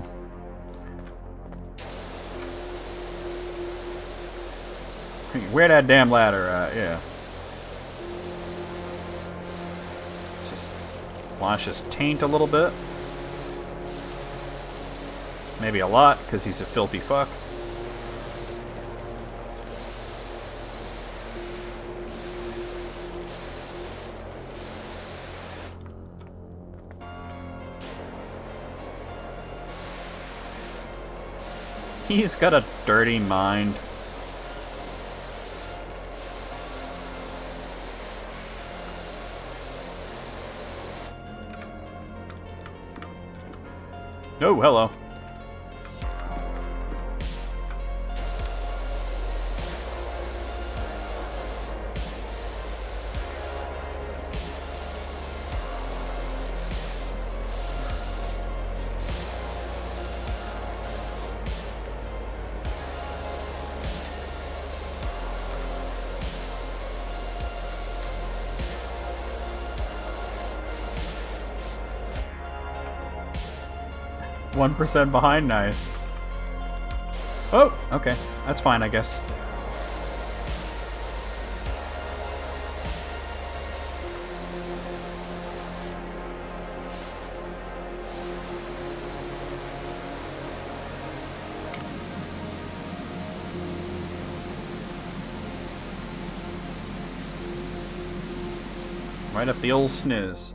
Where that damn ladder at? Yeah. Just wash his taint a little bit. Maybe a lot, because he's a filthy fuck. He's got a dirty mind. Oh, hello. One 1% behind, nice. Oh, okay. That's fine, I guess. Right up the old sniz.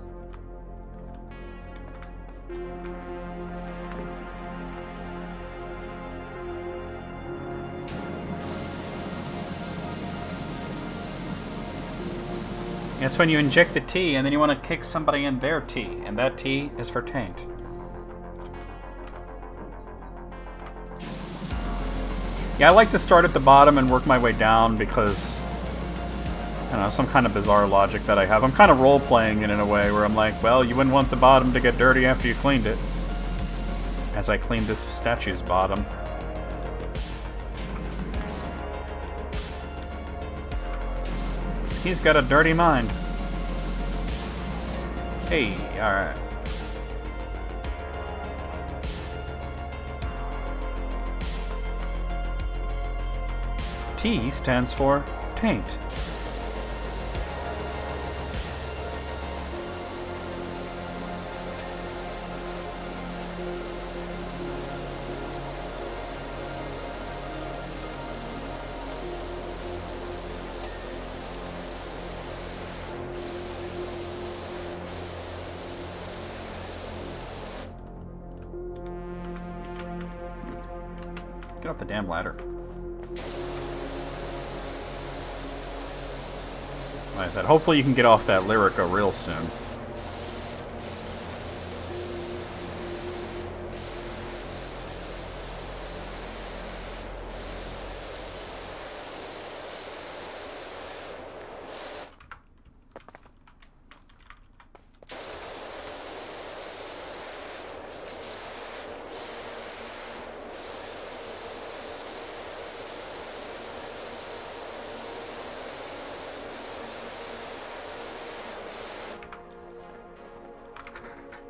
That's when you inject the tea, and then you want to kick somebody in their tea, and that tea is for taint. Yeah, I like to start at the bottom and work my way down because, I don't know, some kind of bizarre logic that I have. I'm kind of role-playing it in a way where I'm like, well, you wouldn't want the bottom to get dirty after you cleaned it. As I cleaned this statue's bottom. He's got a dirty mind. Hey, alright. T stands for taint. Get off the damn ladder. Like I said, hopefully you can get off that Lyrica real soon.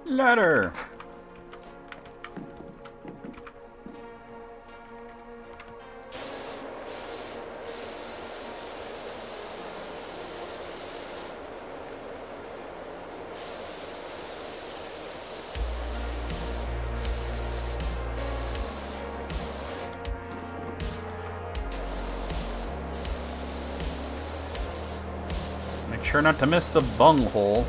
Ladder. Make sure not to miss the bunghole.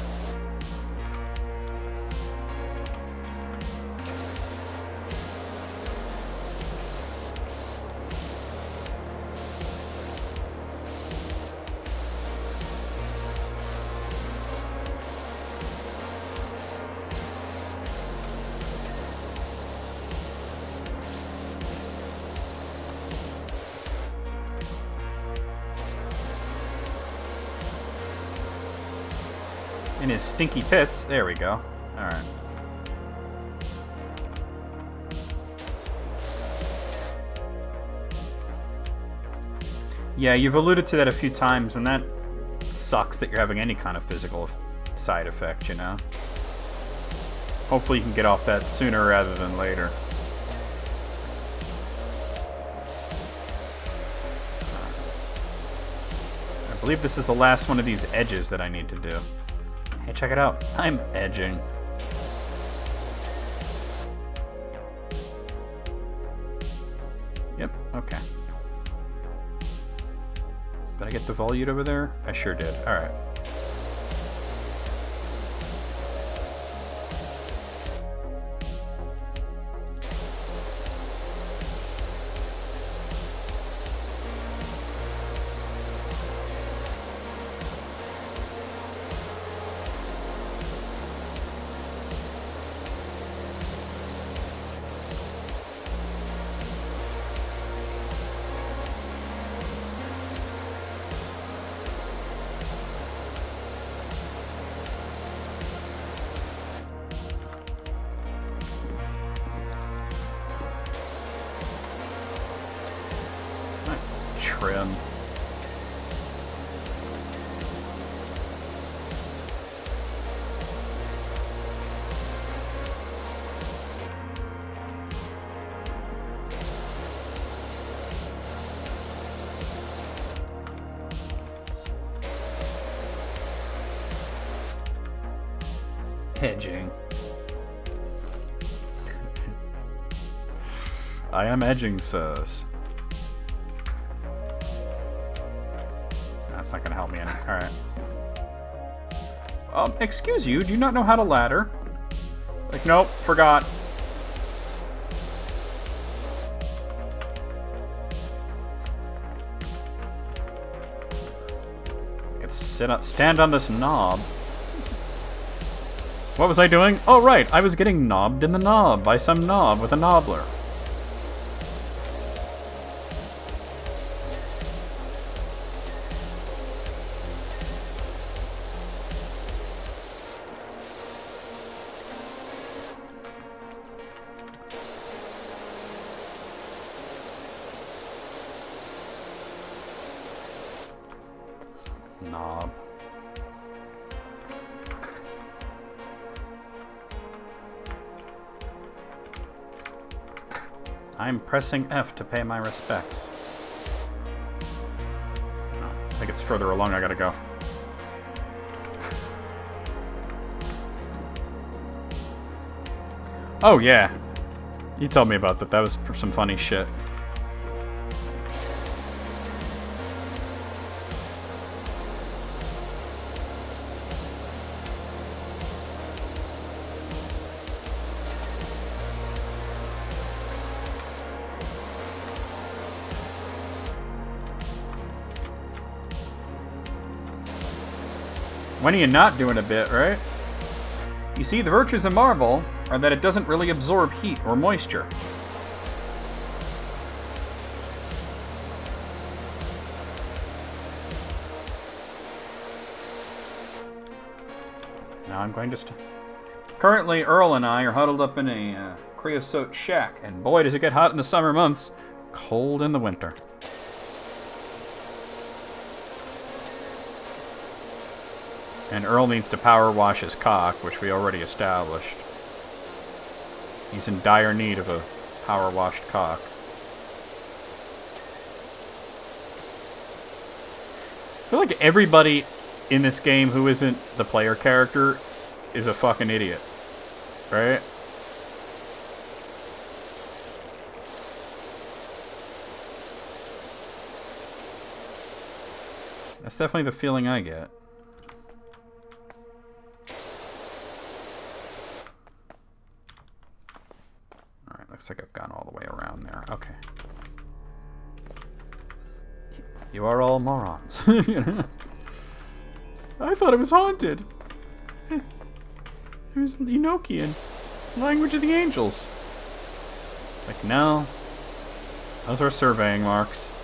In his stinky pits. There we go. Alright. Yeah, you've alluded to that a few times, and that sucks that you're having any kind of physical side effect, you know? Hopefully you can get off that sooner rather than later. I believe this is the last one of these edges that I need to do. Hey, check it out. I'm edging. Yep, okay. Did I get the volute over there? I sure did. Alright. Trim. Edging. I am edging, sirs. That's not gonna help me any. Alright. Excuse you, do you not know how to ladder? Like, nope, forgot. I could stand on this knob. What was I doing? Oh, right, I was getting knobbed in the knob by some knob with a knobbler. Knob. I'm pressing F to pay my respects. No, I think it's further along I gotta go. Oh yeah, you told me about that. That was some funny shit. When are you not doing a bit, right? You see, the virtues of marble are that it doesn't really absorb heat or moisture. Now I'm going to Currently, Earl and I are huddled up in a creosote shack, and boy does it get hot in the summer months, cold in the winter. And Earl needs to power wash his cock, which we already established. He's in dire need of a power-washed cock. I feel like everybody in this game who isn't the player character is a fucking idiot. Right? That's definitely the feeling I get. Alright, looks like I've gone all the way around there. Okay. You are all morons. I thought it was haunted. It was Enochian. Language of the angels. Like, no. Those are surveying marks.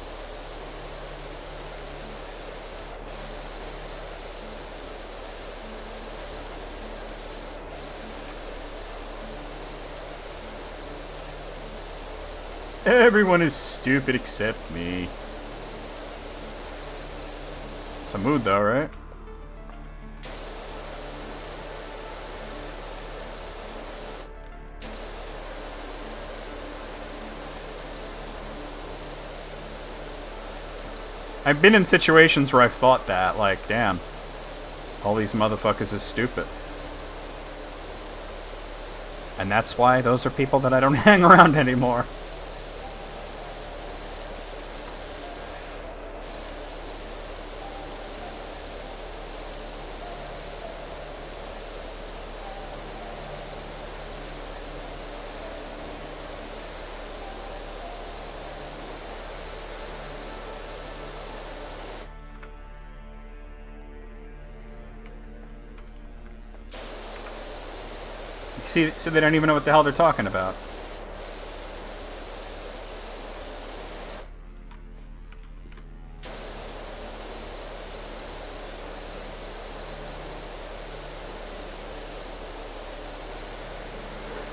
Everyone is stupid except me. It's a mood though, right? I've been in situations where I've thought that, like, damn, all these motherfuckers is stupid. And that's why those are people that I don't hang around anymore. See, so they don't even know what the hell they're talking about.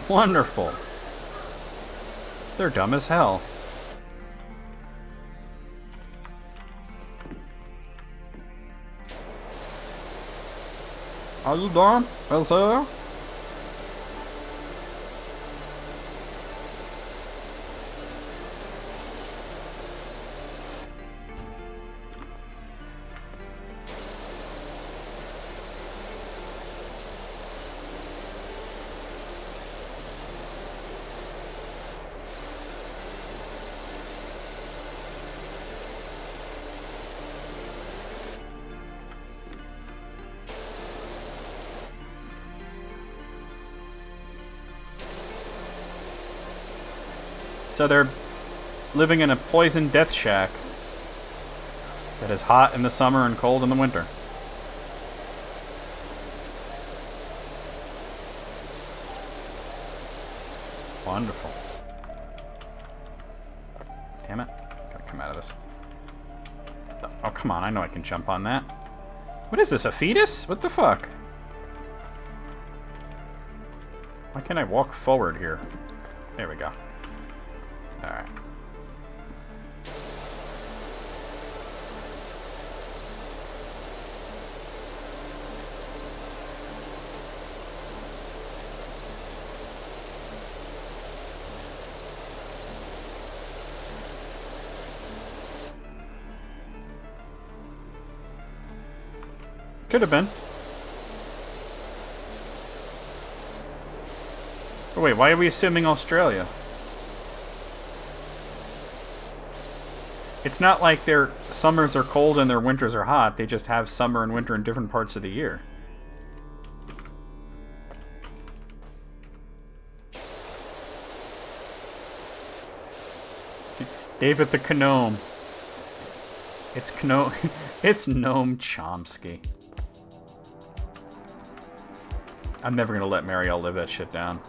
Wonderful. They're dumb as hell. Are you dumb? Well, sir? So they're living in a poison death shack that is hot in the summer and cold in the winter. Wonderful. Damn it. Gotta come out of this. Oh, come on. I know I can jump on that. What is this, a fetus? What the fuck? Why can't I walk forward here? There we go. Alright. Could have been. Oh wait, why are we assuming Australia? It's not like their summers are cold and their winters are hot. They just have summer and winter in different parts of the year. David the Gnome. It's Gnome. It's Noam Chomsky. I'm never gonna let Marielle live that shit down.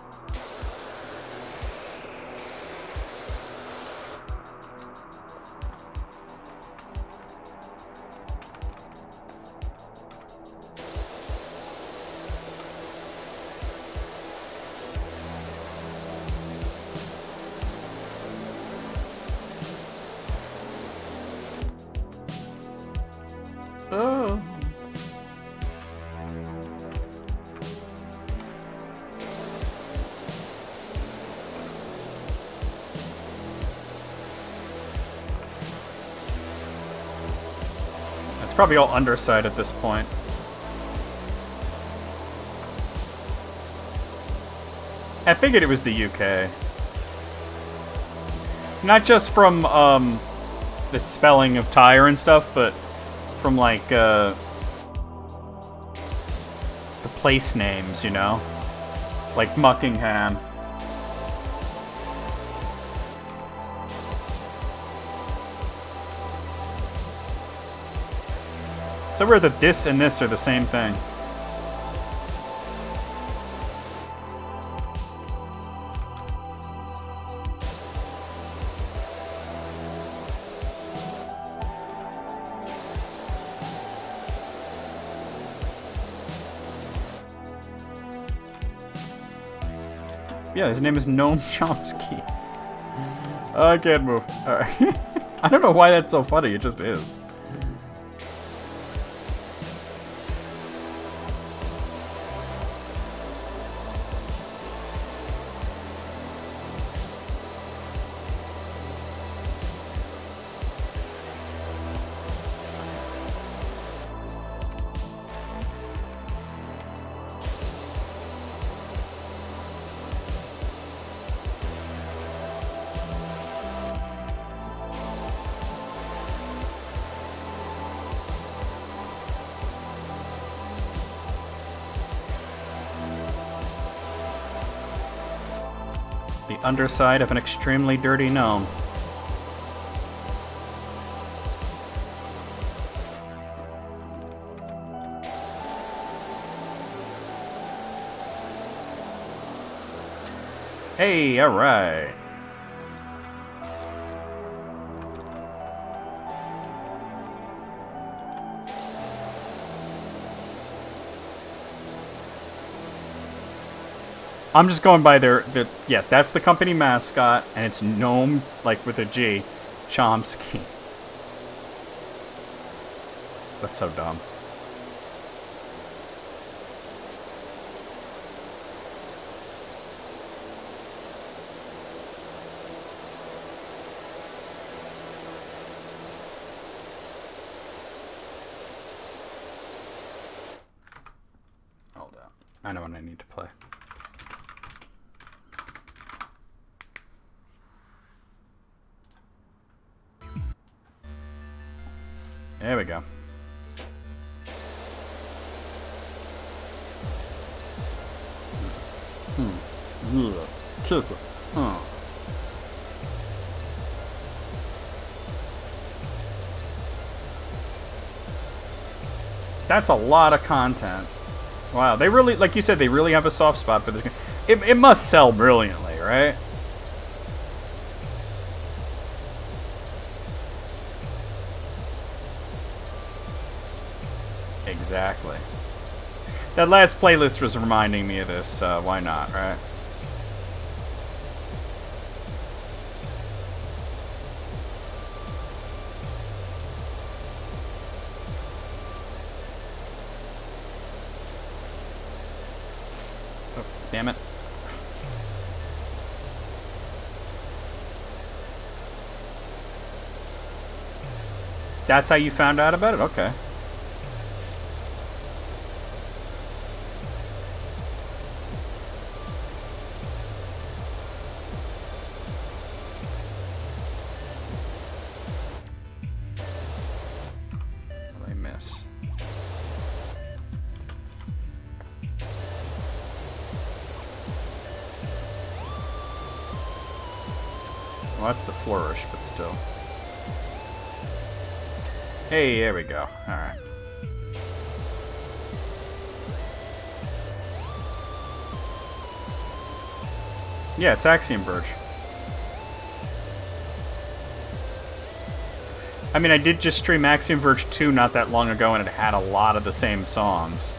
Oh. probably all underside at this point. I figured it was the UK. Not just from the spelling of tire and stuff, but from like the place names, you know? Like Muckingham. So we're that this and this are the same thing. Yeah, his name is Noam Chomsky. I can't move. Alright. I don't know why that's so funny, it just is. The underside of an extremely dirty gnome. Hey, alright. I'm just going by their yeah, that's the company mascot, and it's Gnome, like with a G, Chomsky. That's so dumb. Hold on. I know when I need to play. There we go. That's a lot of content. Wow, they really, like you said, they really have a soft spot for this game. It must sell brilliantly, right? Exactly. That last playlist was reminding me of this, why not, right? Oh, damn it. That's how you found out about it? Okay. Well, that's the flourish, but still. Hey, there we go. Alright. Yeah, it's Axiom Verge. I mean, I did just stream Axiom Verge 2 not that long ago, and it had a lot of the same songs.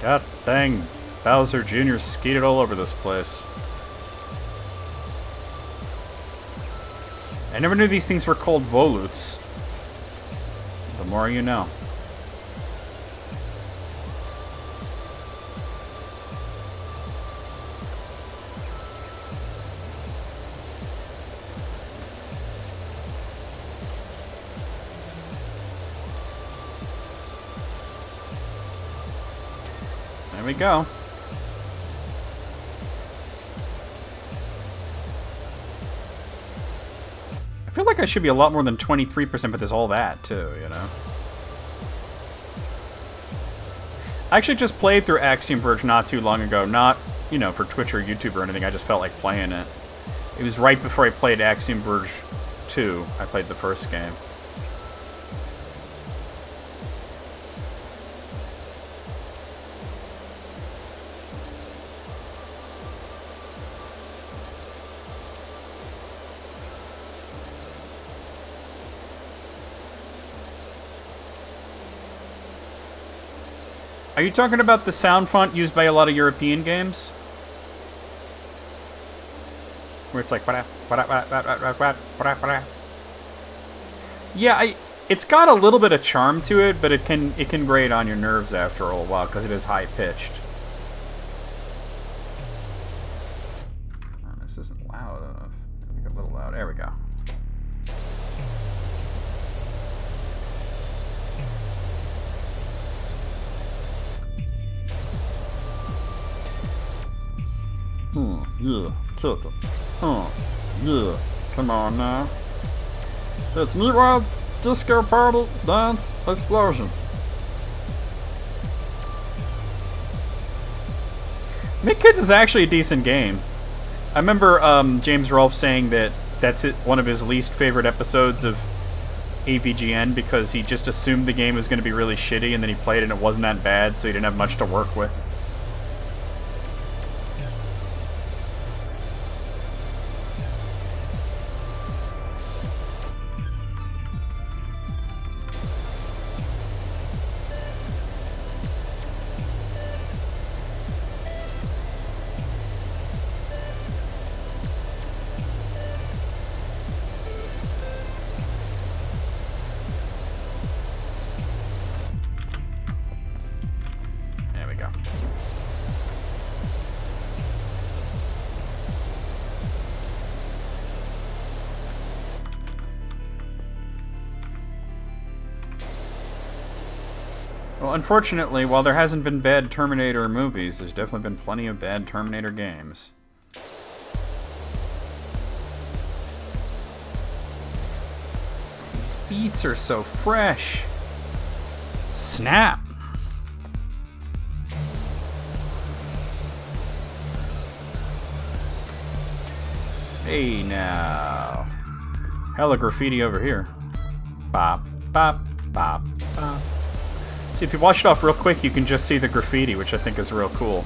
God dang, Bowser Jr. skated all over this place. I never knew these things were called volutes. The more you know. There we go. I feel like I should be a lot more than 23%, but there's all that, too, you know? I actually just played through Axiom Verge not too long ago. Not, you know, for Twitch or YouTube or anything. I just felt like playing it. It was right before I played Axiom Verge 2. I played the first game. Are you talking about the sound font used by a lot of European games? Where it's like... Yeah, it's got a little bit of charm to it, but it can grate on your nerves after a while, because it is high-pitched. Oh, this isn't loud enough. Make it a little loud. There we go. Yeah, kill them. Yeah, come on now. It's Meatwad's Disco Party Dance Explosion. Make Kids is actually a decent game. I remember James Rolfe saying that that's one of his least favorite episodes of AVGN because he just assumed the game was going to be really shitty and then he played it and it wasn't that bad, so he didn't have much to work with. Well, unfortunately, while there hasn't been bad Terminator movies, there's definitely been plenty of bad Terminator games. These beats are so fresh. Snap! Hey now. Hella graffiti over here. Bop, bop, bop, bop. See, if you wash it off real quick, you can just see the graffiti, which I think is real cool.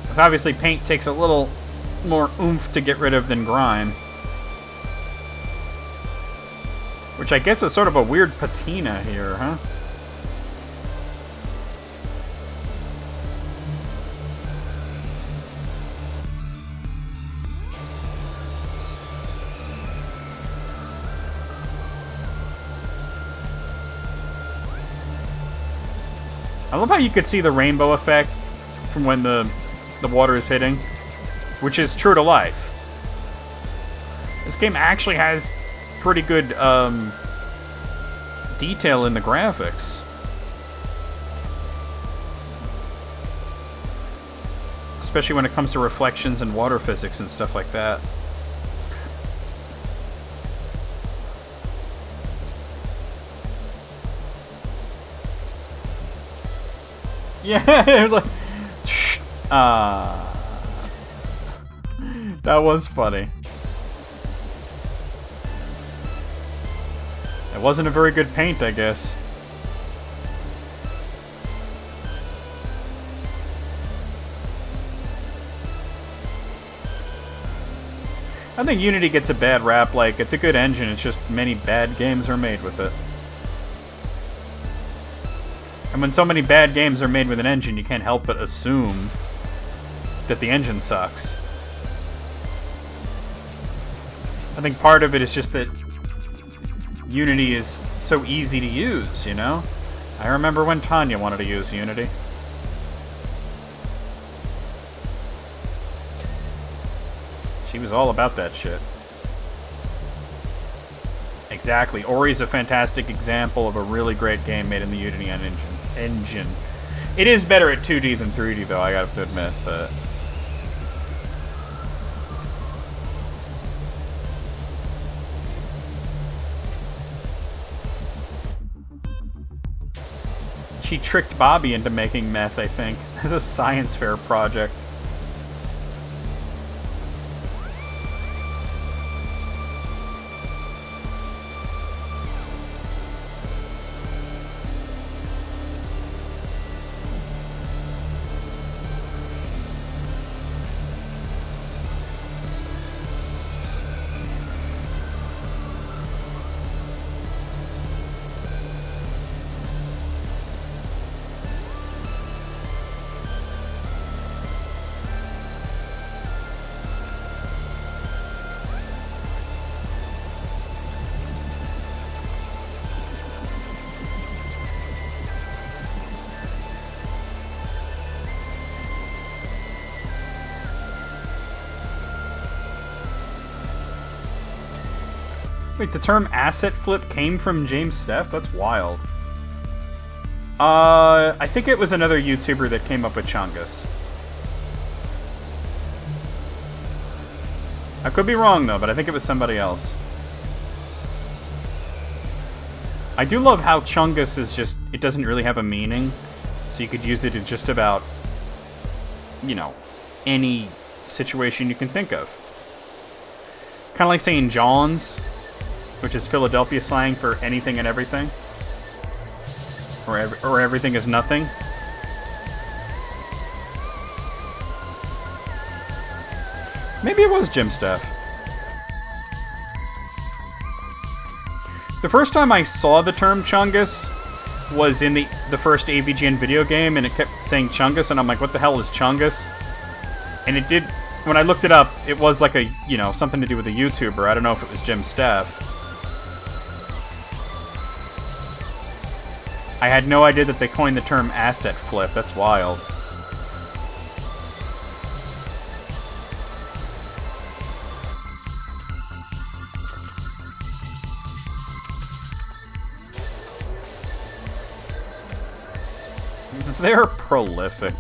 Because obviously paint takes a little more oomph to get rid of than grime. Which I guess is sort of a weird patina here, huh? I love how you could see the rainbow effect from when the water is hitting, which is true to life. This game actually has pretty good detail in the graphics. Especially when it comes to reflections and water physics and stuff like that. Yeah, it was like... That was funny. It wasn't a very good paint, I guess. I think Unity gets a bad rap, like, it's a good engine, it's just many bad games are made with it. And when so many bad games are made with an engine, you can't help but assume that the engine sucks. I think part of it is just that Unity is so easy to use, you know? I remember when Tanya wanted to use Unity. She was all about that shit. exactly. Ori's a fantastic example of a really great game made in the Unity engine. It is better at 2D than 3D, though, I have to admit, but... She tricked Bobby into making meth, I think, as a science fair project. Wait, the term asset flip came from James Steff? That's wild. I think it was another YouTuber that came up with Chungus. I could be wrong, though, but I think it was somebody else. I do love how Chungus is just... It doesn't really have a meaning, so you could use it in just about, you know, any situation you can think of. Kind of like saying Johns, which is Philadelphia slang for anything and everything. Or everything is nothing. Maybe it was Jim Steff. The first time I saw the term Chungus was in the first AVGN video game, and it kept saying Chungus, and I'm like, what the hell is Chungus? And it did, when I looked it up, it was like a, you know, something to do with a YouTuber. I don't know if it was Jim Steff. I had no idea that they coined the term asset flip. That's wild. They're prolific.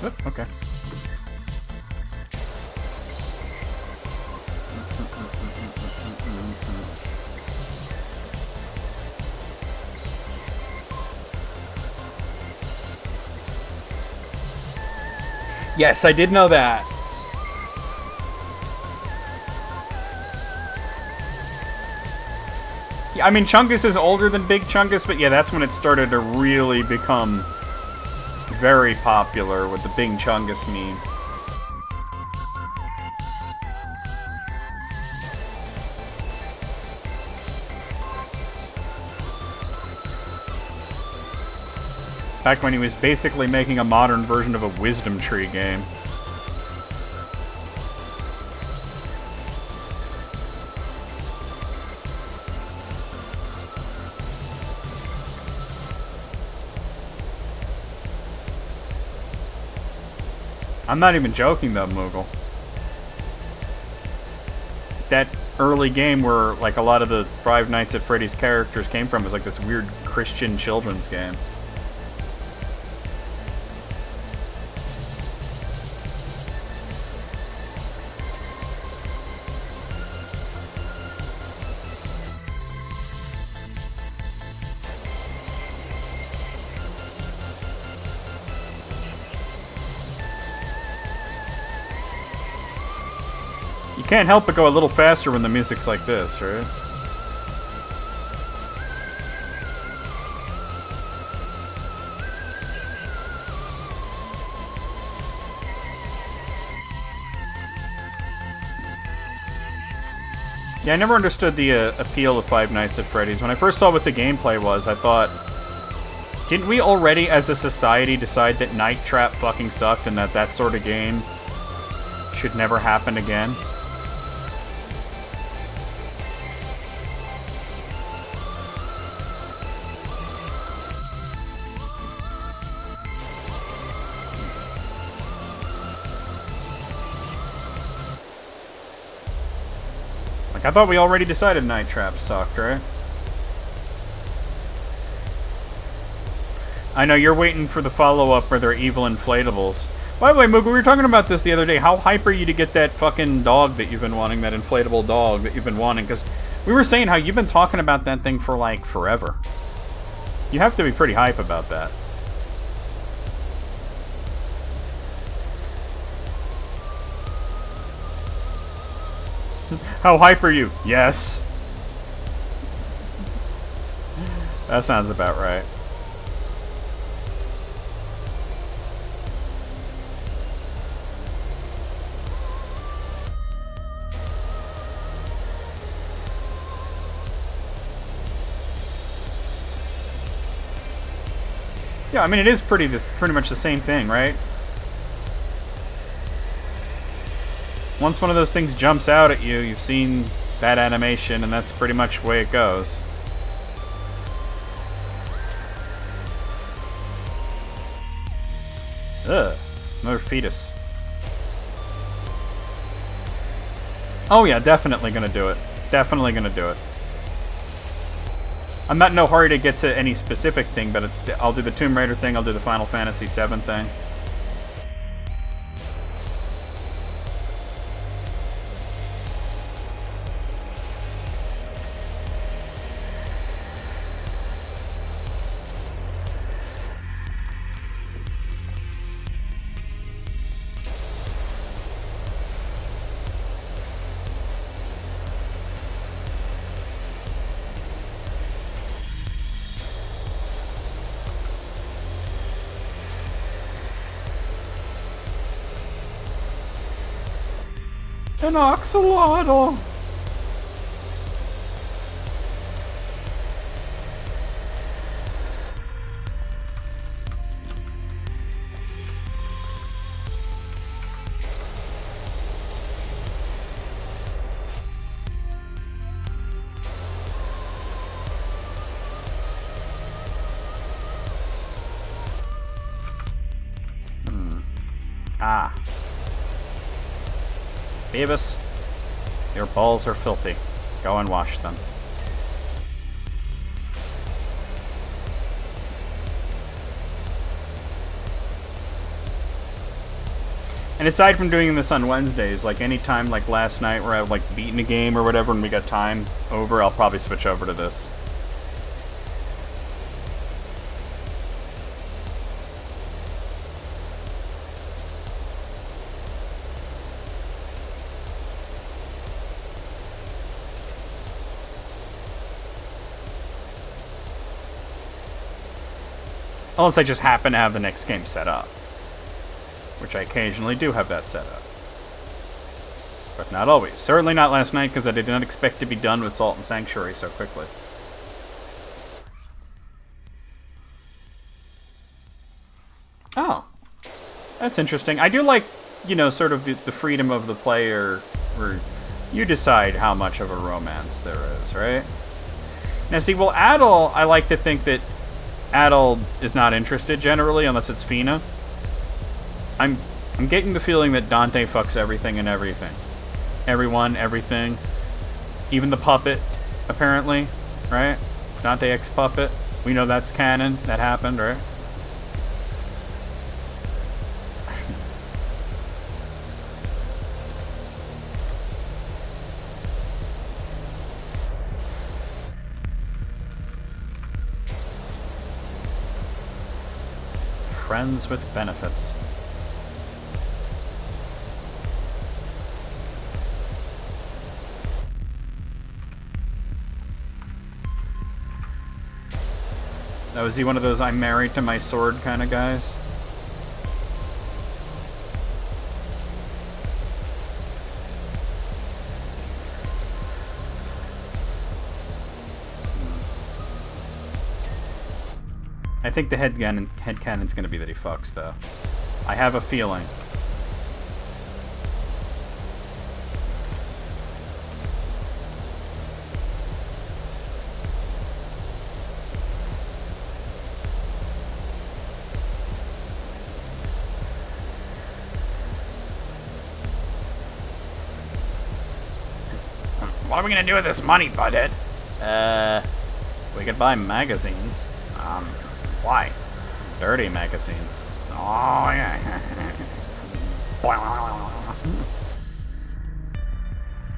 Oop, okay. Yes, I did know that. Yeah, I mean, Chungus is older than Big Chungus, but yeah, that's when it started to really become very popular with the Big Chungus meme. Back when he was basically making a modern version of a Wisdom Tree game. I'm not even joking though, Moogle. That early game where like a lot of the Five Nights at Freddy's characters came from was like this weird Christian children's game. You can't help but go a little faster when the music's like this, right? Yeah, I never understood the appeal of Five Nights at Freddy's. When I first saw what the gameplay was, I thought, didn't we already as a society decide that Night Trap fucking sucked and that sort of game should never happen again. Like, I thought we already decided Night Trap sucked, right? I know, you're waiting for the follow-up where they're evil inflatables. By the way, Moogle, we were talking about this the other day. How hype are you to get that fucking dog that you've been wanting, that inflatable dog that you've been wanting? Because we were saying how you've been talking about that thing for, like, forever. You have to be pretty hype about that. How hype are you? Yes. That sounds about right. Yeah, I mean, it is pretty much the same thing, right? Once one of those things jumps out at you, you've seen that animation, and that's pretty much the way it goes. Ugh, another fetus. Oh yeah, definitely gonna do it. Definitely gonna do it. I'm not in no hurry to get to any specific thing, but I'll do the Tomb Raider thing, I'll do the Final Fantasy VII thing. An axolotl! Ah. Beavis, your balls are filthy. Go and wash them. And aside from doing this on Wednesdays, like any time like last night where I've like beaten a game or whatever and we got time over, I'll probably switch over to this. Unless I just happen to have the next game set up. Which I occasionally do have that set up. But not always. Certainly not last night, because I did not expect to be done with Salt and Sanctuary so quickly. Oh. That's interesting. I do like, you know, sort of the freedom of the player, where you decide how much of a romance there is, right? Now see, well, Adel, I like to think that Adel is not interested generally, unless it's Fina. I'm getting the feeling that Dante fucks everything and everything. Everyone, everything. Even the puppet, apparently, right? Dante X puppet. We know that's canon. That happened, right? Friends with benefits. Now, is he one of those I'm married to my sword kind of guys? I think the headcanon's gonna be that he fucks, though. I have a feeling. what are we gonna do with this money, Butthead? We could buy magazines. Why? Dirty magazines. Oh, yeah.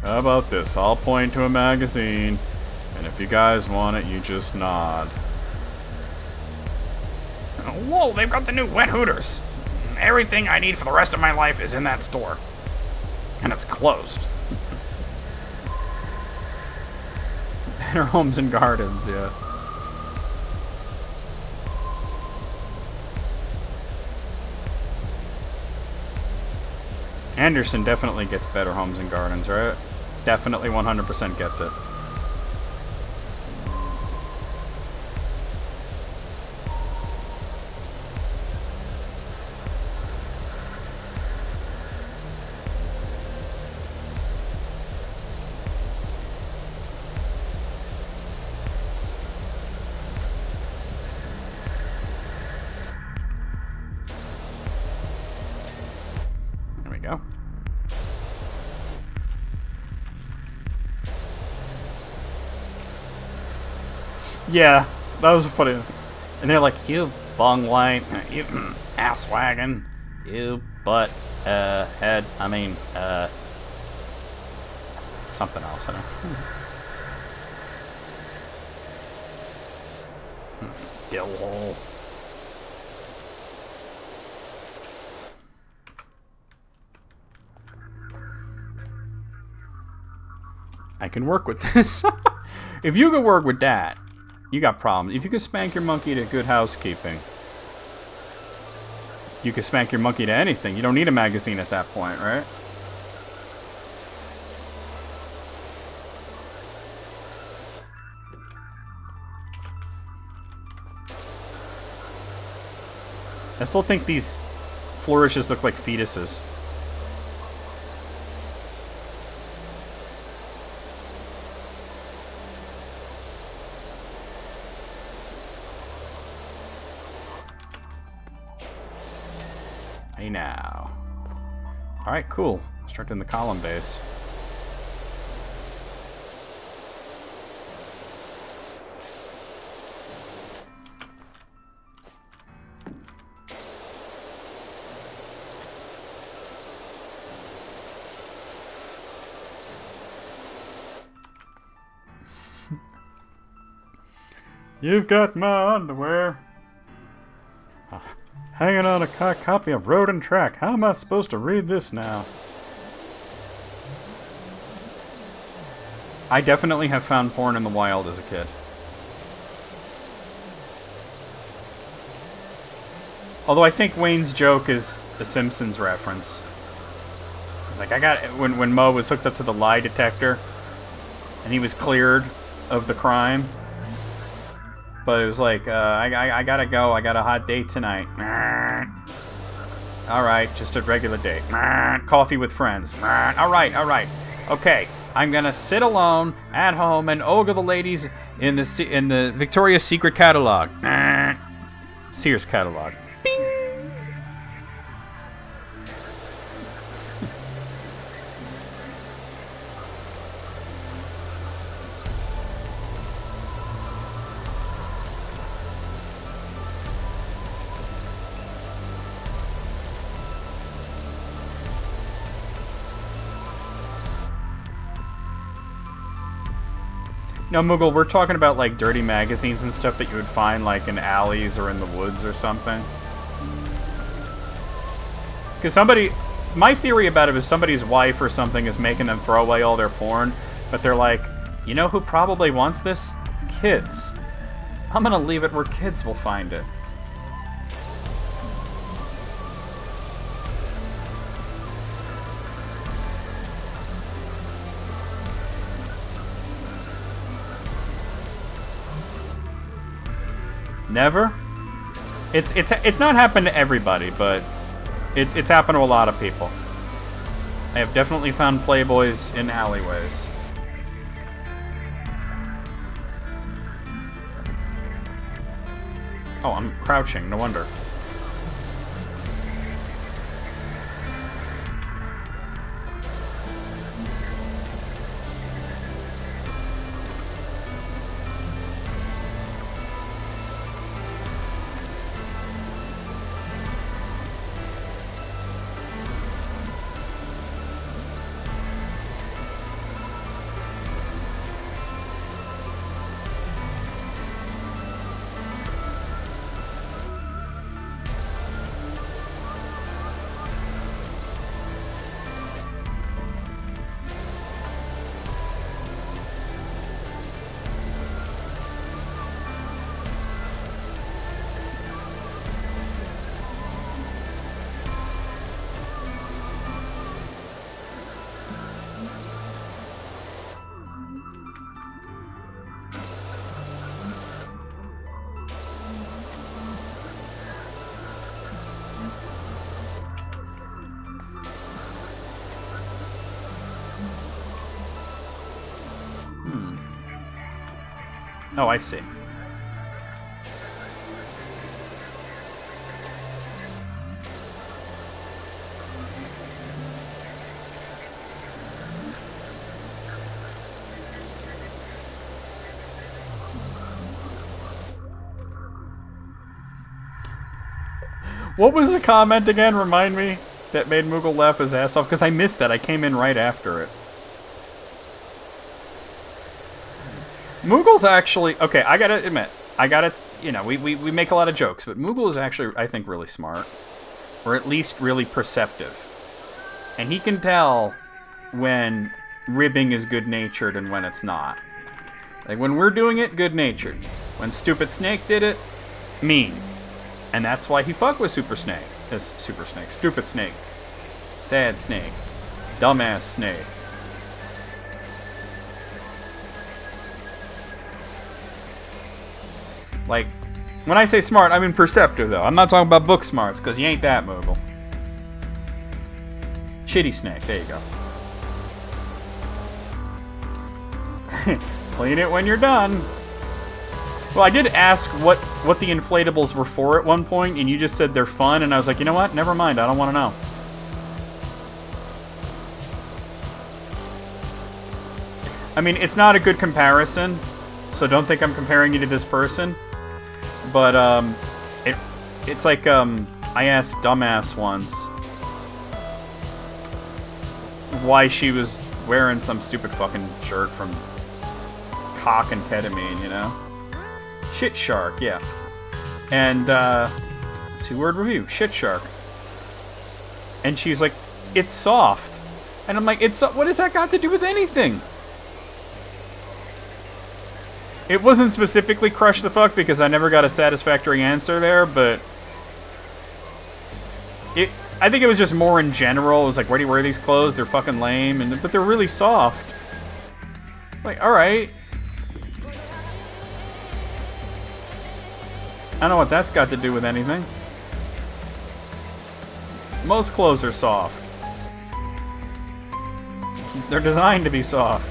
How about this? I'll point to a magazine, and if you guys want it, you just nod. Whoa, they've got the new Wet Hooters. Everything I need for the rest of my life is in that store. And it's closed. Better Homes and Gardens, yeah. Anderson definitely gets Better Homes and Gardens, right? Definitely 100% gets it. Go. Yeah, that was funny. And they're like, you bung white, you ass wagon, you butt head, I mean, something else, I don't know. Dill hole. I can work with this. If you could work with that, you got problems. If you could spank your monkey to good housekeeping, you could spank your monkey to anything. You don't need a magazine at that point, right? I still think these flourishes look like fetuses. Hey now. Alright, cool. Start doing the column base. You've got my underwear. Hanging on a copy of Road and Track. How am I supposed to read this now? I definitely have found porn in the wild as a kid. Although I think Wayne's joke is a Simpsons reference. It's like, I got when Mo was hooked up to the lie detector and he was cleared of the crime. But it was like, I gotta go. I got a hot date tonight. All right, just a regular date. Coffee with friends. All right. Okay, I'm gonna sit alone at home and ogre the ladies in the Victoria's Secret catalog. Sears catalog. Bing. No, Moogle, we're talking about, like, dirty magazines and stuff that you would find, like, in alleys or in the woods or something. Because somebody... My theory about it is somebody's wife or something is making them throw away all their porn, but they're like, you know who probably wants this? Kids. I'm gonna leave it where kids will find it. Never? It's not happened to everybody, but it's happened to a lot of people. I have definitely found Playboys in alleyways. Oh, I'm crouching, no wonder. Oh, I see. What was the comment again? Remind me. That made Moogle laugh his ass off? Because I missed that. I came in right after it. Moogle's actually... Okay, I gotta admit. You know, we make a lot of jokes, but Moogle is actually, I think, really smart. Or at least really perceptive. And he can tell when ribbing is good-natured and when it's not. Like, when we're doing it, good-natured. When Stupid Snake did it, mean. And that's why he fucked with Super Snake. Stupid Snake. Sad Snake. Dumbass Snake. Like, when I say smart, I mean perceptive, though. I'm not talking about book smarts, because you ain't that, Moogle. Shitty Snake. There you go. Clean it when you're done. Well, I did ask what the inflatables were for at one point, and you just said they're fun, and I was like, you know what? Never mind, I don't want to know. I mean, it's not a good comparison, so don't think I'm comparing you to this person. But, it's like, I asked Dumbass once why she was wearing some stupid fucking shirt from Cock and Ketamine, you know? Shit Shark, yeah. And, 2-word review, Shit Shark. And she's like, it's soft. And I'm like, what has that got to do with anything? It wasn't specifically Crush the Fuck because I never got a satisfactory answer there, but... I think it was just more in general. It was like, why do you wear these clothes? They're fucking lame, but they're really soft. Like, alright. I don't know what that's got to do with anything. Most clothes are soft. They're designed to be soft.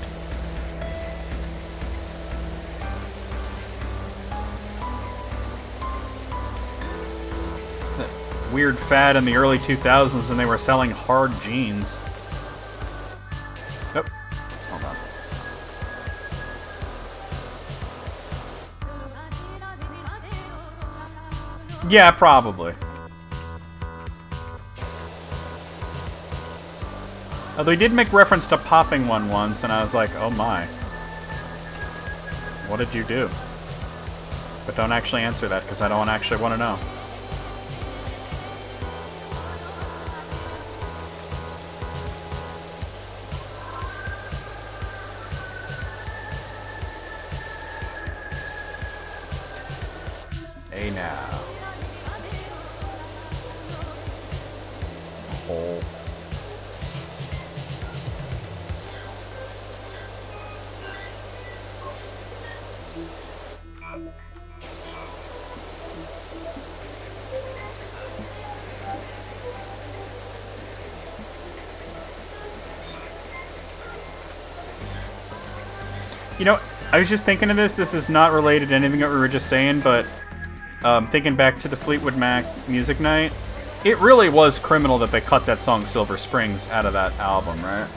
That weird fad in the early 2000s and they were selling hard jeans. Yep. Hold on. Yeah, probably. Although he did make reference to popping one once, and I was like, oh my. What did you do? But don't actually answer that, because I don't actually want to know. Hey now. Hole. You know, I was just thinking of this. This is not related to anything that we were just saying, but thinking back to the Fleetwood Mac music night, it really was criminal that they cut that song Silver Springs out of that album, right?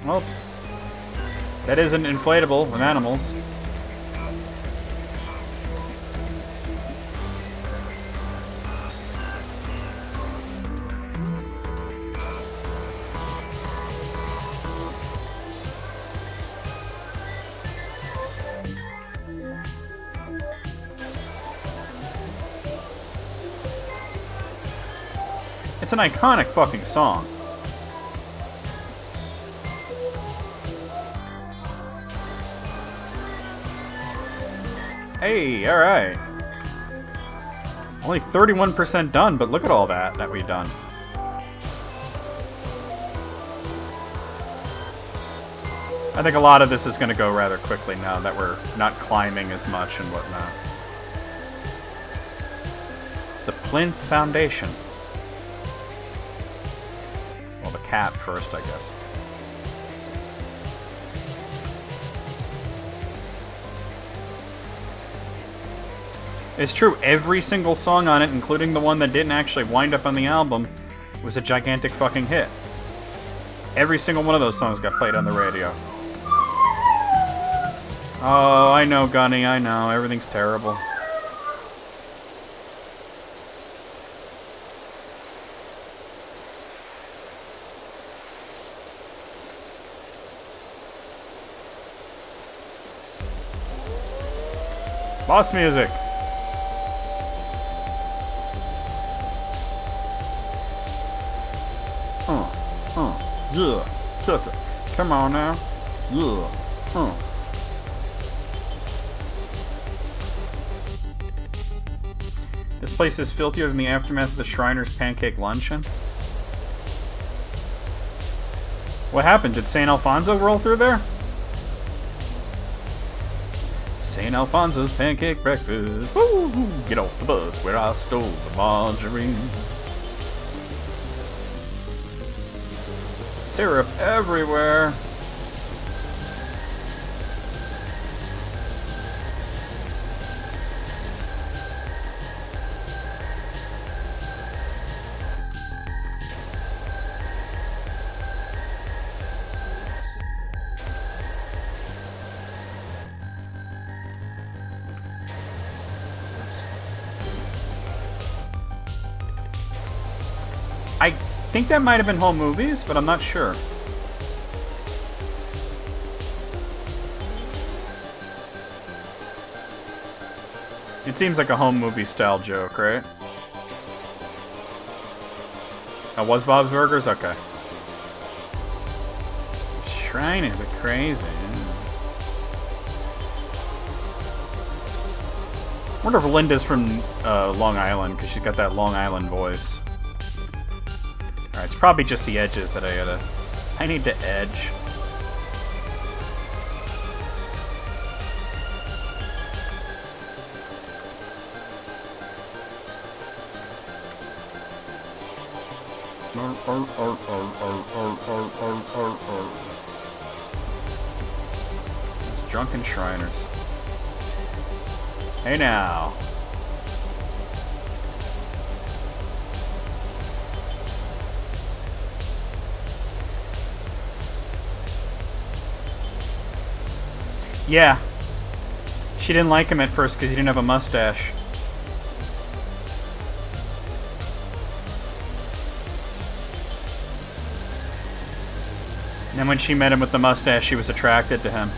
Well, that is an inflatable with animals. It's an iconic fucking song. Hey, alright. Only 31% done, but look at all that we've done. I think a lot of this is going to go rather quickly now that we're not climbing as much and whatnot. The Plinth Foundation. Well, the cap first, I guess. It's true, every single song on it, including the one that didn't actually wind up on the album, was a gigantic fucking hit. Every single one of those songs got played on the radio. Oh, I know, Gunny, I know. Everything's terrible. Boss music! Yeah, check it. Come on now. Yeah, This place is filthier than the aftermath of the Shriners Pancake Luncheon. What happened? Did St. Alfonso roll through there? St. Alfonso's Pancake Breakfast. Woo! Get off the bus where I stole the margarine. Syrup everywhere. I think that might have been home movies, but I'm not sure. It seems like a home movie style joke, right? That was Bob's Burgers? Okay. Shriners are crazy. I wonder if Linda's from Long Island, because she's got that Long Island voice. Alright, it's probably just the edges that I need to edge. It's drunken Shriners. Hey now. Yeah. She didn't like him at first because he didn't have a mustache. And then when she met him with the mustache, she was attracted to him.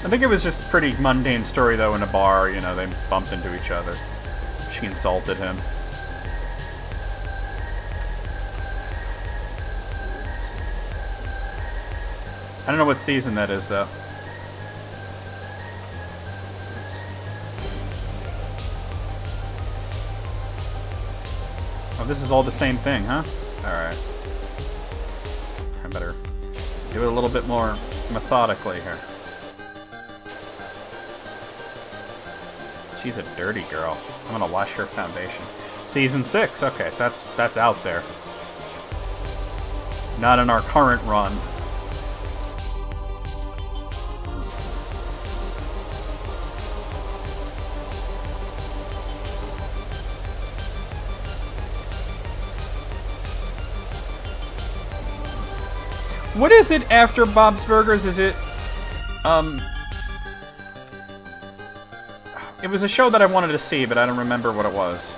I think it was just a pretty mundane story, though, in a bar. You know, they bumped into each other. She insulted him. I don't know what season that is, though. Oh, this is all the same thing, huh? Alright. I better do it a little bit more methodically here. She's a dirty girl. I'm gonna wash her foundation. Season 6, okay, so that's out there. Not in our current run. What is it after Bob's Burgers? Is it, it was a show that I wanted to see, but I don't remember what it was.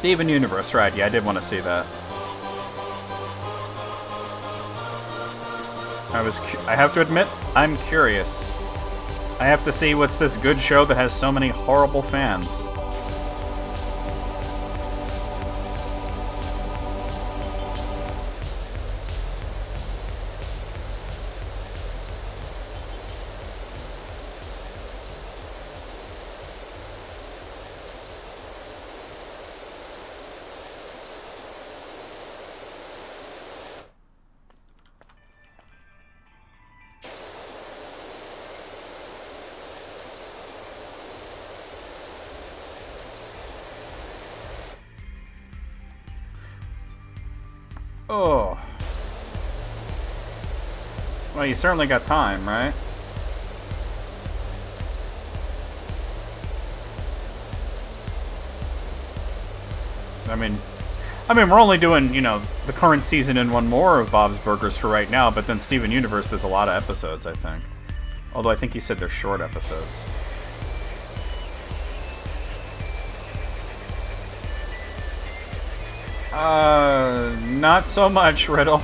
Steven Universe, right, yeah, I did want to see that. I have to admit, I'm curious. I have to see what's this good show that has so many horrible fans. Oh. Well, you certainly got time, right? I mean, we're only doing, you know, the current season and one more of Bob's Burgers for right now, but then Steven Universe, there's a lot of episodes, I think. Although I think you said they're short episodes. Not so much, Riddle.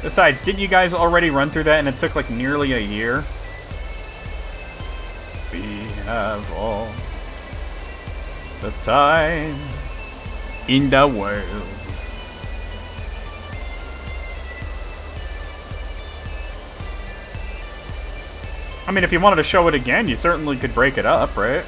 Besides, didn't you guys already run through that and it took like nearly a year? We have all the time in the world. I mean, if you wanted to show it again, you certainly could break it up, right?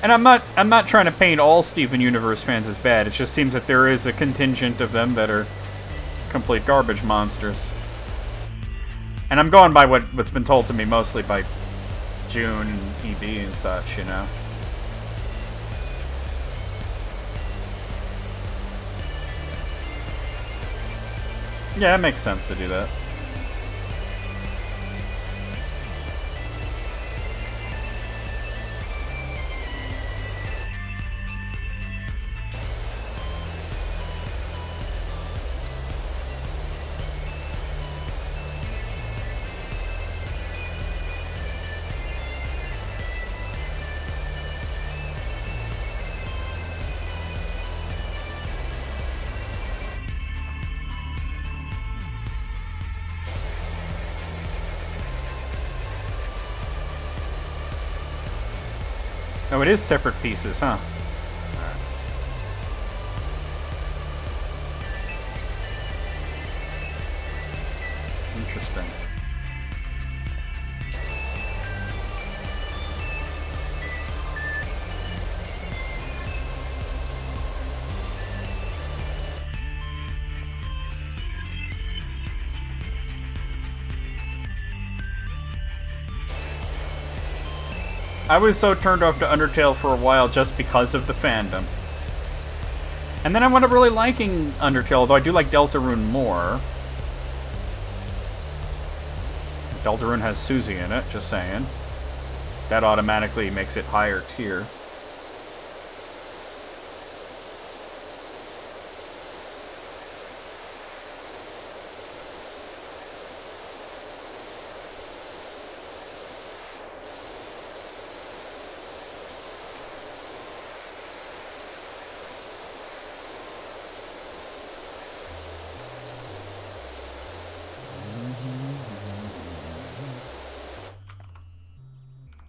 And I'm not trying to paint all Steven Universe fans as bad. It just seems that there is a contingent of them that are complete garbage monsters. And I'm going by what's been told to me mostly by June and EB and such, you know. Yeah, it makes sense to do that. Oh, it is separate pieces, huh? Interesting. I was so turned off to Undertale for a while just because of the fandom. And then I wound up really liking Undertale, although I do like Deltarune more. Deltarune has Susie in it, just saying. That automatically makes it higher tier.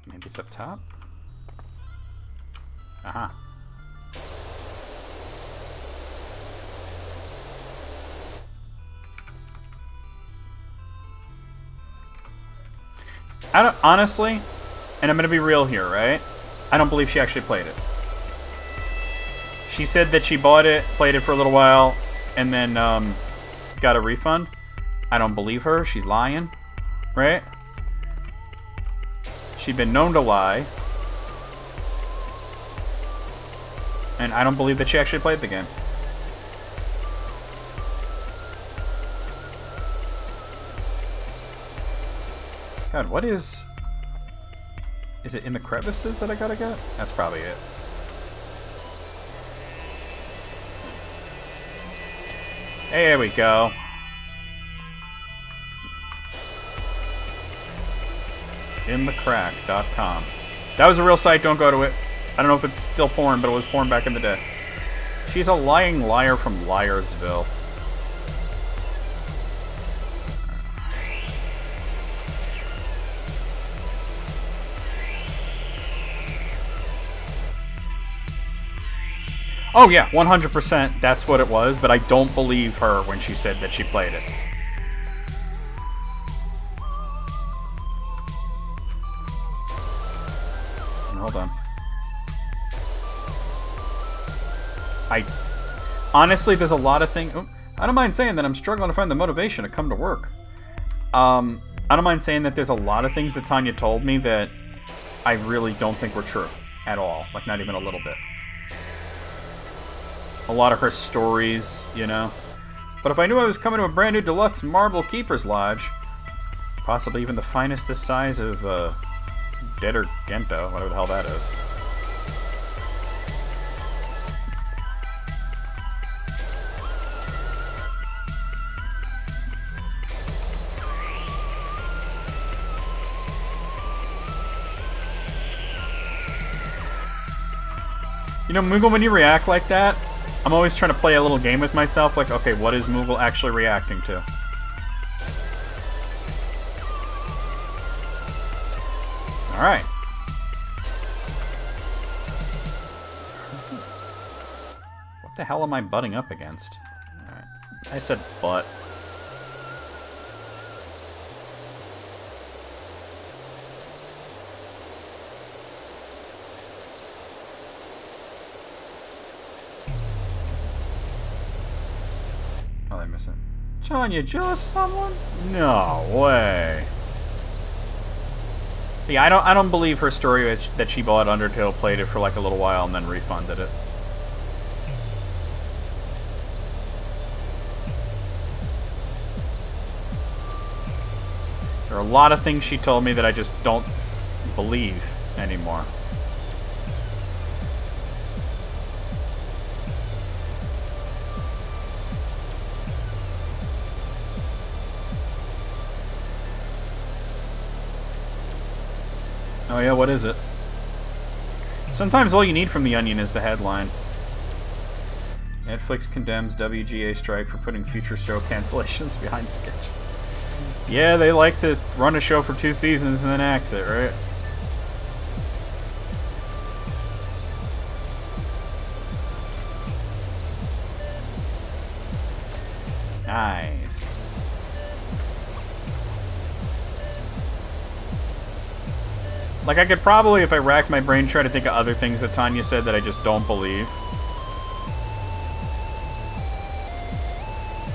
Maybe it's up top? Uh-huh. I don't, honestly, and I'm gonna be real here, right? I don't believe she actually played it. She said that she bought it, played it for a little while, and then got a refund. I don't believe her. She's lying, right? She'd been known to lie. And I don't believe that she actually played the game. God, what is... Is it in the crevices that I gotta get? That's probably it. There we go. InTheCrack.com. That was a real site, don't go to it. I don't know if it's still porn, but it was porn back in the day. She's a lying liar from Liarsville. Oh yeah, 100% that's what it was, but I don't believe her when she said that she played it. Hold on. I honestly, there's a lot of things. Oh, I don't mind saying that I'm struggling to find the motivation to come to work. I don't mind saying that there's a lot of things that Tanya told me that I really don't think were true at all. Like, not even a little bit. A lot of her stories, you know. But if I knew I was coming to a brand new deluxe marble keeper's lodge, possibly even the finest this size of Deader Gento, whatever the hell that is. You know, Moogle, when you react like that, I'm always trying to play a little game with myself, like, okay, what is Moogle actually reacting to? Alright. What the hell am I butting up against? Alright. I said butt. Oh, I miss it. Tanya, jealous of someone? No way. Yeah, I don't believe her story that she bought Undertale, played it for like a little while, and then refunded it. There are a lot of things she told me that I just don't believe anymore. Oh yeah, what is it? Sometimes all you need from The Onion is the headline. Netflix condemns WGA strike for putting future show cancellations behind sketch. Yeah, they like to run a show for 2 seasons and then axe it, right? Nice. Like, I could probably, if I racked my brain, try to think of other things that Tanya said that I just don't believe.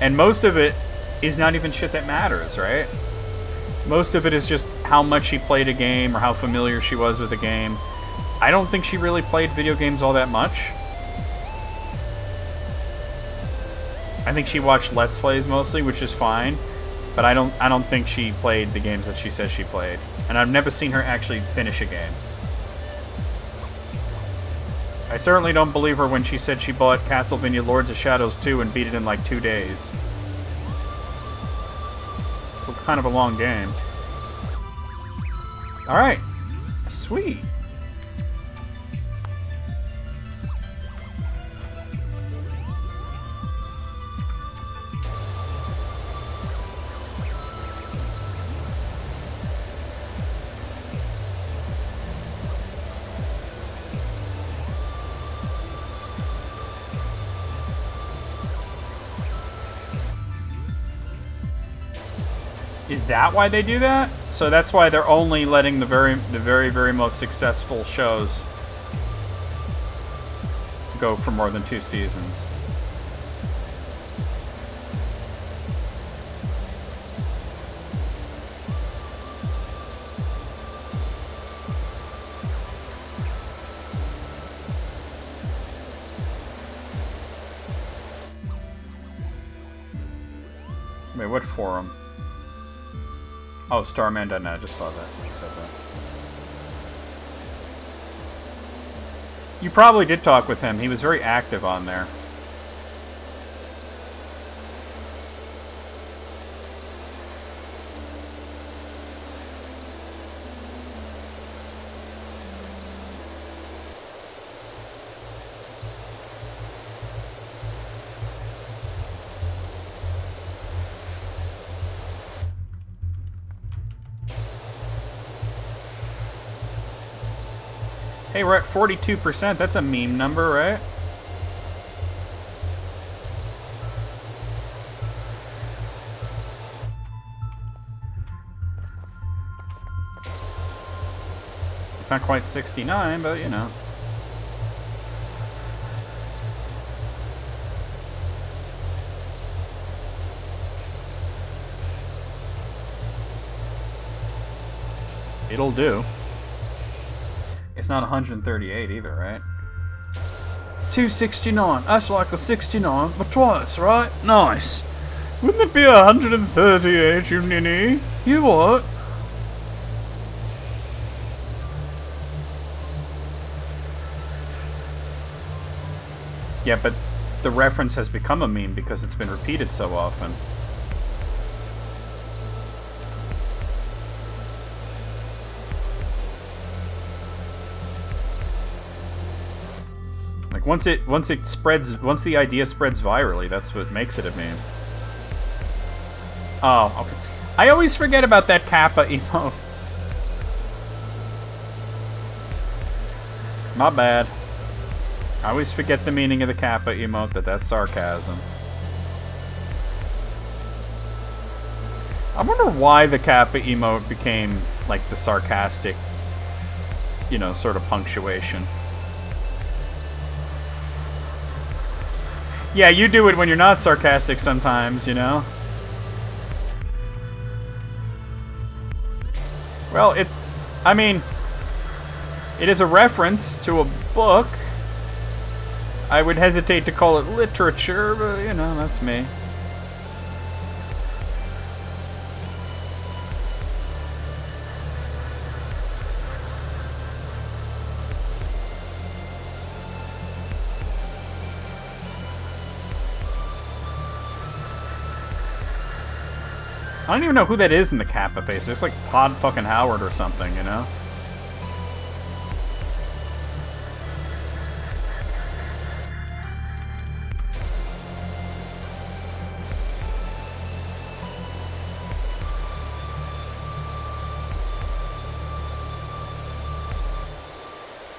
And most of it is not even shit that matters, right? Most of it is just how much she played a game or how familiar she was with a game. I don't think she really played video games all that much. I think she watched Let's Plays mostly, which is fine. But I don't think she played the games that she says she played. And I've never seen her actually finish a game. I certainly don't believe her when she said she bought Castlevania Lords of Shadows 2 and beat it in like 2 days. So it's kind of a long game. Alright. Sweet. Is that why they do that? So that's why they're only letting the very most successful shows go for more than 2 seasons. Wait, what forum? Oh, Starman.net, I just saw that. You said that. You probably did talk with him. He was very active on there. Hey, we're at 42%. That's a meme number, right? It's not quite 69, but you know. It'll do. It's not 138 either, right? 269. That's like a 69, but twice, right? Nice. Wouldn't it be 138, you ninny? You what? Yeah, but the reference has become a meme because it's been repeated so often. Like once the idea spreads virally, that's what makes it a meme. Oh, okay. I always forget about that Kappa emote. My bad. I always forget the meaning of the Kappa emote, that's sarcasm. I wonder why the Kappa emote became, like, the sarcastic, you know, sort of punctuation. Yeah, you do it when you're not sarcastic sometimes, you know? Well, I mean, it is a reference to a book. I would hesitate to call it literature, but, you know, that's me. I don't even know who that is in the Kappa face. It's like Todd fucking Howard or something, you know?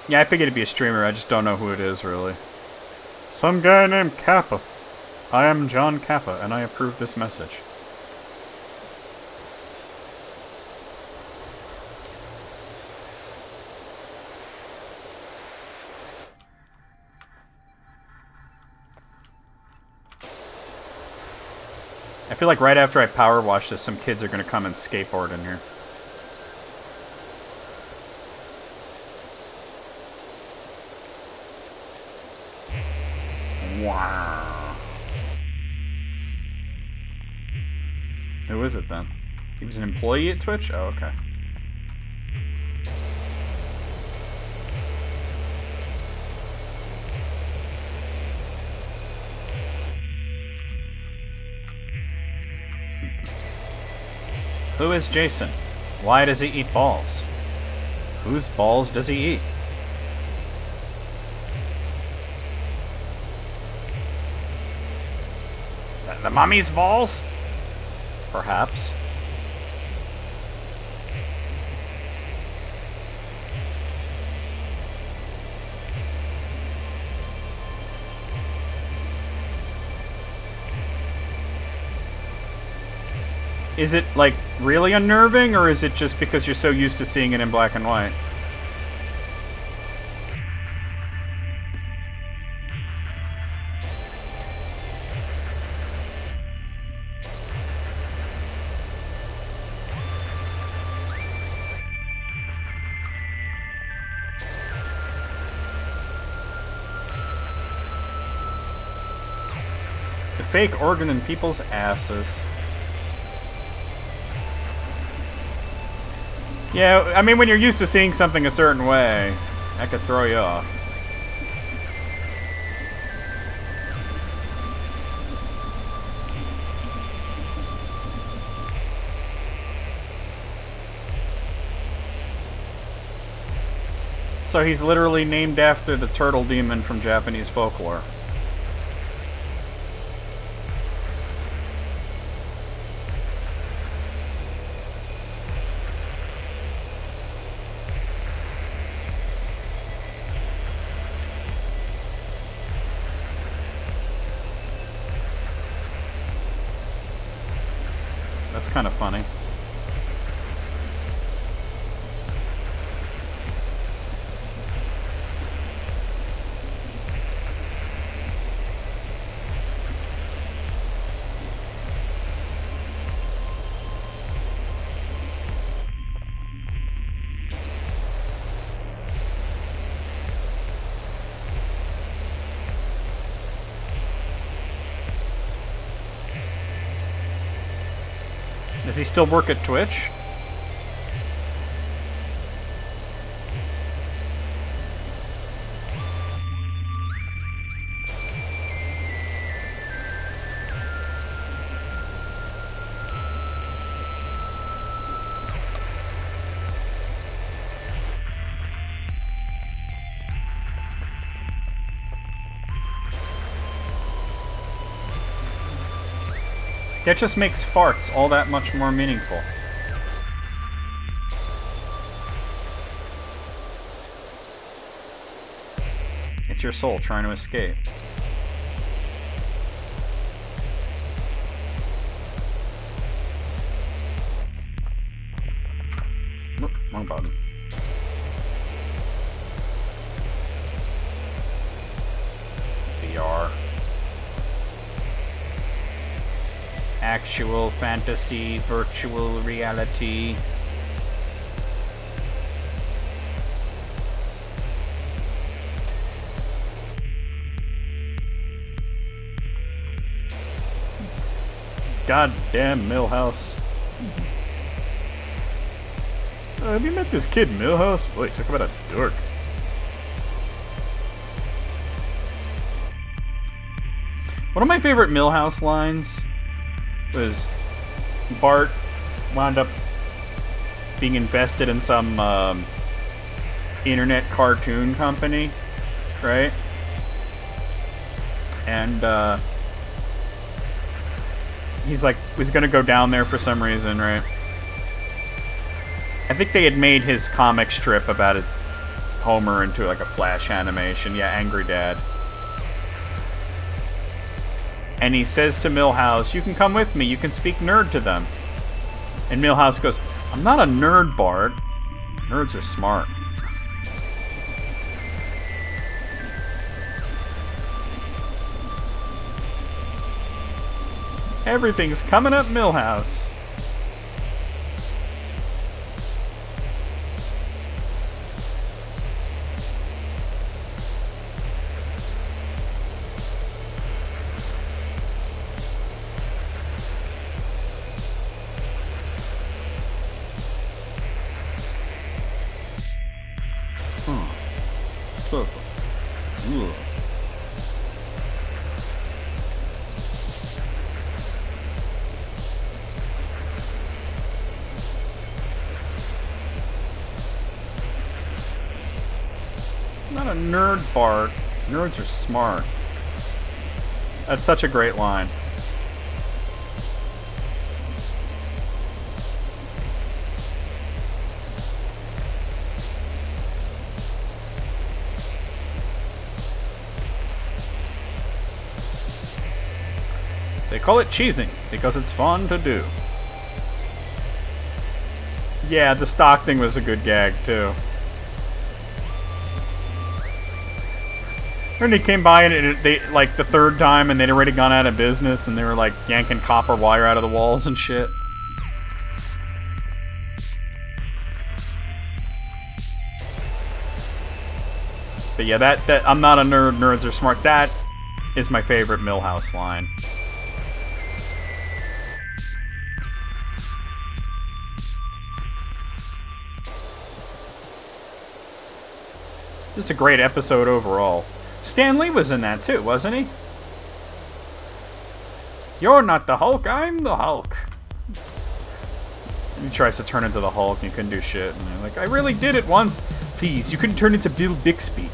Yeah, I figured it'd be a streamer. I just don't know who it is, really. Some guy named Kappa. I am John Kappa, and I approve this message. I feel like right after I power wash this, some kids are going to come and skateboard in here. Wow. Who is it then? He was an employee at Twitch? Oh, okay. Who is Jason? Why does he eat balls? Whose balls does he eat? The mummy's balls? Perhaps. Is it, like, really unnerving, or is it just because you're so used to seeing it in black and white? The fake organ in people's asses. Yeah, I mean, when you're used to seeing something a certain way, that could throw you off. So he's literally named after the turtle demon from Japanese folklore. That's kind of funny. he still work at Twitch? That just makes farts all that much more meaningful. It's your soul trying to escape. Oop, wrong button. VR. Actual fantasy, virtual reality. Goddamn Millhouse. Have you met this kid Millhouse? Boy, talk about a dork. One of my favorite Millhouse lines was Bart wound up being invested in some internet cartoon company, right? And he's like, was gonna go down there for some reason, right? I think they had made his comic strip about it, Homer into like a Flash animation. Yeah, Angry Dad. And he says to Millhouse, you can come with me, you can speak nerd to them. And Millhouse goes, I'm not a nerd, Bart. Nerds are smart. Everything's coming up Millhouse. Not a nerd, Bart. Nerds are smart. That's such a great line. They call it cheesing because it's fun to do. Yeah, the stock thing was a good gag too. When he came by and they like the third time and they'd already gone out of business and they were like yanking copper wire out of the walls and shit. But yeah, that I'm not a nerd, nerds are smart. That is my favorite Millhouse line. Just a great episode overall. Stan Lee was in that too, wasn't he? You're not the Hulk, I'm the Hulk. And he tries to turn into the Hulk and he couldn't do shit. And they're like, I really did it once. Please, you couldn't turn into Bill Bixby.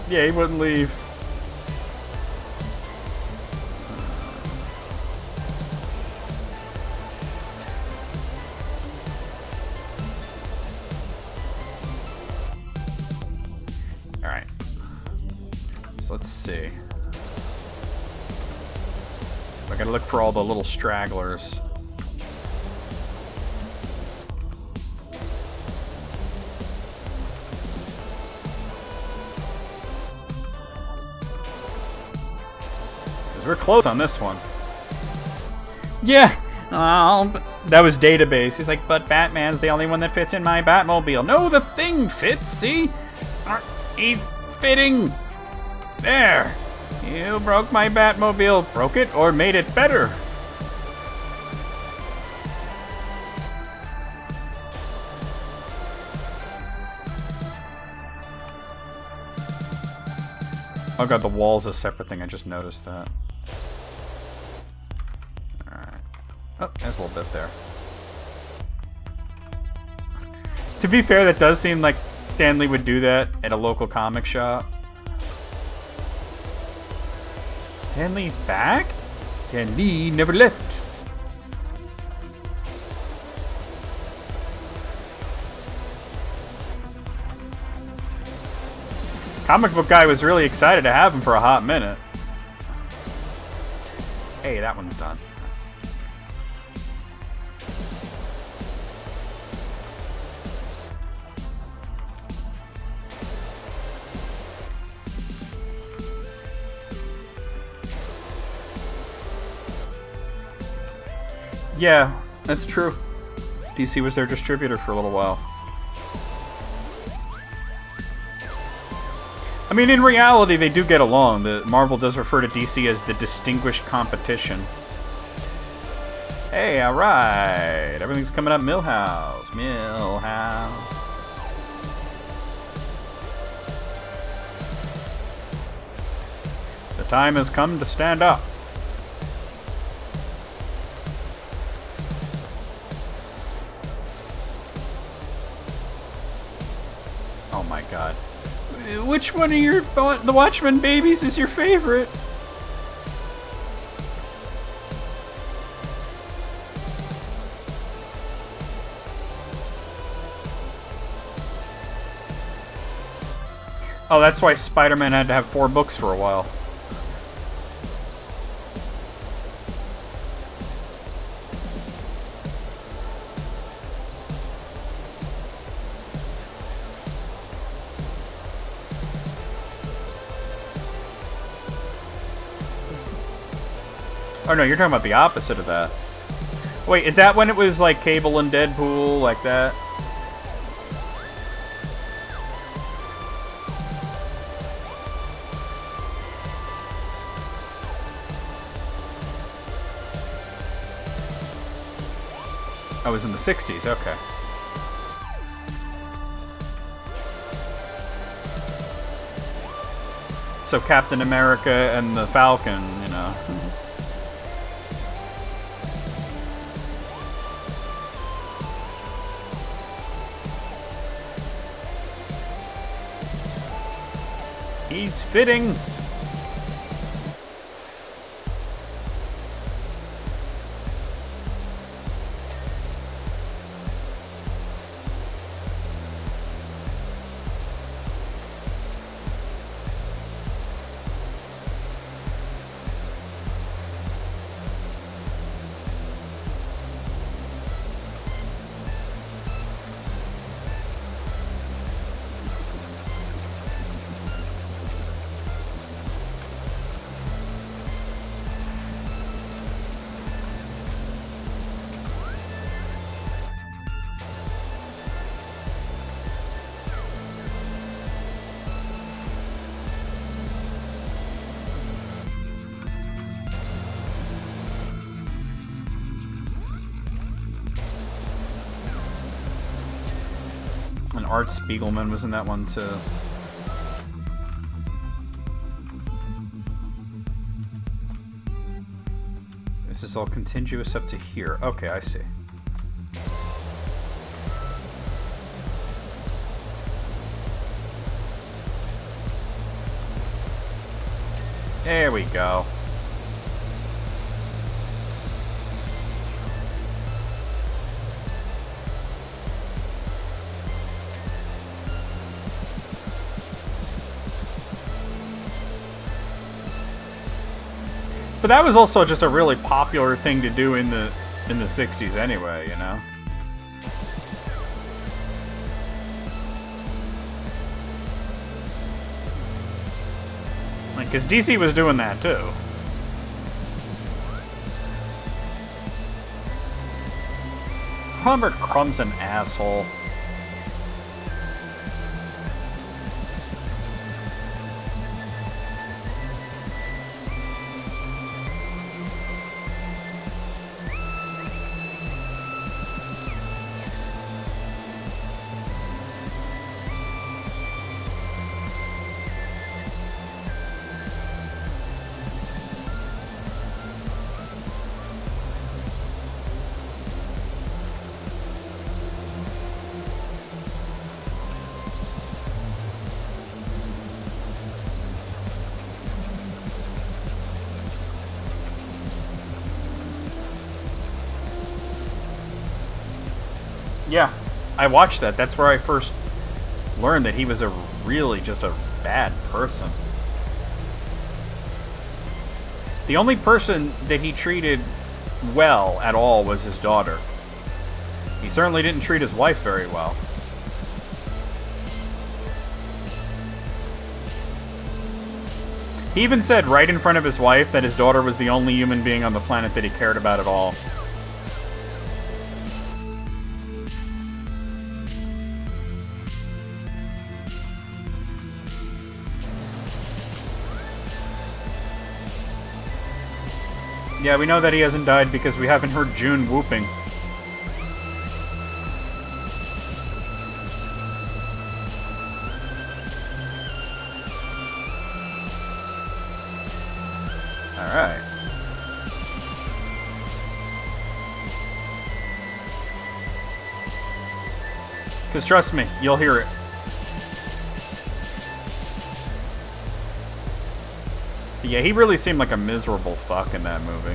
Yeah, he wouldn't leave. Alright. So let's see. I gotta look for all the little stragglers. We're close on this one. Yeah, Oh, that was Database. He's like, but Batman's the only one that fits in my Batmobile. No, the thing fits, see? He's fitting. There. You broke my Batmobile. Broke it or made it better? Oh god, the wall's a separate thing. I just noticed that. Alright. Oh, there's a little bit there. To be fair, that does seem like Stan Lee would do that at a local comic shop. Stan Lee's back? Stan Lee never left. Comic book guy was really excited to have him for a hot minute. Hey, that one's done. Yeah, that's true. DC was their distributor for a little while. I mean, in reality, they do get along. Marvel does refer to DC as the distinguished competition. Hey, alright. Everything's coming up Millhouse. Millhouse. The time has come to stand up. Oh my god. Which one of the Watchmen babies is your favorite? Oh, that's why Spider-Man had to have 4 books for a while. Oh no, you're talking about the opposite of that. Wait, is that when it was like Cable and Deadpool, like that? Oh, it was in the 60s, okay. So Captain America and the Falcon, you know. He's fitting. Art Spiegelman was in that one too. This is all contiguous up to here. Okay, I see. There we go. But that was also just a really popular thing to do in the 60s anyway, you know? Like, because DC was doing that too. Robert Crumb's an asshole. Yeah, I watched that. That's where I first learned that he was really just a bad person. The only person that he treated well at all was his daughter. He certainly didn't treat his wife very well. He even said right in front of his wife that his daughter was the only human being on the planet that he cared about at all. Yeah, we know that he hasn't died because we haven't heard June whooping. Alright. Because trust me, you'll hear it. Yeah, he really seemed like a miserable fuck in that movie.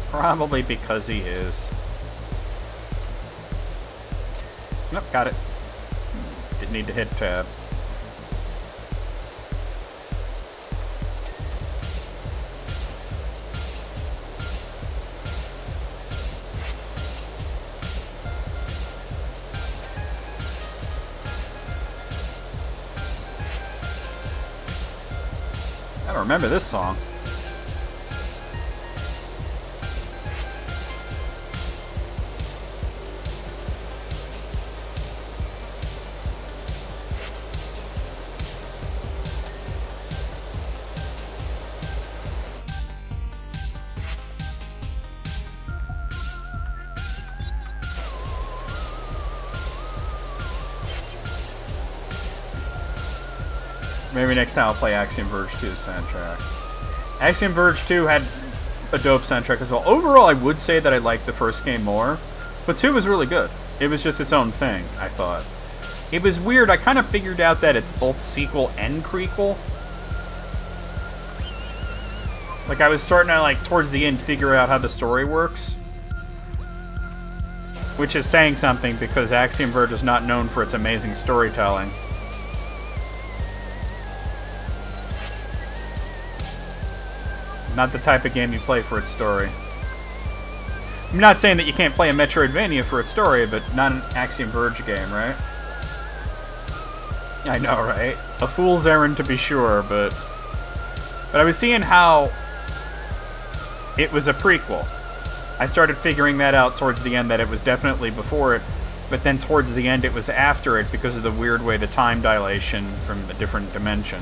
Probably because he is. Nope, got it. Didn't need to hit tab. I don't remember this song. Maybe next time I'll play Axiom Verge 2's soundtrack. Axiom Verge 2 had a dope soundtrack as well. Overall, I would say that I liked the first game more, but 2 was really good. It was just its own thing, I thought. It was weird. I kind of figured out that it's both sequel and prequel. Like, I was starting to, like, towards the end, figure out how the story works. Which is saying something, because Axiom Verge is not known for its amazing storytelling. Not the type of game you play for its story. I'm not saying that you can't play a Metroidvania for its story, but not an Axiom Verge game, right? I know, right? A fool's errand to be sure, but I was seeing how it was a prequel. I started figuring that out towards the end, that it was definitely before it, but then towards the end it was after it because of the weird way the time dilation from a different dimension.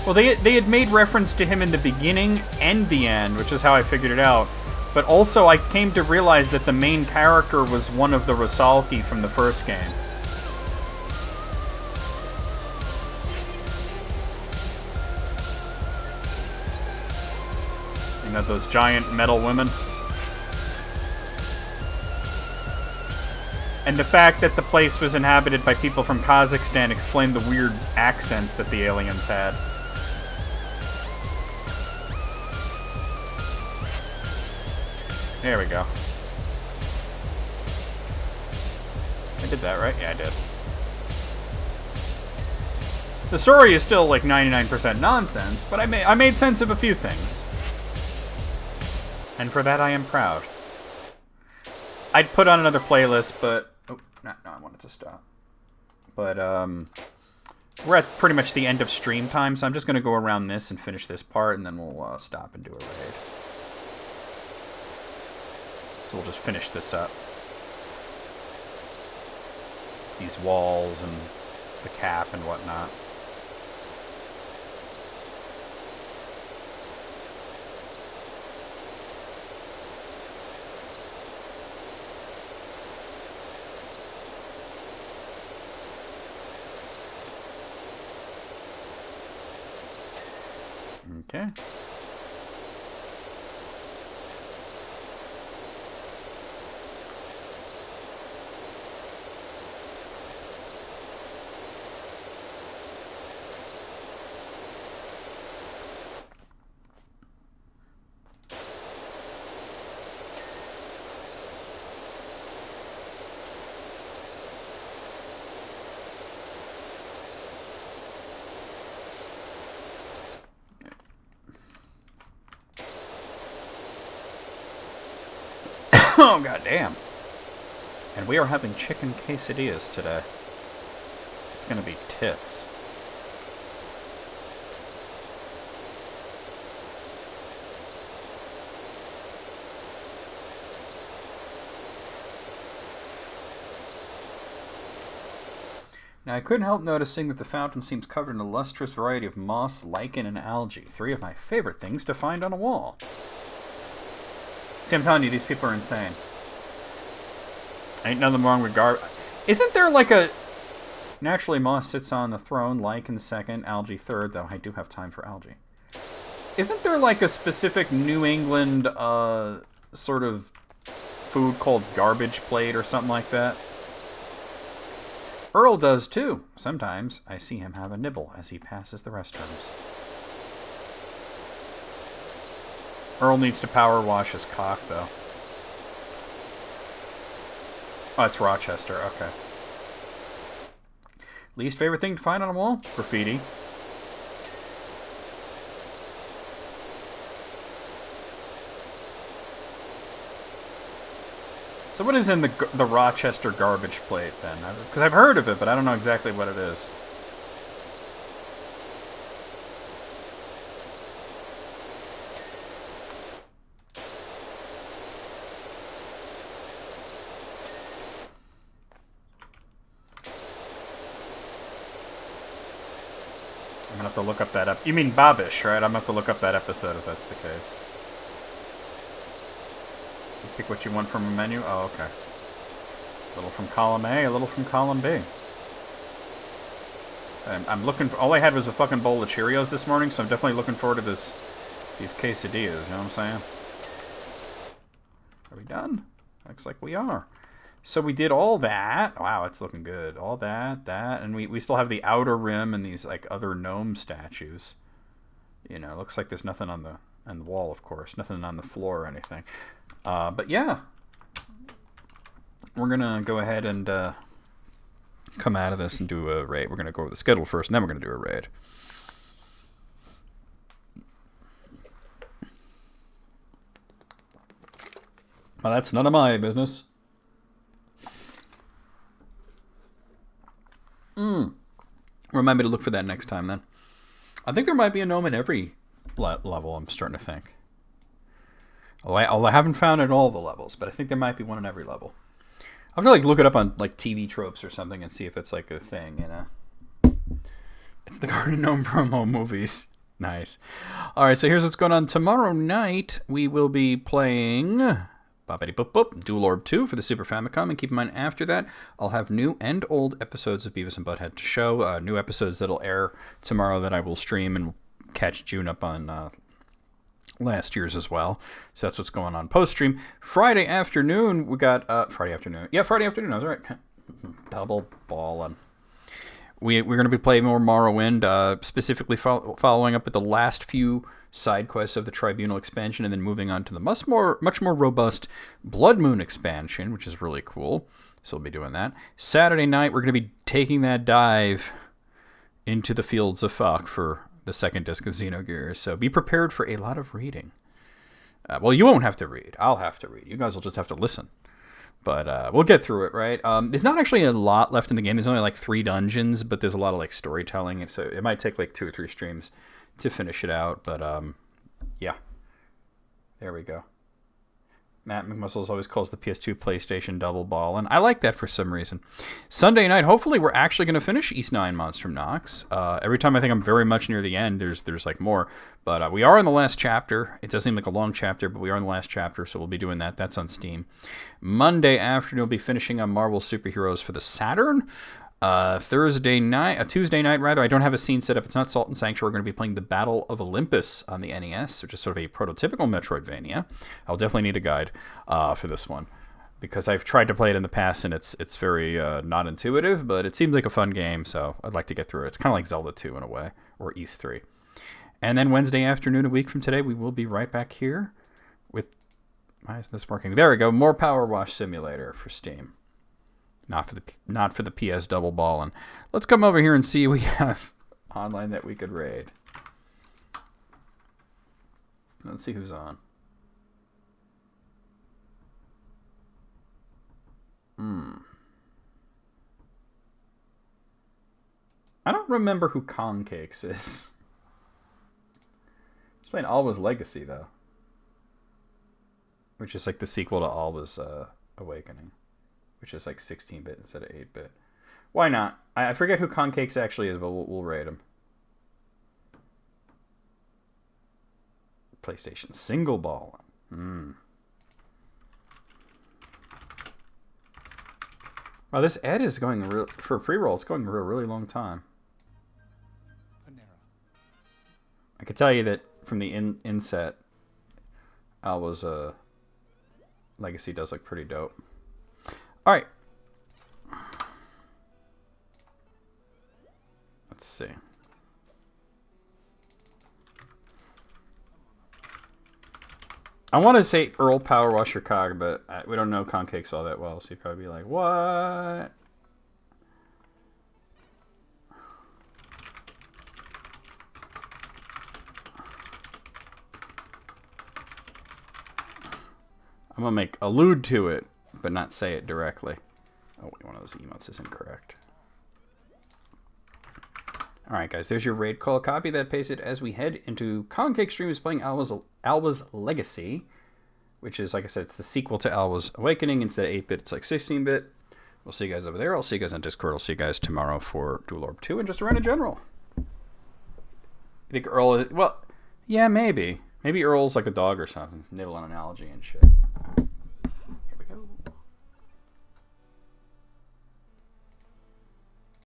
Well, they had made reference to him in the beginning and the end, which is how I figured it out. But also, I came to realize that the main character was one of the Rusalki from the first game. You know, those giant metal women? And the fact that the place was inhabited by people from Kazakhstan explained the weird accents that the aliens had. There we go. I did that, right? Yeah, I did. The story is still like 99% nonsense, but I made sense of a few things. And for that I am proud. I'd put on another playlist, but... Oh, no, I wanted to stop. But, we're at pretty much the end of stream time, so I'm just going to go around this and finish this part, and then we'll stop and do a raid. So we'll just finish this up. These walls and the cap and whatnot. Okay. Oh, goddamn. And we are having chicken quesadillas today. It's gonna be tits. Now, I couldn't help noticing that the fountain seems covered in a lustrous variety of moss, lichen, and algae. 3 of my favorite things to find on a wall. See, I'm telling you, these people are insane. Ain't nothing wrong with Isn't there like a... Naturally, moss sits on the throne, lichen second, algae third, though I do have time for algae. Isn't there like a specific New England sort of food called garbage plate or something like that? Earl does too. Sometimes I see him have a nibble as he passes the restrooms. Earl needs to power wash his cock, though. Oh, it's Rochester. Okay. Least favorite thing to find on a wall? Graffiti. So what is in the Rochester garbage plate, then? Because I've heard of it, but I don't know exactly what it is. I'm gonna have to look up that You mean Babish, right? I'm gonna have to look up that episode if that's the case. You pick what you want from a menu? Oh, okay. A little from column A, a little from column B. I'm looking for... All I had was a fucking bowl of Cheerios this morning, so I'm definitely looking forward to these quesadillas, you know what I'm saying? Are we done? Looks like we are. So we did all that. Wow, it's looking good. All that, and we still have the outer rim and these like other gnome statues. You know, looks like there's nothing on the wall, of course, nothing on the floor or anything. But yeah, we're gonna go ahead and come out of this and do a raid. We're gonna go over the schedule first, and then we're gonna do a raid. Well, that's none of my business. Remind me to look for that next time, then. I think there might be a gnome in every level, I'm starting to think. Although I haven't found it in all the levels, but I think there might be one in every level. I'll have to like look it up on like TV tropes or something and see if it's like a thing, you know. It's the Garden Gnome promo movies. Nice. Alright, so here's what's going on. Tomorrow night, we will be playing... Boppity boop boop, Dual Orb 2 for the Super Famicom, and keep in mind after that, I'll have new and old episodes of Beavis and Butthead to show, new episodes that'll air tomorrow that I will stream and catch June up on last year's as well. So that's what's going on post-stream. Friday afternoon, we got, Friday afternoon, I was right. Double ballin'. We're going to be playing more Morrowind, specifically following up with the last few side quests of the Tribunal expansion, and then moving on to the much more robust Blood Moon expansion, which is really cool. So we'll be doing that. Saturday night, we're going to be taking that dive into the fields of fuck for the second disc of Xenogears. So be prepared for a lot of reading. Well, you won't have to read. I'll have to read. You guys will just have to listen. But we'll get through it, right? There's not actually a lot left in the game. There's only like 3 dungeons, but there's a lot of like storytelling. So it might take like 2 or 3 streams to finish it out. But yeah, there we go. Matt McMuscles always calls the PS2 PlayStation double ball, and I like that for some reason. Sunday night, hopefully we're actually going to finish East 9 Months from Nox. Every time I think I'm very much near the end, there's like more. But we are in the last chapter. It does seem like a long chapter, but we are in the last chapter, so we'll be doing that. That's on Steam. Monday afternoon, we'll be finishing on Marvel Superheroes for the Saturn. Tuesday night, I don't have a scene set up. It's not Salt and Sanctuary. We're going to be playing the Battle of Olympus on the NES, which is sort of a prototypical Metroidvania. I'll definitely need a guide for this one because I've tried to play it in the past and it's very not intuitive, but it seems like a fun game, so I'd like to get through it. It's kind of like Zelda 2 in a way, or East 3. And then Wednesday afternoon, a week from today, we will be right back here with... Why isn't this working? There we go. More PowerWash Simulator for Steam. Not for the PS double ballin'. Let's come over here and see what we have online that we could raid. Let's see who's on. I don't remember who Kong Cakes is. He's playing Alwa's Legacy though, which is like the sequel to Alwa's Awakening. Which is like 16-bit instead of 8-bit. Why not? I forget who Concakes actually is, but we'll rate him. PlayStation single ball. Wow, this ad is going for a pre-roll. It's going for a really long time. I could tell you that from the inset, Alwa's Legacy does look pretty dope. All right. Let's see. I want to say Earl PowerWash your cog, but we don't know Concakes all that well, so you'd probably be like, what? I'm going to allude to it, but not say it directly. Oh, wait, one of those emotes is incorrect. Alright, guys, there's your raid call. Copy that, paste it as we head into Concake Streams playing Alwa's Legacy, which is, like I said, it's the sequel to Alwa's Awakening. Instead of 8-bit, it's like 16-bit. We'll see you guys over there. I'll see you guys on Discord. I'll see you guys tomorrow for Dual Orb 2 and just around in general. You think Earl is... Well, yeah, maybe. Maybe Earl's like a dog or something. Nibble on analogy and shit.